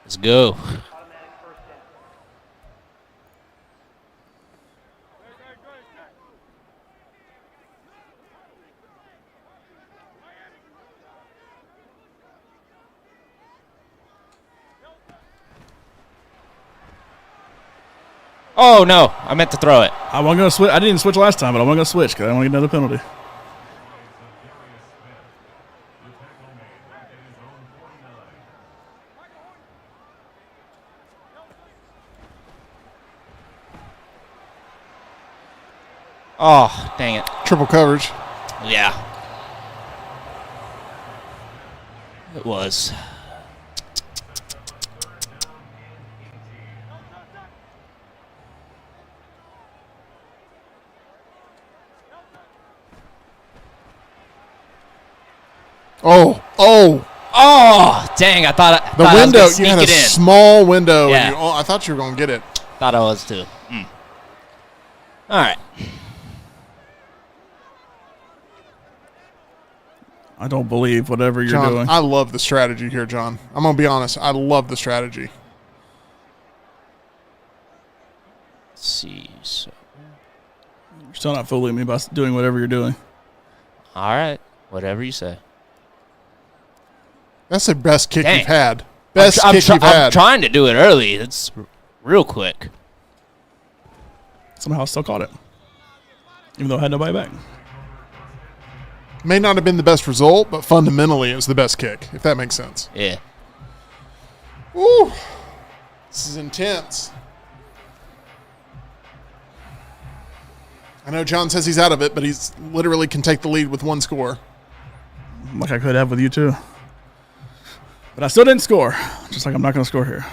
Let's go. Oh, no. I meant to throw it. I wasn't going to switch. I didn't switch last time, but I wasn't going to switch because I want to get another penalty. Oh, dang it. Triple coverage. Yeah. It was. Oh, dang! I thought I The was window, gonna you sneak had a it in. small window. Yeah. And I thought you were going to get it. Thought I was too. All right. I don't believe whatever you're John, doing. I love the strategy here, John. I'm going to be honest. I love the strategy. Let's see. So, You're still not fooling me by doing whatever you're doing. all right. Whatever you say. That's the best kick Dang. you've had. Best I'm kick you've I'm had. trying to do it early. It's real quick. Somehow I still caught it. Even though I had nobody back. May not have been the best result, but fundamentally it was the best kick, if that makes sense. Yeah. Woo! This is intense. I know John says he's out of it, but he's literally can take the lead with one score. Like I could have with you too. But I still didn't score. Just like I'm not going to score here.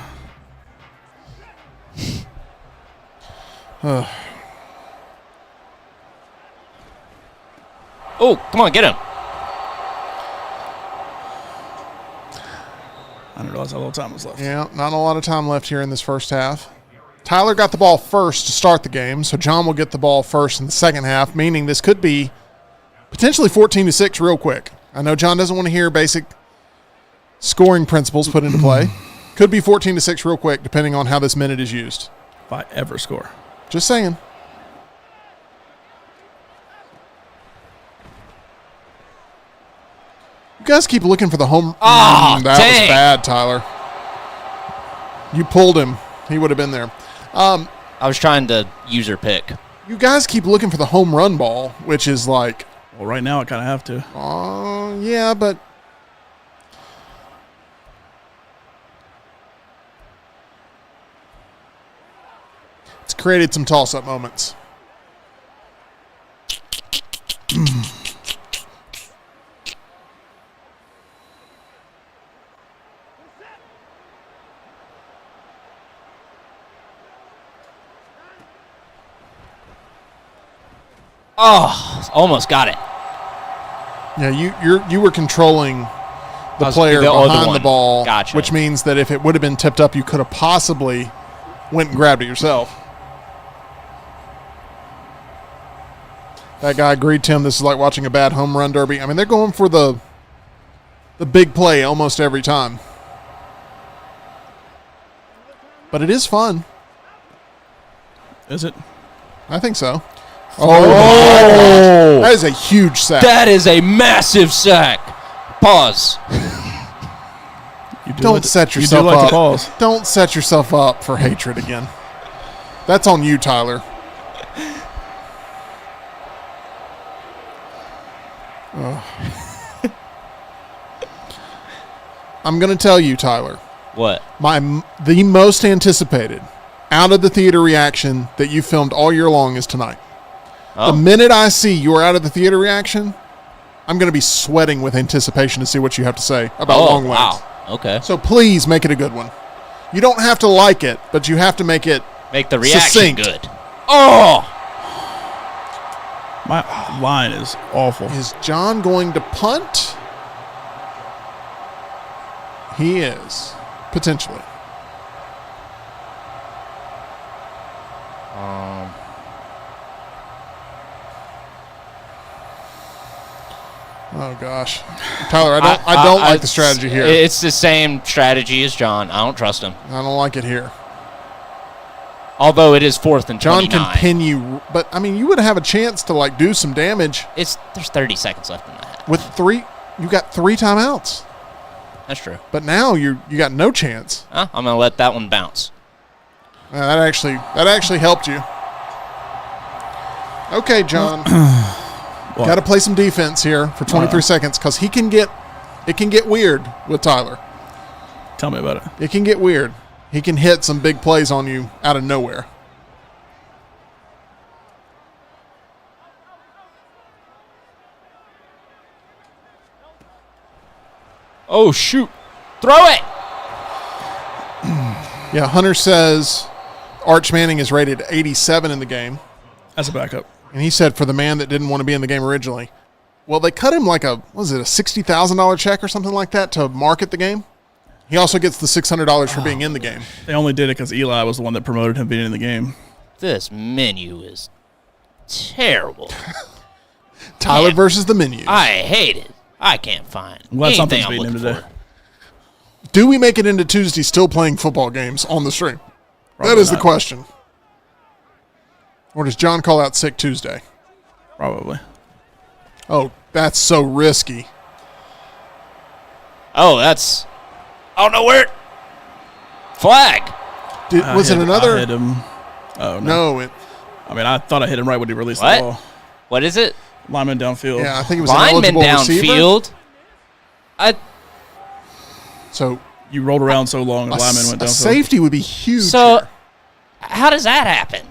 Oh, come on, get him. I didn't realize how little time was left. Yeah, not a lot of time left here in this first half. Tyler got the ball first to start the game, so John will get the ball first in the second half, meaning this could be potentially 14-6 real quick. I know John doesn't want to hear basic scoring principles put into play. Could be 14-6 real quick, depending on how this minute is used. If I ever score. Just saying. You guys keep looking for the home. That dang. was bad, Tyler. You pulled him. He would have been there. I was trying to user pick. You guys keep looking for the home run ball, which is like, Well, right now I kind of have to. yeah, but it's created some toss-up moments. Oh, almost got it. Yeah, you were controlling the player the other behind the one. ball, Gotcha. which means that if it would have been tipped up, you could have possibly went and grabbed it yourself. That guy agreed, Tim. This is like watching a bad home run derby. I mean, they're going for the big play almost every time. But it is fun. Is it? I think so. Oh! That is a huge sack. That is a massive sack. Pause. You do Don't like to- set you yourself do like up. to pause. Don't set yourself up for hatred again. That's on you, Tyler. I'm going to tell you, Tyler, What? the most anticipated out of the theater reaction that you filmed all year long is tonight. Oh. The minute I see your out of the theater reaction, I'm going to be sweating with anticipation to see what you have to say about long legs. Wow. Okay. So please make it a good one. You don't have to like it, but you have to make it Make the reaction succinct. good. Oh! My line is awful. Is John going to punt? He is, potentially. Oh gosh, Tyler, I don't like the strategy here. It's the same strategy as John. I don't trust him. I don't like it here. Although it is 4th and John 29. can pin you, but I mean, you would have a chance to like do some damage There's 30 seconds left in that. with three. You got 3 timeouts, That's true. but now you got no chance. I'm gonna let that one bounce. That actually helped you. Okay, John. What? Got to play some defense here for 23 seconds because it can get weird with Tyler. Tell me about it. It can get weird. He can hit some big plays on you out of nowhere. Oh shoot! Throw it! Yeah, Hunter says Arch Manning is rated 87 in the game. As a backup. And he said for the man that didn't want to be in the game originally. Well, they cut him like a $60,000 check or something like that to market the game. He also gets the $600 for being in the game. They only did it because Eli was the one that promoted him being in the game. This menu is terrible. Tyler Man, versus the menu. I hate it. I can't find I'm glad anything something's I'm beating him looking today. for. Do we make it into Tuesday still playing football games on the stream? Probably that is not. the question. Or does John call out sick Tuesday? Probably. Oh, that's so risky. Oh, that's... Oh, no, where? Flag. Was it another? I hit him. Oh, No. I thought I hit him right when he released What? the ball. What is it? Lineman downfield. Yeah, I think it was Lineman an eligible receiver. downfield? So You rolled around so long, the lineman went a downfield. safety would be huge. So, how does that happen?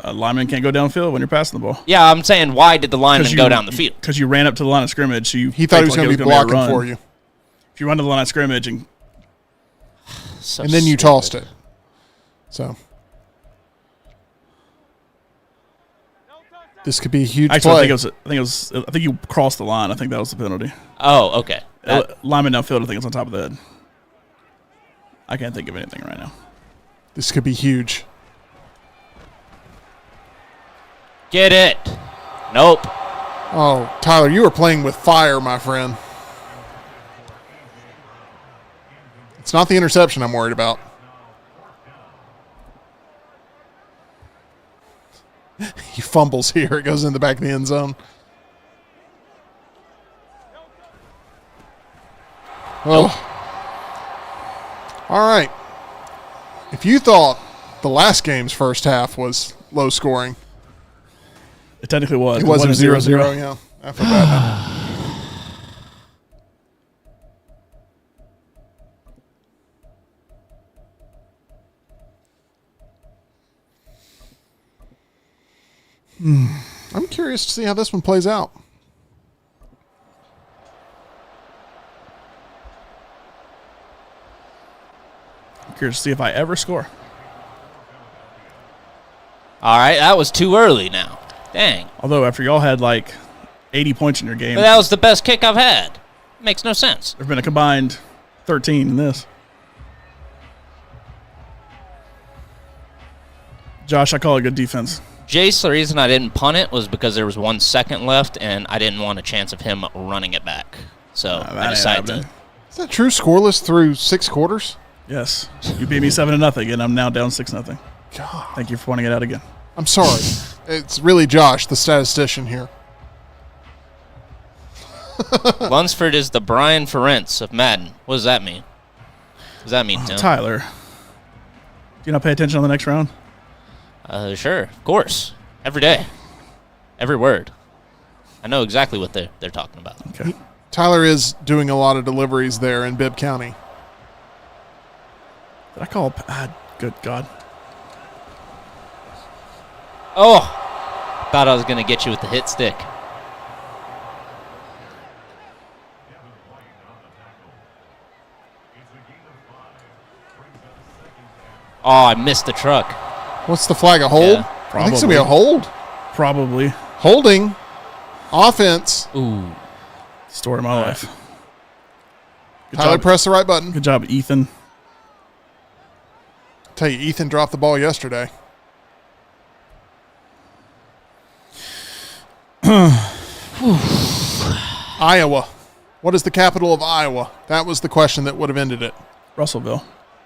Lineman can't go downfield when you're passing the ball. Yeah, I'm saying, why did the lineman go down the field? Because you ran up to the line of scrimmage. So he thought he was going to be blocking for you. If you run to the line of scrimmage and So And then you stupid. tossed it. So this could be a huge actually, play. I think you crossed the line. I think that was the penalty. Oh, okay. Lineman downfield. I think it's on top of the head. I can't think of anything right now. This could be huge. Get it. Nope. Oh, Tyler, you were playing with fire, my friend. It's not the interception I'm worried about. He fumbles here. It goes in the back of the end zone. Oh. All right. If you thought the last game's first half was low scoring, It technically was. it wasn't a 0-0. Yeah, I feel bad now. I'm curious to see how this one plays out. I'm curious to see if I ever score. All right, that was too early now. Dang. Although after y'all had like 80 points in your game, But that was the best kick I've had. Makes no sense. there's been a combined 13 in this. Josh, I call it good defense. Jace, the reason I didn't punt it was because there was 1 second left, and I didn't want a chance of him running it back. So that I ain't decided happening. to. Is that true? Scoreless through 6 quarters? Yes. You beat me 7-0, and I'm now down 6-0. God, Thank you for pointing it out again. I'm sorry. It's really Josh, the statistician here. Lunsford is the Brian Ferentz of Madden. What does that mean? What does that mean, Tim? Tyler, do you not pay attention on the next round? Sure, of course. Every day. Every word. I know exactly what they're talking about. Okay. Tyler is doing a lot of deliveries there in Bibb County. Did I call? Good God. Oh! Thought I was going to get you with the hit stick. Oh, I missed the truck. What's the flag? A hold? Yeah, I think it's going to be a hold. Probably. Holding. Offense. Ooh. Story of my life. Good Tyler job. pressed the right button. Good job, Ethan. Tell you, Ethan dropped the ball yesterday. Iowa. What is the capital of Iowa? That was the question that would have ended it. Russellville.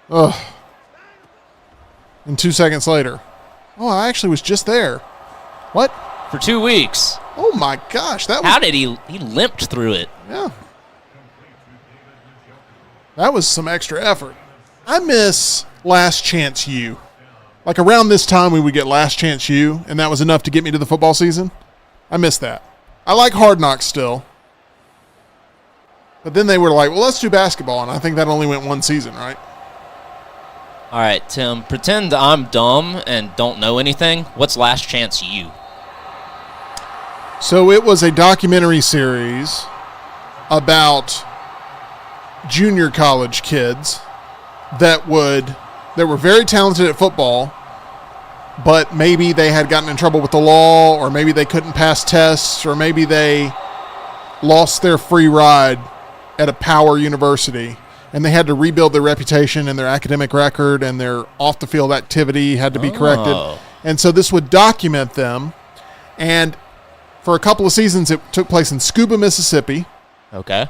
Ugh. And 2 seconds later. Oh, I actually was just there. What? For 2 weeks. Oh my gosh, that was How did he limped through it? yeah. That was some extra effort. I miss Last Chance U. Like around this time we would get Last Chance U, and that was enough to get me to the football season. I miss that. I like Hard Knocks still. But then they were like, well, let's do basketball, and I think that only went 1 season, right? All right, Tim, pretend I'm dumb and don't know anything. What's Last Chance U? So it was a documentary series about junior college kids that were very talented at football, but maybe they had gotten in trouble with the law, or maybe they couldn't pass tests, or maybe they lost their free ride at a power university, and they had to rebuild their reputation and their academic record, and their off-the-field activity had to be corrected. And so this would document them. And for a couple of seasons, it took place in Scuba, Mississippi. Okay.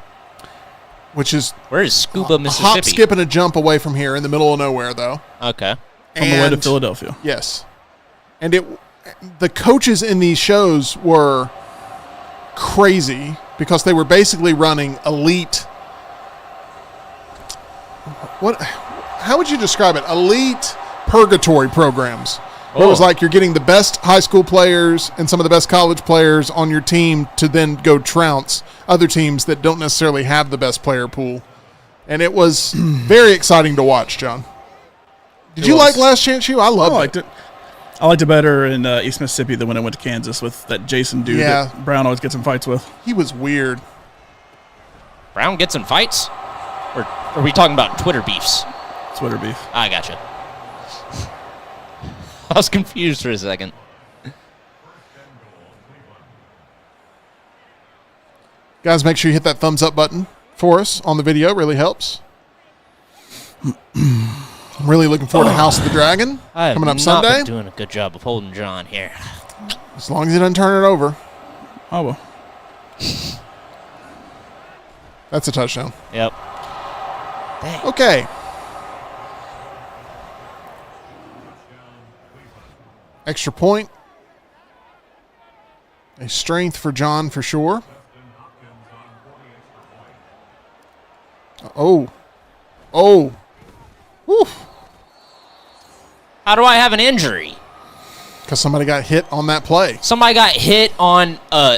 Which is where is Scuba, Mississippi? A hop, skip, and a jump away from here, in the middle of nowhere, though. Okay. On the way to Philadelphia. Yes. And the coaches in these shows were crazy because they were basically running elite. How would you describe it? Elite purgatory programs. Where it was like you're getting the best high school players and some of the best college players on your team to then go trounce other teams that don't necessarily have the best player pool. And it was very exciting to watch, John. Did you like Last Chance U? I liked it. I liked it better in East Mississippi than when I went to Kansas with that Jason dude that Brown always gets in fights with. He was weird. Brown gets in fights? Or are we talking about Twitter beefs? Twitter beef. I gotcha. I was confused for a second. Guys, make sure you hit that thumbs up button for us on the video. It really helps. I'm really looking forward to House of the Dragon coming up Sunday. I have not been doing a good job of holding John here. As long as he doesn't turn it over. Oh, well. That's a touchdown. Yep. Dang. Okay. Extra point. A strength for John for sure. Oh. Woof. How do I have an injury? Because somebody got hit on that play. Somebody got hit on a.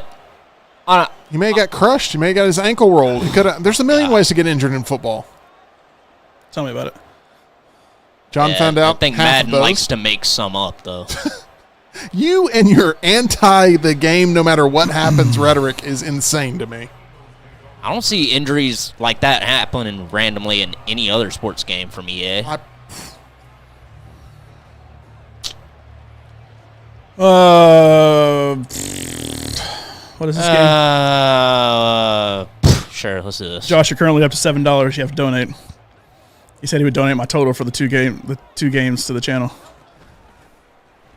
He may have got crushed. He may have got his ankle rolled. There's a million ways to get injured in football. Tell me about it. John found out. I think Madden likes to make some up, though. You and your anti the game no matter what happens rhetoric is insane to me. I don't see injuries like that happening randomly in any other sports game from EA. What is this game? Sure, let's do this. Josh, you're currently up to $7. You have to donate. He said he would donate my total for the two games to the channel.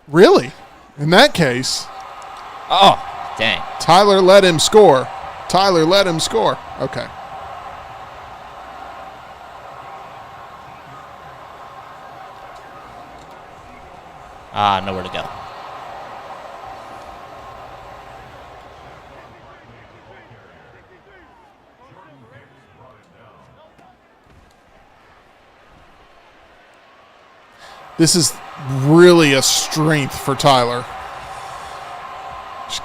Really? In that case. Oh, dang. Tyler let him score. Okay. Nowhere to go. This is really a strength for Tyler.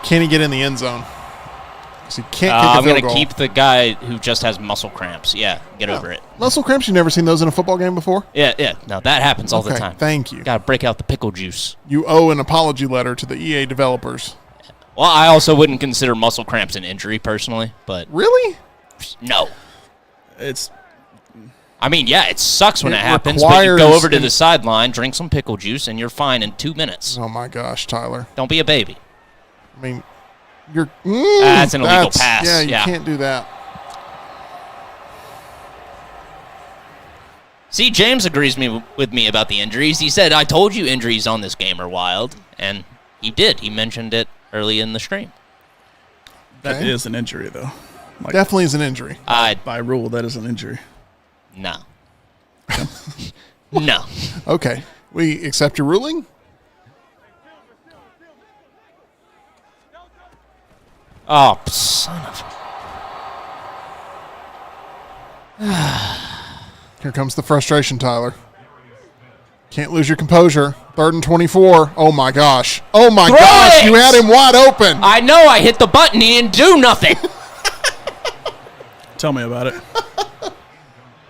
Can he get in the end zone? Because he can't kick a field I'm going goal. to keep the guy who just has muscle cramps. Yeah, get over it. Muscle cramps? You've never seen those in a football game before? Yeah. No, that happens all the time. Thank you. Got to break out the pickle juice. You owe an apology letter to the EA developers. Well, I also wouldn't consider muscle cramps an injury personally, but Really? no. It's I mean, yeah, it sucks when it happens, but you go over to the sideline, drink some pickle juice, and you're fine in 2 minutes. Oh, my gosh, Tyler. Don't be a baby. I mean, you're... That's an illegal pass. Yeah, you can't do that. See, James agrees with me about the injuries. He said, I told you injuries on this game are wild, and he did. He mentioned it early in the stream. That is an injury, though. Like, definitely is an injury. By rule, that is an injury. No. No. Okay. We accept your ruling? Oh, son of... Here comes the frustration, Tyler. Can't lose your composure. 3rd and 24. Oh, my gosh. Oh, my gosh. You had him wide open. I know. I hit the button. He didn't do nothing. Tell me about it.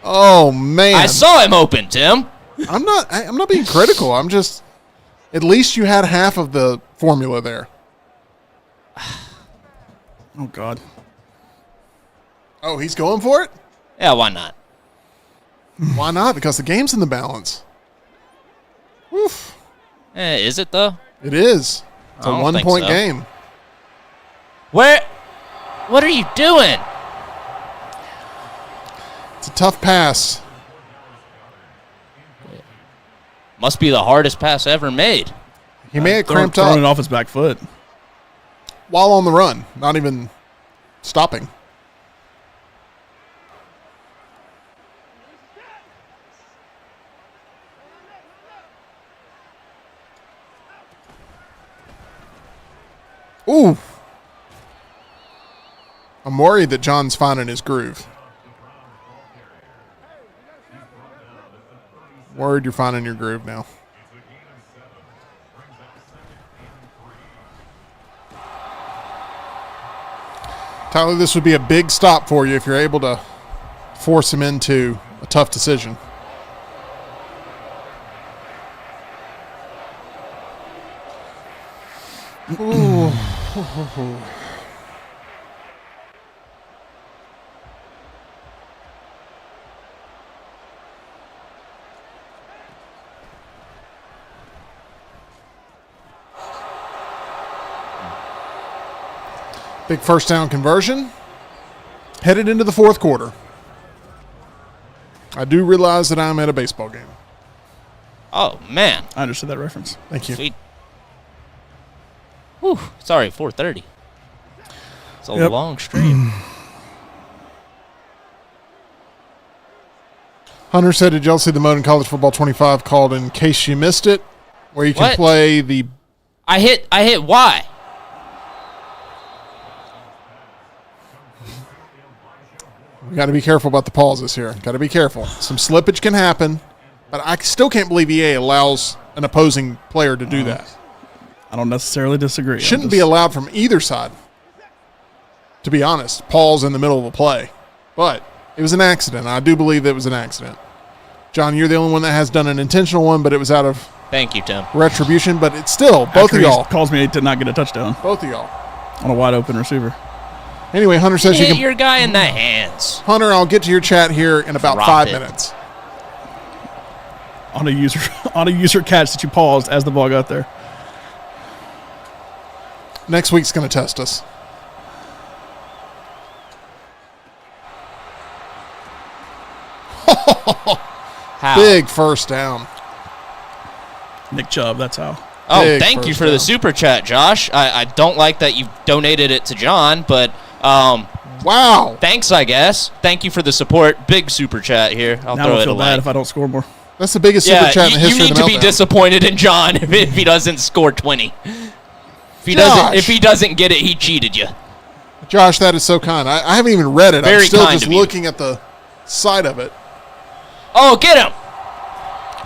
Oh, man. I saw him open, Tim. I'm not being critical. I'm just... At least you had half of the formula there. Oh, God. Oh, he's going for it? Yeah, why not? Why not? Because the game's in the balance. Oof. Is it, though? It is. It's a I don't think 1-point so. game. Where? What are you doing? It's a tough pass. Must be the hardest pass ever made. He may have cramped throwing it up off his back foot. while on the run, not even stopping. Ooh. I'm worried that John's finding his groove. Worried you're finding your groove now. Tyler, this would be a big stop for you if you're able to force him into a tough decision. Ooh. Big first down conversion. Headed into the fourth quarter. I do realize that I'm at a baseball game. Oh, man. I understood that reference. Thank you. Sweet. Whew. Sorry, 4:30. It's a long stream. Hunter said, did y'all see the Madden College Football 25 called in case you missed it? Where you can What? play the... I hit Y. We got to be careful about the pauses here. Got to be careful. Some slippage can happen, but I still can't believe EA allows an opposing player to do that. I don't necessarily disagree. Shouldn't be allowed from either side, to be honest. Pause in the middle of a play. But it was an accident. I do believe that it was an accident. John, you're the only one that has done an intentional one, but it was out of Thank you, Tim. retribution. But it's still, both of y'all. Calls me to not get a touchdown Both of y'all. on a wide open receiver. Anyway, Hunter says you Hit can... your guy in the hands. Hunter, I'll get to your chat here in about Drop 5 it. minutes. On a user catch that you paused as the ball got there. Next week's going to test us. How? Big first down. Nick Chubb, that's how. Oh, Big thank you first for the down. super chat, Josh. I don't like that you donated it to John, but Wow. thanks, I guess. Thank you for the support. Big super chat here. I'll Now I throw don't it feel away. bad if I don't score more. That's the biggest Yeah, super chat in the you history need of the to be Meltdown. disappointed in John if he doesn't score 20. Josh. If he doesn't get it, he cheated you. Josh, that is so kind. I haven't even read it. I'm Very still kind just of you. looking at the side of it. Oh, get him!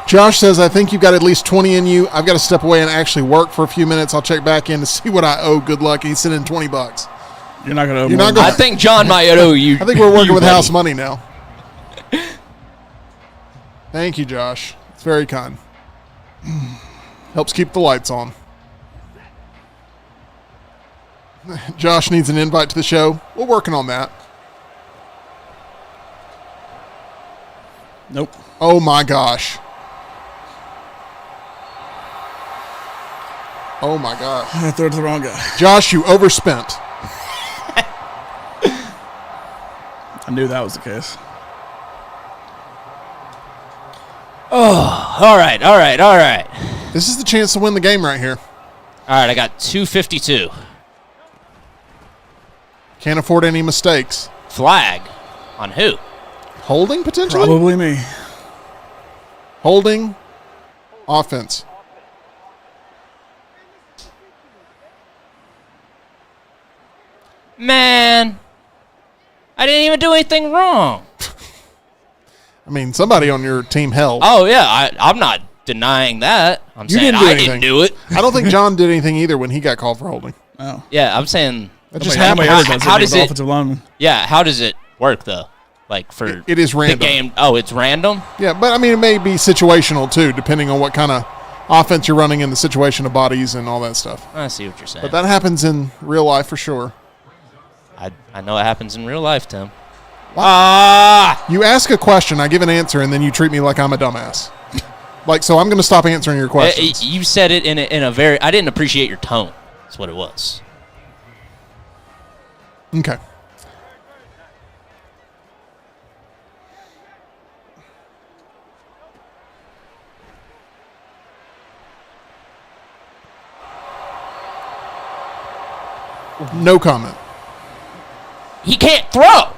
Josh says, I think you've got at least 20 in you. I've got to step away and actually work for a few minutes. I'll check back in to see what I owe. Good luck. He's sending $20. You're not going to. You're not I think John might owe you. I think we're working you, with buddy. house money now. Thank you, Josh. It's very kind. Helps keep the lights on. Josh needs an invite to the show. We're working on that. Nope. Oh, my gosh. Oh, my gosh. I threw it to the wrong guy. Josh, you overspent. I knew that was the case. Oh, all right. This is the chance to win the game right here. All right, I got 252. Can't afford any mistakes. Flag on who? Holding, potentially? Probably me. Holding. Offense. Man, I didn't even do anything wrong. I mean, somebody on your team held. Oh, yeah, I'm not denying that. I'm You saying didn't do I anything. didn't do it. I don't think John did anything either when he got called for holding. Oh. Yeah, I'm saying, That just Nobody happened. ever does How it does with it- offensive lineman. yeah, how does it work, though? Like, for It is the random. game. Oh, it's random? Yeah, but I mean, it may be situational too, depending on what kind of offense you're running and the situation of bodies and all that stuff. I see what you're saying. But that happens in real life for sure. I know it happens in real life, Tim. You ask a question, I give an answer, and then you treat me like I'm a dumbass. So I'm going to stop answering your questions. You said it in a very. I didn't appreciate your tone. That's what it was. Okay. No comment. He can't throw.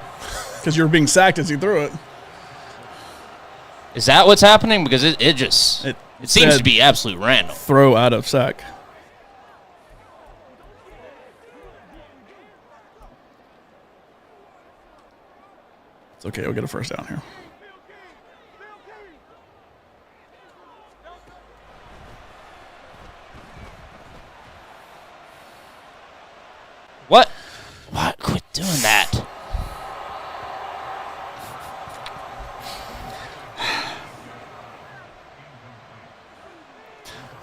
Because you were being sacked as he threw it. Is that what's happening? Because it seems said to be absolute random. Throw out of sack. It's okay. We'll get a first down here. What? What? Quit doing that.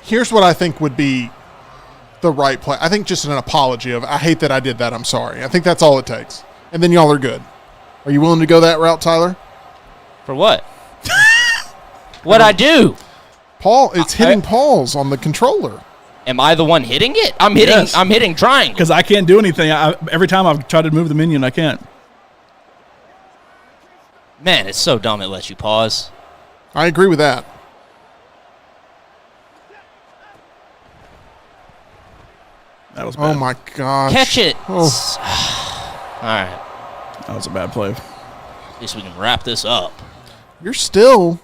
Here's what I think would be the right play. I think just an apology of, I hate that I did that. I'm sorry. I think that's all it takes. And then y'all are good. Are you willing to go that route, Tyler? For what? What'd I do? Paul, it's hitting Paul's on the controller. Am I the one hitting it? I'm hitting. Yes. I'm hitting triangle. Because I can't do anything. Every time I've tried to move the minion, I can't. Man, it's so dumb it lets you pause. I agree with that. That was bad. Oh, my gosh. Catch it. Oh. All right. That was a bad play. At least we can wrap this up. You're still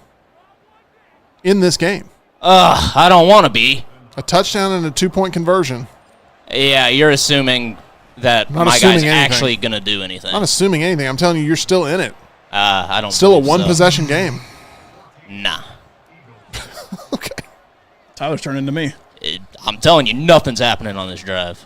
in this game. I don't want to be. A touchdown and a 2-point conversion. Yeah, you're assuming that Not my assuming guy's anything. actually going to do anything. Not assuming anything. I'm telling you, you're still in it. I don't Still a believe so. one-possession game. Nah. Okay. Tyler's turning to me. I'm telling you, nothing's happening on this drive.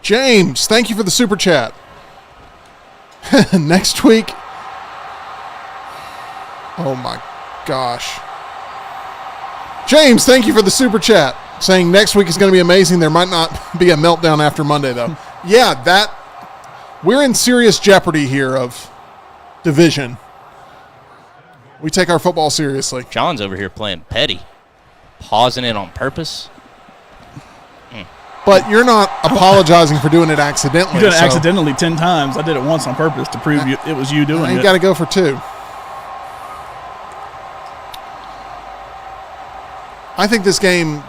James, thank you for the super chat. Next week. Oh my gosh. James, thank you for the super chat. Saying next week is going to be amazing. There might not be a meltdown after Monday, though. Yeah, we're in serious jeopardy here of division. We take our football seriously. John's over here playing petty, pausing it on purpose. But you're not apologizing for doing it accidentally. You did it accidentally 10 times. I did it once on purpose to prove it was you doing it. You got to go for 2. I think this game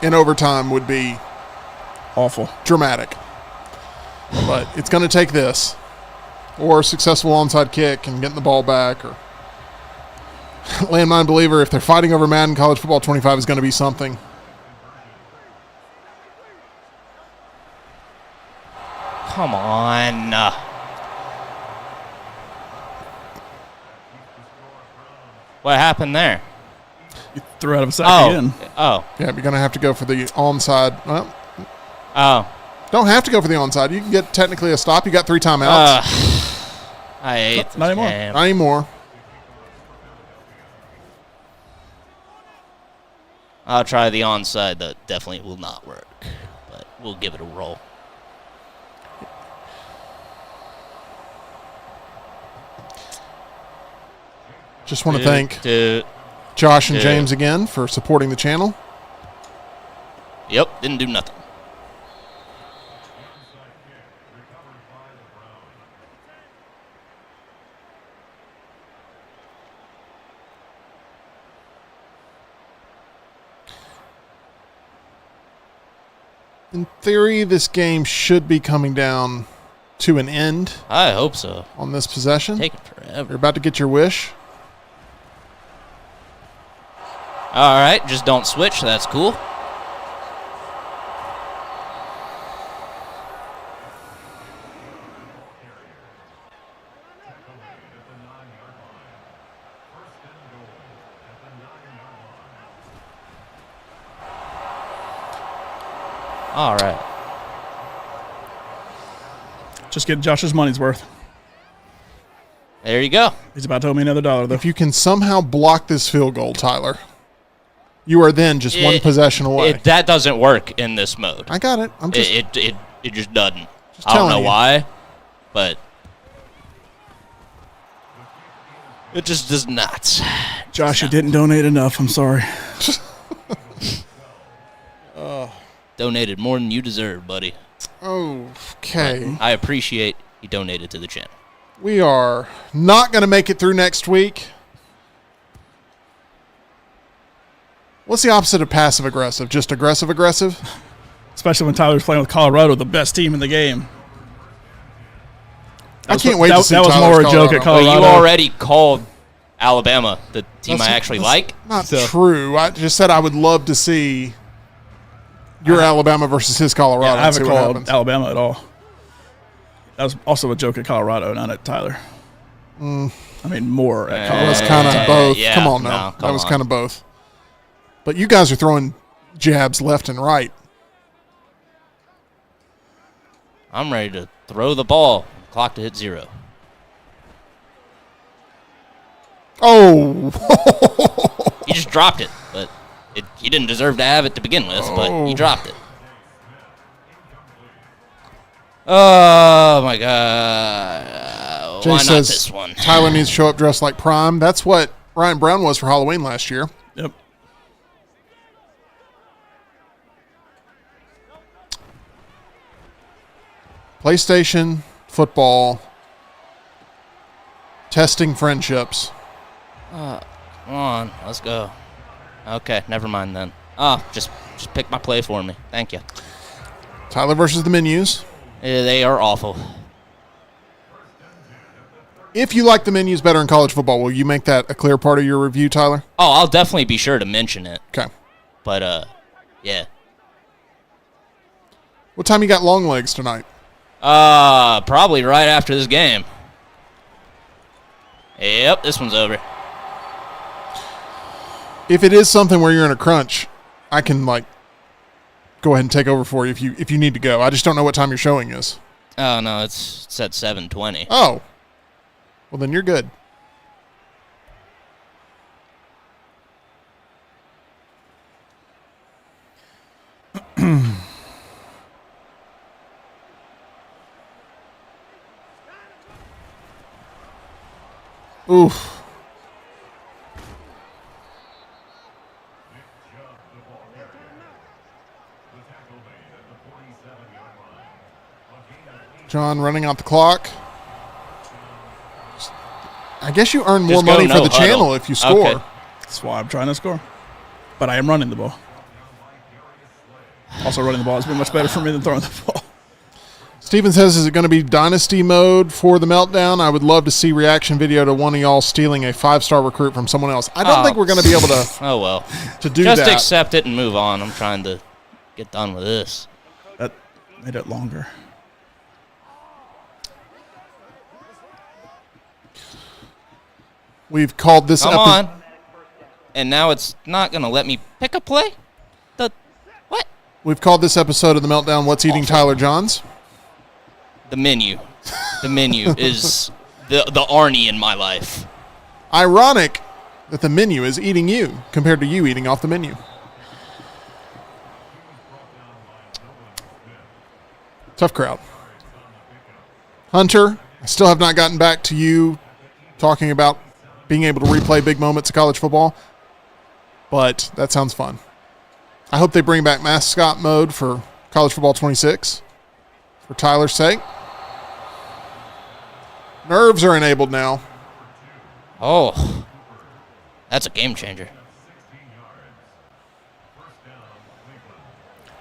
in overtime would be awful, dramatic. But it's going to take this, or a successful onside kick and getting the ball back, or landmine believer. If they're fighting over Madden, college football 25 is going to be something. Come on. What happened there? You threw out of a sack again. Oh. Yeah, you're going to have to go for the onside. Well, Oh. don't have to go for the onside. You can get technically a stop. You got 3 timeouts. I hate this Not anymore. game. Not anymore. I'll try the onside. That definitely will not work, but we'll give it a roll. Just want to thank Josh and James again for supporting the channel. Yep, didn't do nothing. In theory, this game should be coming down to an end I hope so. on this possession. Taking You're forever. about to get your wish. All right, just don't switch. That's cool. All right. Just get Josh's money's worth. There you go. He's about to owe me another $1, though. If you can somehow block this field goal, Tyler, you are then just one possession away. That doesn't work in this mode. I got it. I'm just It just doesn't. Just I don't telling know you. why, but It just does not. Josh, you didn't donate enough. I'm sorry. Donated more than you deserve, buddy. Okay. I appreciate you donated to the channel. We are not going to make it through next week. What's the opposite of passive-aggressive? Just aggressive-aggressive? Especially when Tyler's playing with Colorado, the best team in the game. I can't wait to see that was Tyler's more a joke at Colorado. Well, you already called Alabama the team I actually like. Not true. I just said I would love to see your Alabama versus his Colorado. Yeah, I haven't see what called happens. Alabama at all. That was also a joke at Colorado, not at Tyler. I mean, more at That Colorado. was kind of both. yeah, Come on no, now. come That was on. kind of both. But you guys are throwing jabs left and right. I'm ready to throw the ball. Clock to hit 0. Oh. He just dropped it, but he didn't deserve to have it to begin with, but he dropped it. Oh, my God. Jay Why not says this one? Tyler needs to show up dressed like Prime. That's what Ryan Brown was for Halloween last year. Yep. PlayStation, football, testing friendships. Come on, let's go. Okay, never mind then. Just pick my play for me. Thank you. Tyler versus the menus. They are awful. If you like the menus better in college football, will you make that a clear part of your review, Tyler? Oh, I'll definitely be sure to mention it. Okay. But, yeah. What time you got long legs tonight? Probably right after this game. Yep, this one's over. If it is something where you're in a crunch, I can go ahead and take over for you if you need to go. I just don't know what time your showing is. Oh, no, it's at 7:20. Oh. Well, then you're good. Oof. John running out the clock. I guess you earn more Just go money for no the huddle. channel if you score. Okay. That's why I'm trying to score. But I am running the ball. Also, running the ball has been much better for me than throwing the ball. Steven says, is it going to be dynasty mode for the meltdown? I would love to see reaction video to one of y'all stealing a 5-star recruit from someone else. I don't think we're going to be able to, Oh, well. to do Just that. accept it and move on. I'm trying to get done with this. That made it longer. We've called this Come on. And now it's not going to let me pick a play? What? We've called this episode of the meltdown "What's Eating Tyler Johns." The menu. The menu is the Arnie in my life. Ironic that the menu is eating you compared to you eating off the menu. Tough crowd. Hunter, I still have not gotten back to you talking about being able to replay big moments of college football, but that sounds fun. I hope they bring back mascot mode for College Football 26 for Tyler's sake. Nerves are enabled now. Oh. That's a game changer.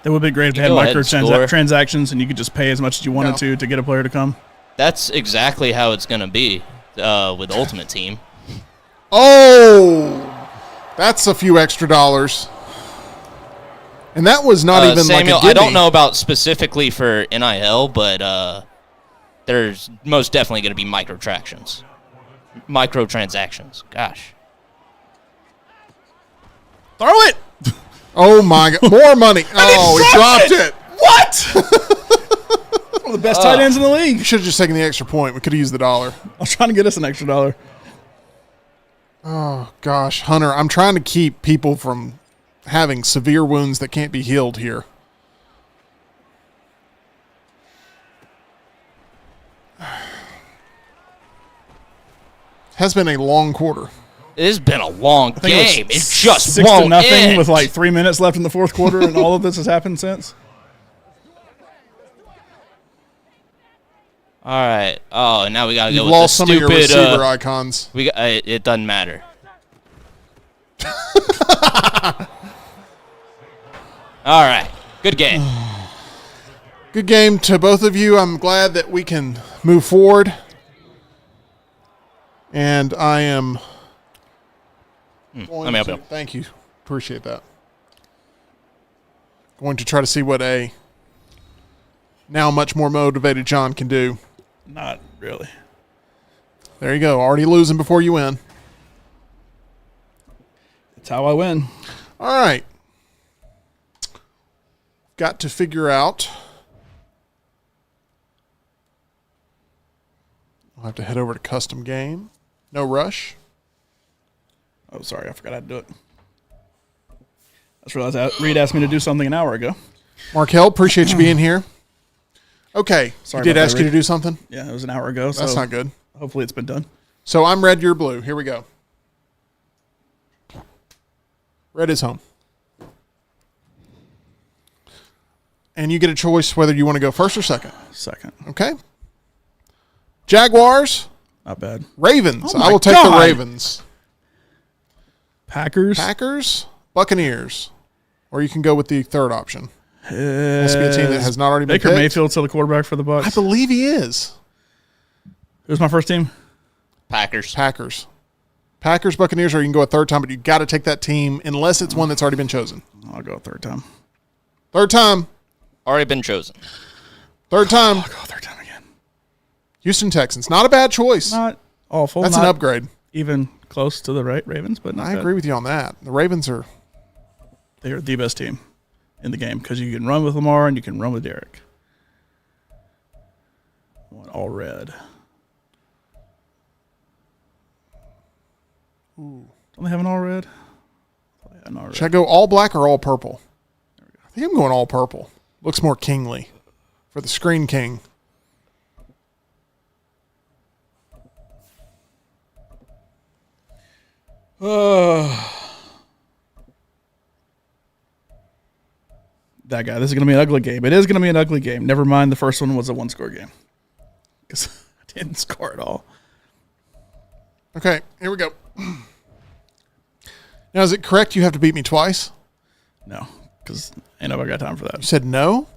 That would be great if they had Go ahead and score. microtransactions and you could just pay as much as you wanted to get a player to come. That's exactly how it's going to be with Ultimate Team. Oh, that's a few extra dollars. And that was not even Samuel, like a gimme. I don't know about specifically for NIL, but there's most definitely going to be microtransactions. Gosh. Throw it! Oh, my God. More money. Oh, he dropped it. What? One of the best tight ends in the league. You should have just taken the extra point. We could have used the dollar. I was trying to get us an extra $1. Oh, gosh. Hunter, I'm trying to keep people from having severe wounds that can't be healed here. Has been a long quarter. It has been a long game. It just 6-0 won't end. with like 3 minutes left in the fourth quarter, and all of this has happened since. All right. Oh, and now we gotta You've go with lost the some of your stupid. receiver icons. It doesn't matter. All right. Good game. Good game to both of you. I'm glad that we can move forward. And I am Let me help you. Thank you. Appreciate that. Going to try to see what a now much more motivated John can do. Not really. There you go. Already losing before you win. That's how I win. All right. Got to figure out. I'll have to head over to custom game. No rush. Oh, sorry. I forgot how to do it. I just realized that Reed asked me to do something an hour ago. Markel, appreciate you being here. Okay. Sorry He did about that, ask you to Reed. do something? Yeah, it was an hour ago. That's so not good. Hopefully it's been done. So I'm red, you're blue. Here we go. Red is home. And you get a choice whether you want to go first or second. Second. Okay. Jaguars, Not bad. Ravens. Oh my I will take God. the Ravens. Packers. Packers, Buccaneers. Or you can go with the third option. Has to be a team that has not already been Baker picked. Mayfield's still the quarterback for the Bucs. I believe he is. Who's my first team? Packers. Packers. Packers, Buccaneers, or you can go a third time, but you got to take that team unless it's one that's already been chosen. I'll go third time. Third time. Already been chosen. Third time. I'll go third time again. Houston Texans. Not a bad choice. Not awful. That's not an upgrade. Even close to the Ravens, but not I bad. agree with you on that. The Ravens are. They are the best team in the game because you can run with Lamar and you can run with Derek. Want all red. Ooh. Don't they have an all red? Yeah, an all red. Should I go all black or all purple? I think I'm going all purple. Looks more kingly for the Screen King. That guy. This is going to be an ugly game. It is going to be an ugly game. Never mind. The first one was a one-score game because I didn't score at all. Okay, here we go. Now, is it correct you have to beat me twice? No, because ain't nobody got time for You that. said no?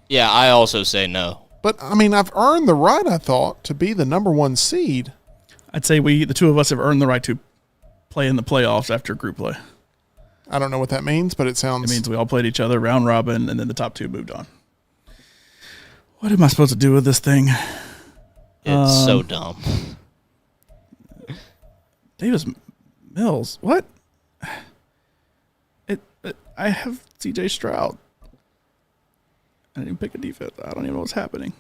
Yeah, I also say no. But, I mean, I've earned the right, I thought, to be the number one seed. I'd say the two of us, have earned the right to play in the playoffs after group play. I don't know what that means, but it sounds... It means we all played each other, round robin, and then the top two moved on. What am I supposed to do with this thing? It's so dumb. Davis Mills. What? I have CJ Stroud. I didn't even pick a defense. I don't even know what's happening.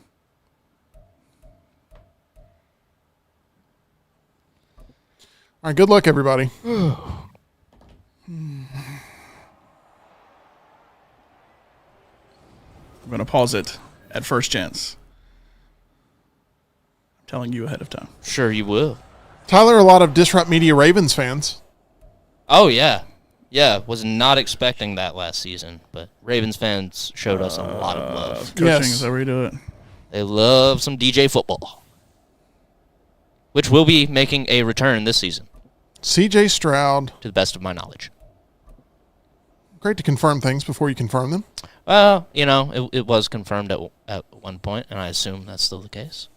All right, good luck, everybody. I'm going to pause it at first chance. I'm telling you ahead of time. Sure you will. Tyler, a lot of Disrupt Media Ravens fans. Oh, yeah. Yeah, was not expecting that last season, but Ravens fans showed us a lot of love. Coaching, Yes. is that where you do it? They love some DJ football, which will be making a return this season, CJ Stroud. to the best of my knowledge. Great to confirm things before you confirm them. Well, you know, it was confirmed at one point, and I assume that's still the case.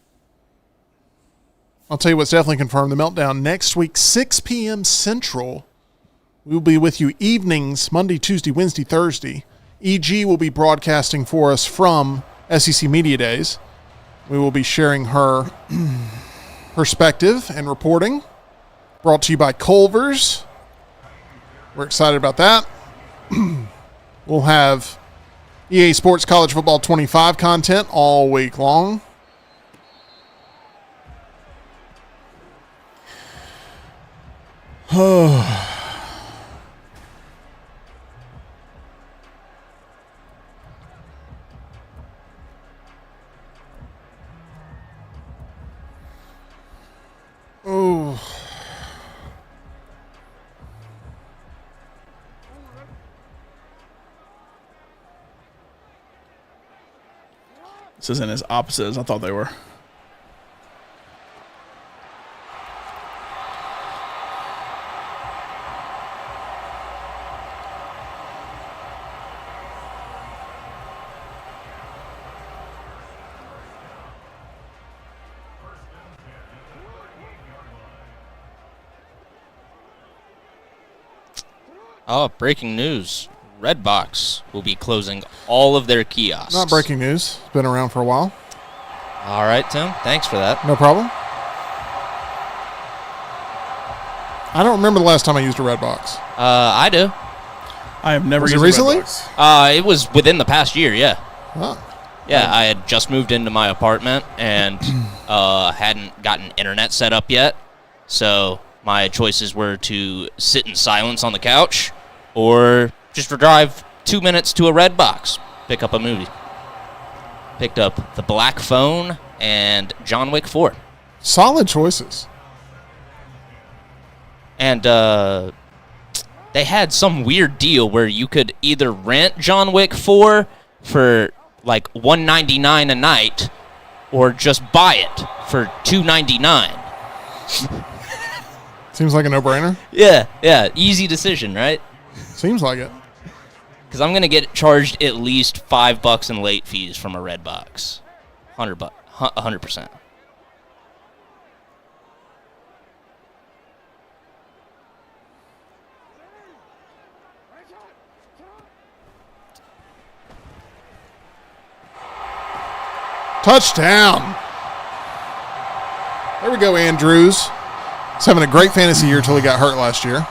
I'll tell you what's definitely confirmed. The Meltdown next week, 6 p.m. Central. We will be with you evenings, Monday, Tuesday, Wednesday, Thursday. EG will be broadcasting for us from SEC Media Days. We will be sharing her perspective and reporting. Brought to you by Culver's. We're excited about that. We'll have EA Sports College Football 25 content all week long. This isn't as opposite as I thought they were. Oh, breaking news. Redbox will be closing all of their kiosks. Not breaking news. It's been around for a while. All right, Tim. Thanks for that. No problem. I don't remember the last time I used a Redbox. I do. I have never Was it used recently? a Redbox. It was within the past year, yeah. Oh. Yeah, I had just moved into my apartment and hadn't gotten internet set up yet. So my choices were to sit in silence on the couch or just drive 2 minutes to a Redbox, pick up a movie. Picked up The Black Phone and John Wick 4. Solid choices. And they had some weird deal where you could either rent John Wick 4 for like $1.99 a night or just buy it for $2.99. Seems like a no-brainer. Yeah, easy decision, right? Seems like it. Because I'm gonna get charged at least $5 in late fees from a Redbox. $100, 100%. Touchdown. There we go, Andrews. He's having a great fantasy year until he got hurt last year.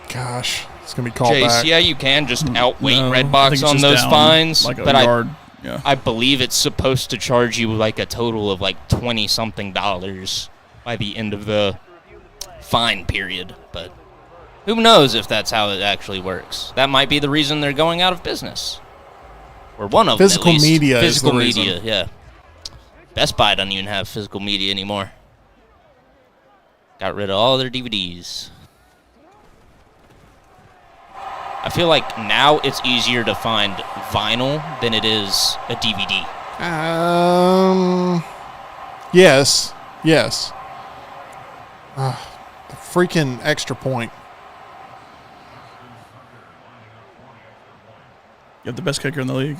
Gosh, it's going to be called Jay, back. see how you can just outweight No, I think Redbox it's on just those down fines? like a but yard. Yeah. I believe it's supposed to charge you like a total of like $20-something by the end of the fine period. But who knows if that's how it actually works? That might be the reason they're going out of business. Or one of them, Physical at least. media is Physical the media, reason. yeah. Best Buy doesn't even have physical media anymore. Got rid of all their DVDs. I feel like now it's easier to find vinyl than it is a DVD. Yes. The freaking extra point. You have the best kicker in the league.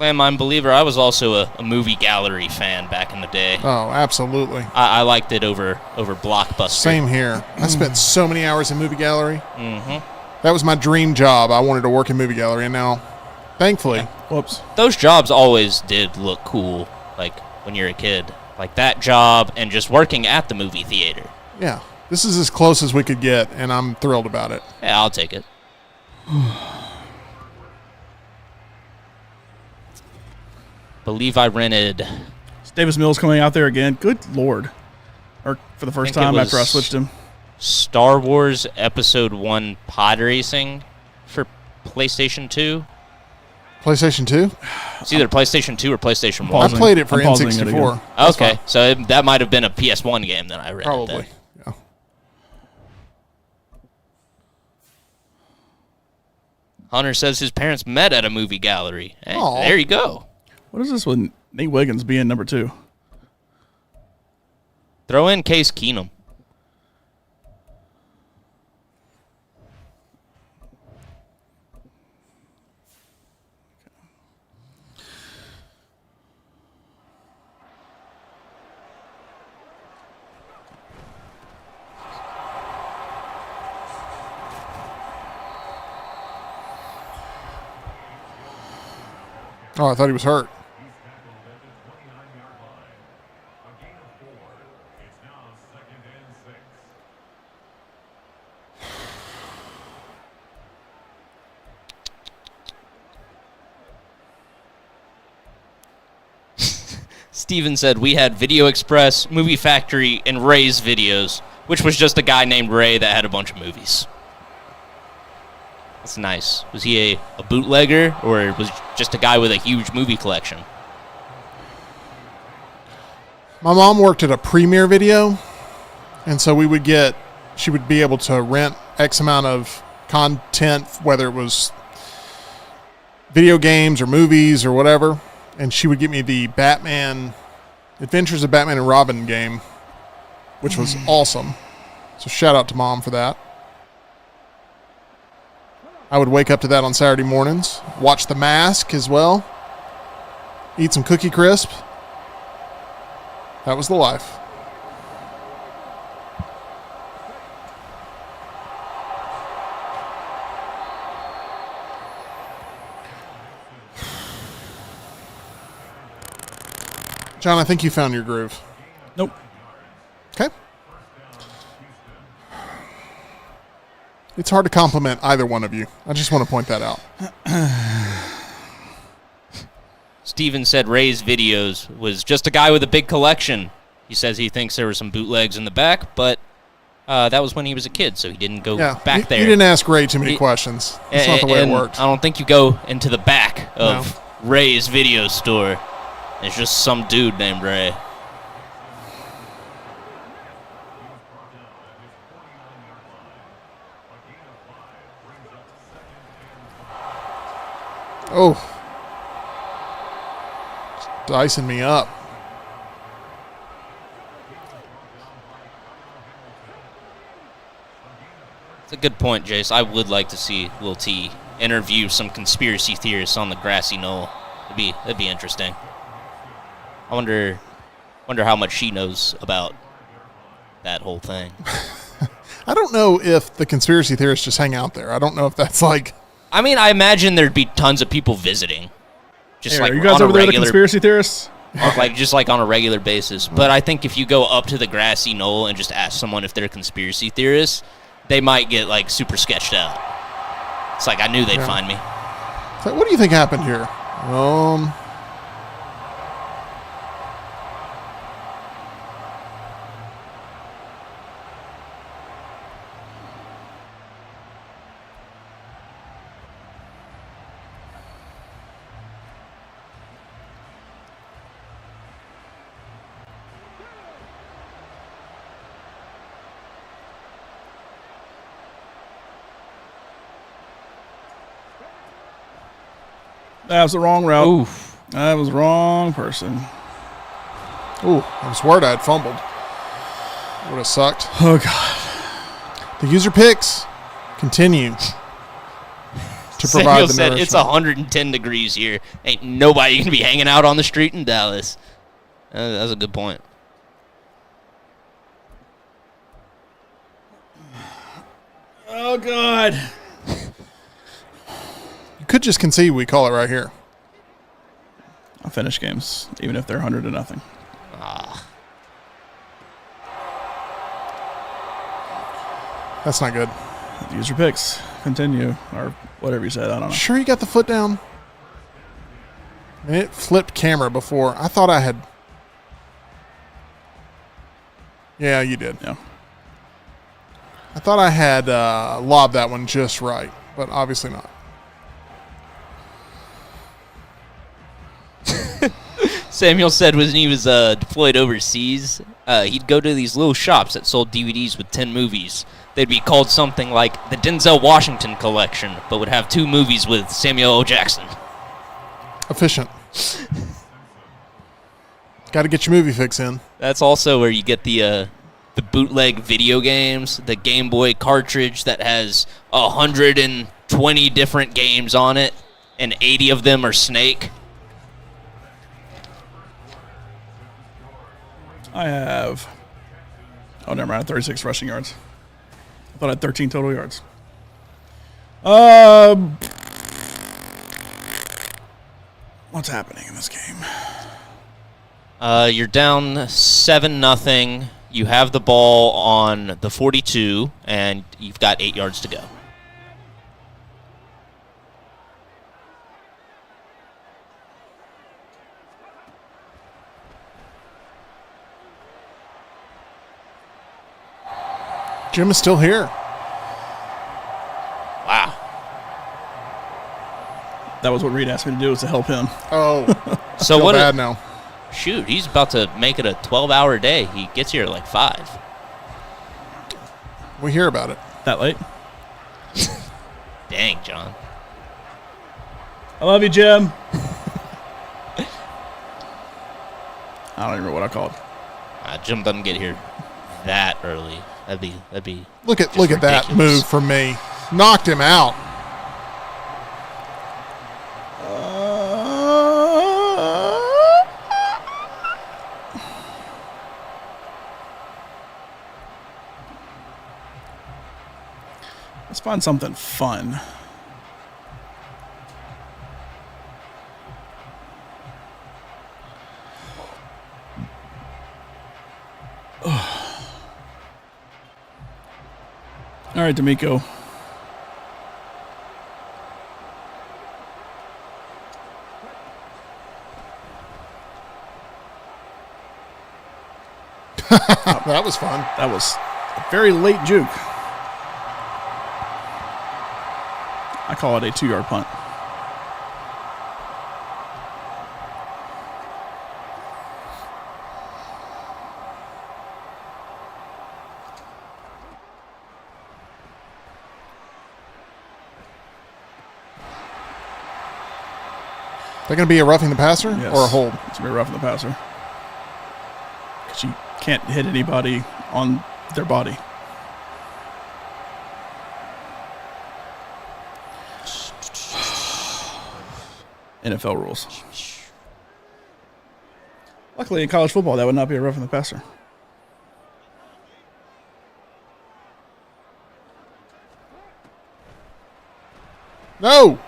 Landmine believer, I was also a movie gallery fan back in the day. Oh, absolutely. I liked it over Blockbuster. Same here. I spent so many hours in movie gallery. Mm-hmm. That was my dream job. I wanted to work in movie gallery, and now, thankfully, Whoops. Those jobs always did look cool, like when you're a kid. Like that job and just working at the movie theater. yeah, this is as close as we could get, and I'm thrilled about it. Yeah, I'll take it. Believe I rented. Is Davis Mills coming out there again? Good Lord. Or for the first think it time after I was switched him. Star Wars Episode 1 Pod Racing for PlayStation 2. PlayStation 2? It's either PlayStation 2 or PlayStation 1. Pausing. I played it for I'm pausing it N64. again. That's Okay, fine. so that might have been a PS1 game that I rented. Probably. Then. Yeah. Hunter says his parents met at a movie gallery. Hey, Aw. there you go. What is this with Nate Wiggins being number 2? Throw in Case Keenum. Oh, I thought he was hurt. Steven said we had Video Express, Movie Factory, and Ray's Videos, which was just a guy named Ray that had a bunch of movies. That's nice. Was he a bootlegger, or was just a guy with a huge movie collection? My mom worked at a Premiere Video, And so she would be able to rent X amount of content, whether it was video games or movies or whatever. And she would get me the Adventures of Batman and Robin game, which was awesome. So shout out to Mom for that. I would wake up to that on Saturday mornings, watch The Mask as well, eat some Cookie Crisp. That was the life. John, I think you found your groove. Nope. Okay. It's hard to compliment either one of you. I just want to point that out. Steven said Ray's videos was just a guy with a big collection. He says he thinks there were some bootlegs in the back, but that was when he was a kid, so he didn't go back there. You didn't ask Ray too many questions. That's not the way it worked. I don't think you go into the back of Ray's video store. It's just some dude named Ray. Oh. It's dicing me up. It's a good point, Jace. I would like to see Lil T interview some conspiracy theorists on the grassy knoll. That'd be interesting. I wonder how much she knows about that whole thing. I don't know if the conspiracy theorists just hang out there. I don't know if that's like... I mean, I imagine there'd be tons of people visiting. Just Are you guys over there, the conspiracy theorists? Just on a regular basis. But I think if you go up to the grassy knoll and just ask someone if they're conspiracy theorists, they might get super sketched out. It's I knew they'd find me. So what do you think happened here? That was the wrong route. Oof. That was the wrong person. Ooh, I was worried I had fumbled. Would have sucked. Oh, God. The user picks continue to provide Samuel the said nourishment. it's 110 degrees here. Ain't nobody going to be hanging out on the street in Dallas. That's a good point. Oh, God. You could just concede we call it right here. I'll finish games, even if they're 100-0. That's not good. User picks. Continue. Or whatever you said. I don't know. Sure you got the foot down? And it flipped camera before. I thought I had... Yeah, you did. Yeah. I thought I had lobbed that one just right, but obviously not. Samuel said when he was deployed overseas, he'd go to these little shops that sold DVDs with 10 movies. They'd be called something like the Denzel Washington Collection, but would have 2 movies with Samuel L. Jackson. Efficient. Got to get your movie fix in. That's also where you get the bootleg video games, the Game Boy cartridge that has 120 different games on it, and 80 of them are Snake. I have... Oh, never mind. 36 rushing yards. I thought I had 13 total yards. What's happening in this game? You're down 7-0. You have the ball on the 42, and you've got 8 yards to go. Jim is still here. Wow. That was what Reed asked me to do, was to help him. Oh, So feel what? bad now. Shoot, he's about to make it a 12-hour day. He gets here at 5. We hear about it. That late? Dang, John. I love you, Jim. I don't even know what I called. Jim doesn't get here that early. That'd be. Look at ridiculous. that move from me. Knocked him out. Let's find something fun. All right, D'Amico. That was fun. That was a very late juke. I call it a 2-yard punt. They're going to be a roughing the passer Yes. or a hold? It's going to be roughing the passer. Because you can't hit anybody on their body. NFL rules. Luckily, in college football, that would not be a roughing the passer. No.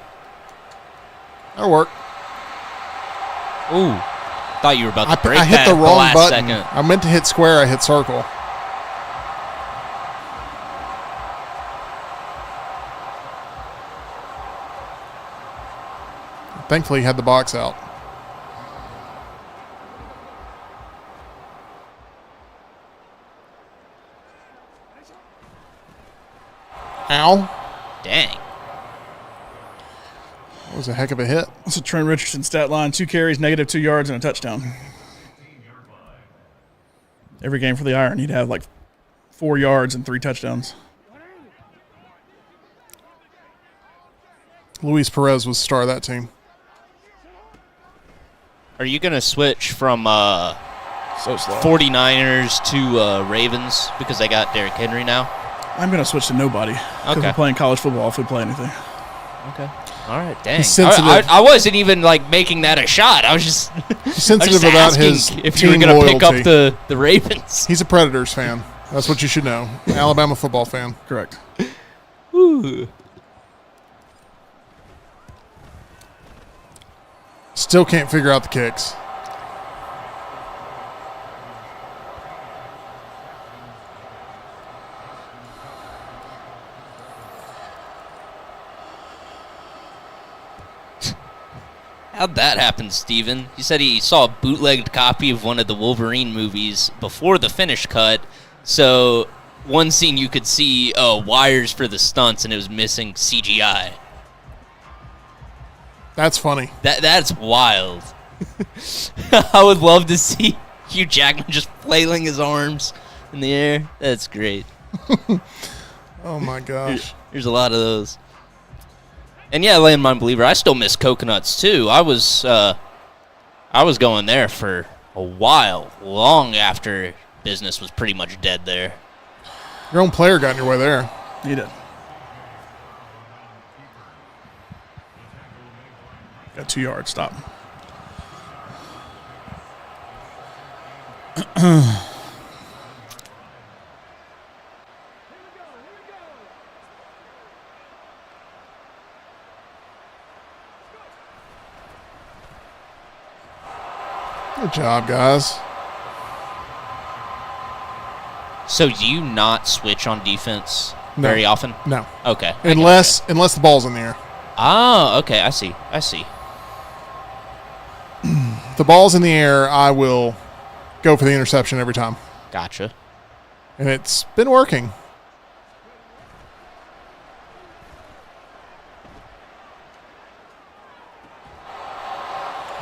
That'll work. Ooh, thought you were about to break I hit that the wrong last button. second. I meant to hit square. I hit circle. Thankfully, he had the box out. Ow. Dang. That was a heck of a hit. That's a Trent Richardson stat line. 2 carries, negative 2 yards, and a touchdown. Every game for the Iron, he'd have like 4 yards and 3 touchdowns. Luis Perez was the star of that team. Are you going to switch from So slow. 49ers to Ravens because they got Derrick Henry now? I'm going to switch to nobody. Because Okay. we're playing college football if we play anything. Okay. All right, dang. He's sensitive. I wasn't even like making that a shot. I was just He's sensitive about his if you were team going to loyalty. pick up the Ravens. He's a Predators fan. That's what you should know. Alabama football fan. Correct. Ooh. Still can't figure out the kicks. How'd that happen, Steven? He said he saw a bootlegged copy of one of the Wolverine movies before the finish cut. So one scene you could see wires for the stunts, and it was missing CGI. That's funny. That's wild. I would love to see Hugh Jackman just flailing his arms in the air. That's great. Oh, my gosh. There's a lot of those. And yeah, Landmine Believer, I still miss coconuts too. I was going there for a while, long after business was pretty much dead there. Your own player got in your way there. He did. Got 2 yards. Stop. Good job, guys. So do you not switch on defense No. very often? No. Okay. I Unless gotcha. the ball's in the air. Oh, okay. I see. If the ball's in the air, I will go for the interception every time. Gotcha. And it's been working.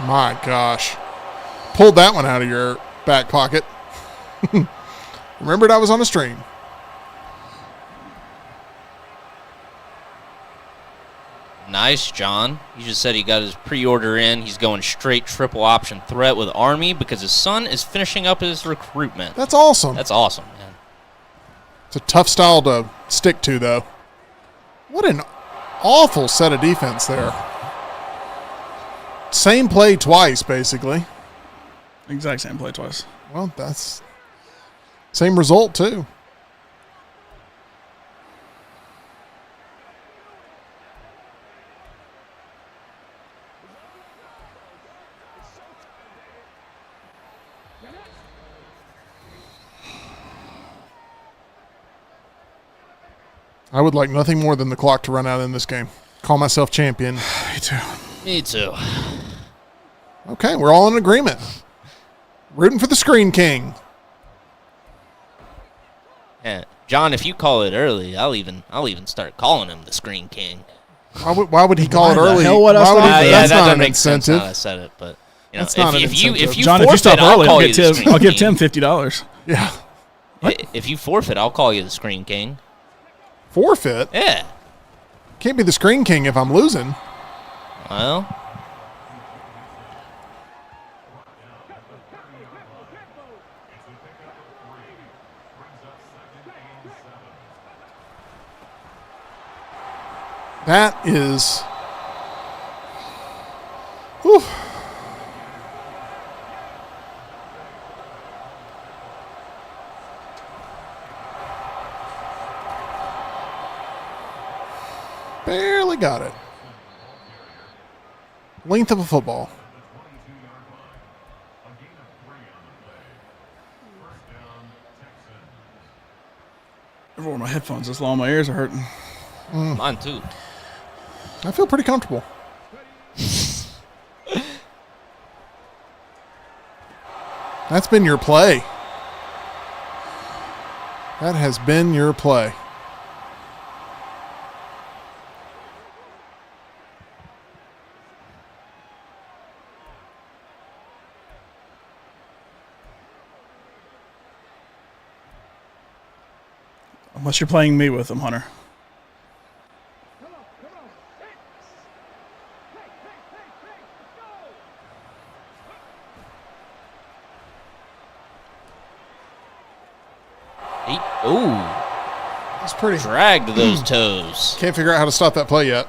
My gosh. Pulled that one out of your back pocket. Remembered I was on a stream. Nice, John. He just said he got his pre-order in. He's going straight triple option threat with Army because his son is finishing up his recruitment. That's awesome. That's awesome, man. It's a tough style to stick to, though. What an awful set of defense there. Same play twice, basically. Exact same play twice. Well, that's same result, too. I would like nothing more than the clock to run out in this game. Call myself champion. Me too. Me too. Okay, we're all in agreement. Rooting for the Screen King. Yeah. John, if you call it early, I'll even start calling him the Screen King. Why would he call it the early? hell would I Why would stop he- it? that's that not doesn't an make sense incentive. how I said it, but you know, That's not an if you incentive. John, if you stop forfeit, early, I'll I'll call you the give Tim Screen King. $50. Yeah. If you forfeit, I'll call you the Screen King. Forfeit? Yeah. Can't be the Screen King if I'm losing. Well, That is... Whew. Barely got it. Length of a football. I wore my headphones this long. My ears are hurting. mine too. I feel pretty comfortable. That's been your play. That has been your play. Unless you're playing me with them, Hunter. Ooh, That's pretty. dragged those toes. Can't figure out how to stop that play yet.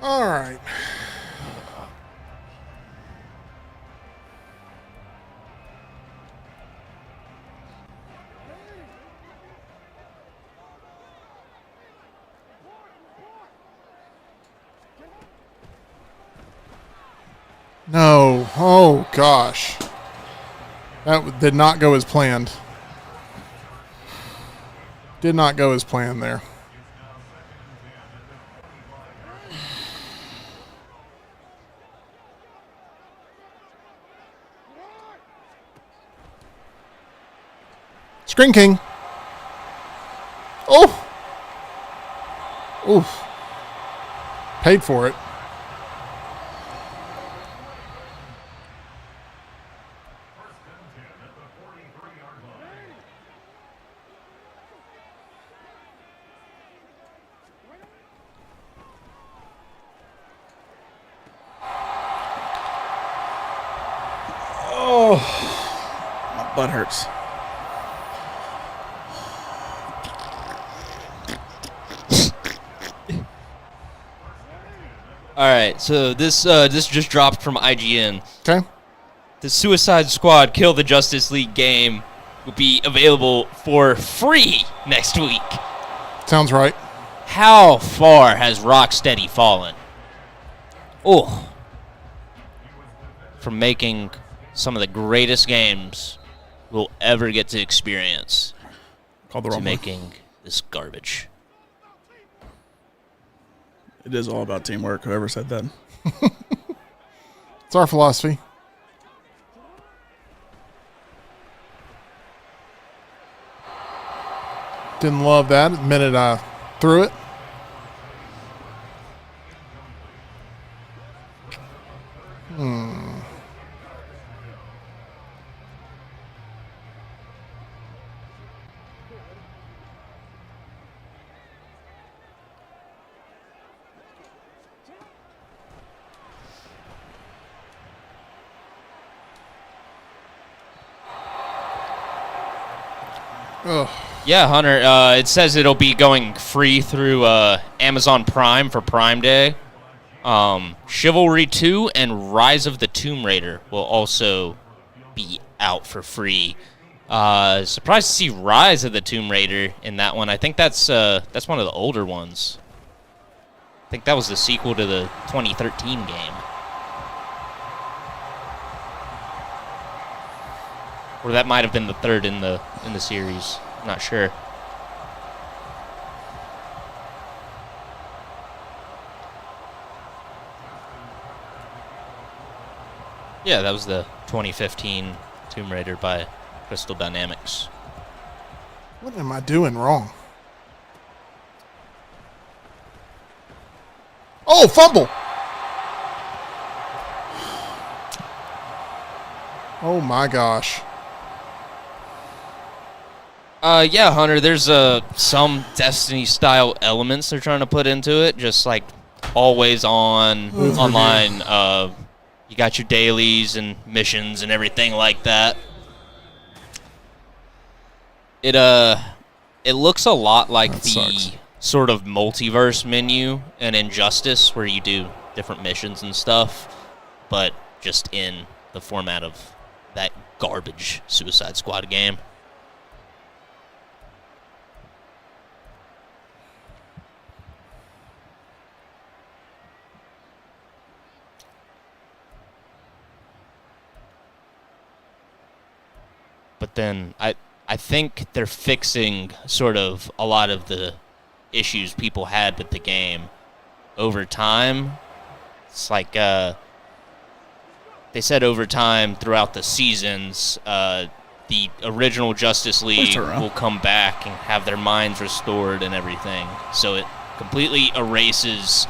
All right. No. Oh, gosh. That did not go as planned. Did not go as planned there. Screen King. Oh. Oof. Paid for it. My butt hurts. All right, so this just dropped from IGN. Okay. The Suicide Squad Kill the Justice League game will be available for free next week. Sounds right. How far has Rocksteady fallen? Oh. From making some of the greatest games will ever get to experience Called the to wrong one. making this garbage. It is all about teamwork, whoever said that. It's our philosophy. Didn't love that the minute I threw it. Ugh. Yeah, Hunter, it says it'll be going free through Amazon Prime for Prime Day. Chivalry 2 and Rise of the Tomb Raider will also be out for free. Surprised to see Rise of the Tomb Raider in that one. I think that's one of the older ones. I think that was the sequel to the 2013 game. Or that might have been the third in the series. Not sure. Yeah, that was the 2015 Tomb Raider by Crystal Dynamics. What am I doing wrong? Oh, fumble! Oh my gosh. Yeah, Hunter, there's some Destiny-style elements they're trying to put into it, just like always on, online. You got your dailies and missions and everything like that. It looks a lot like That the sucks. sort of multiverse menu in Injustice, where you do different missions and stuff, but just in the format of that garbage Suicide Squad game. But then I think they're fixing sort of a lot of the issues people had with the game over time. It's like they said over time throughout the seasons, the original Justice League will come back and have their minds restored and everything. So it completely erases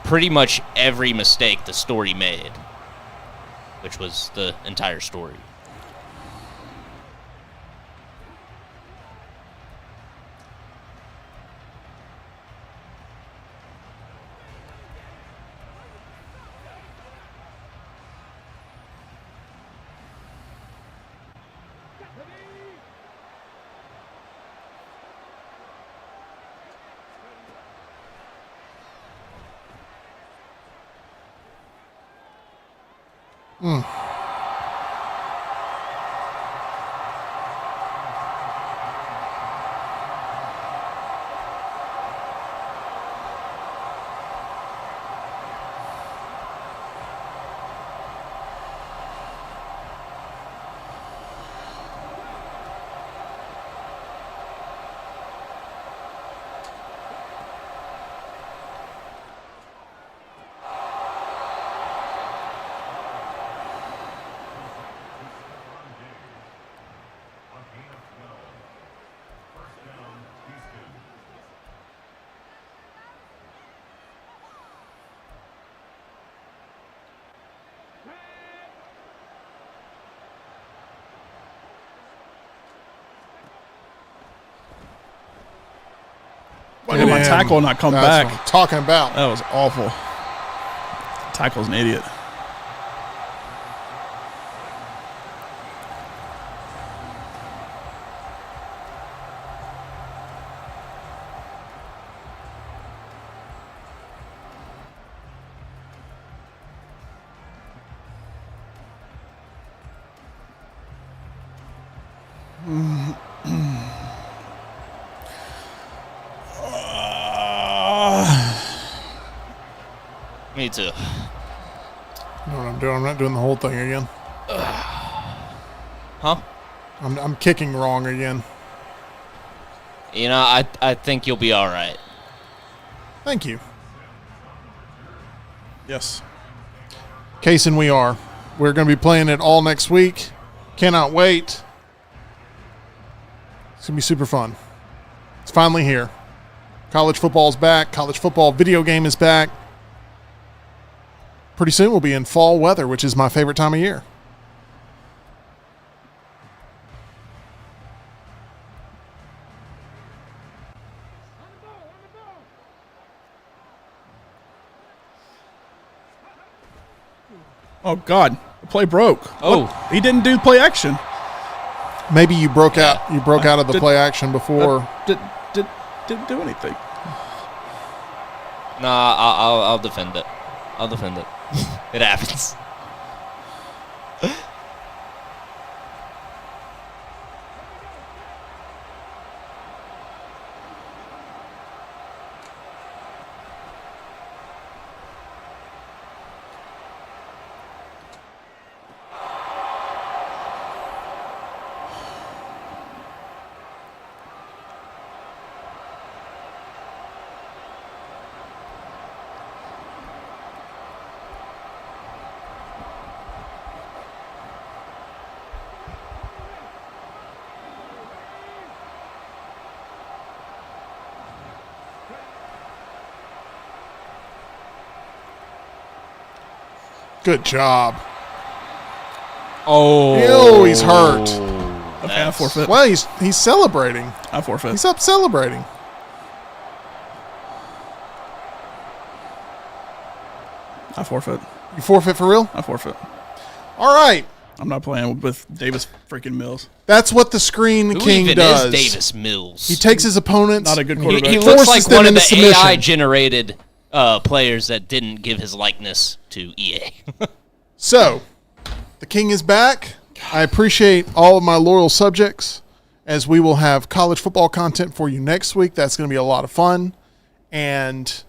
pretty much every mistake the story made, which was the entire story. Why did my tackle not come back? That's what I'm talking about. That was awful. Tackle's an idiot. Me too. You know what I'm doing? I'm not doing the whole thing again. Huh? I'm kicking wrong again. You know, I think you'll be all right. Thank you. Yes. Casey, we are. We're going to be playing it all next week. Cannot wait. It's going to be super fun. It's finally here. College football is back. College football video game is back. Pretty soon we'll be in fall weather, which is my favorite time of year. Oh, God. The play broke. Oh. What? He didn't do play action. Maybe you broke out. You broke out of the play action before. Didn't do anything. Nah, I'll defend it. I'll defend it. It happens. Good job. Oh. Ew, he's hurt. Okay, I forfeit. Well, he's celebrating. I forfeit. He's up celebrating. I forfeit. You forfeit for real? I forfeit. All right. I'm not playing with Davis freaking Mills. That's what the Screen Who King even does. is Davis Mills? He takes his opponents. Not a good and quarterback. He forces looks like them one of into the submission. AI-generated players that didn't give his likeness to EA. So, the King is back. I appreciate all of my loyal subjects, as we will have college football content for you next week. That's going to be a lot of fun. And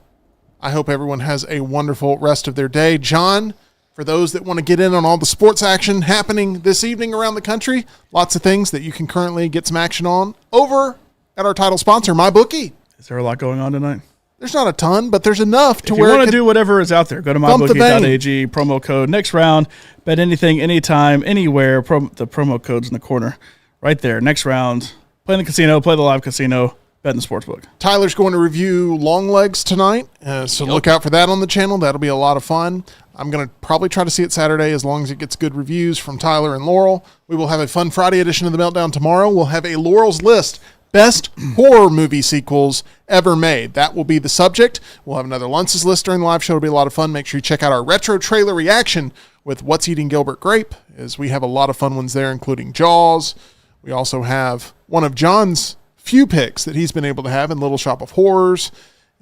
I hope everyone has a wonderful rest of their day. John, for those that want to get in on all the sports action happening this evening around the country, lots of things that you can currently get some action on over at our title sponsor, MyBookie. Is there a lot going on tonight? There's not a ton, but there's enough to If where you it want to could do whatever is out there, go to bump the bank. mybookie.ag, promo code next round, bet anything, anytime, anywhere, the promo code's in the corner, right there, next round, play in the casino, play the live casino, bet in the sportsbook. Tyler's going to review Long Legs tonight, so look out for that on the channel. That'll be a lot of fun. I'm going to probably try to see it Saturday as long as it gets good reviews from Tyler and Laurel. We will have a fun Friday edition of the Meltdown tomorrow. We'll have a Laurel's List, best horror movie sequels ever made. That will be the subject. We'll have another Lunch's List during the live show. It'll be a lot of fun. Make sure you check out our retro trailer reaction with What's Eating Gilbert Grape, as we have a lot of fun ones there, including Jaws. We also have one of John's few picks that he's been able to have in Little Shop of Horrors,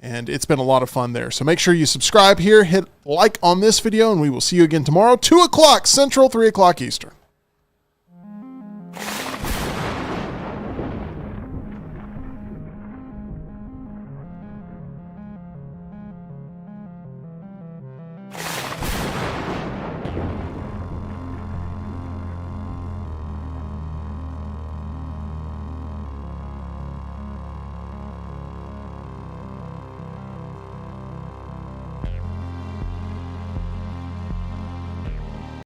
and it's been a lot of fun there. So make sure you subscribe here, hit like on this video, and we will see you again tomorrow, 2 o'clock Central, 3 o'clock Eastern.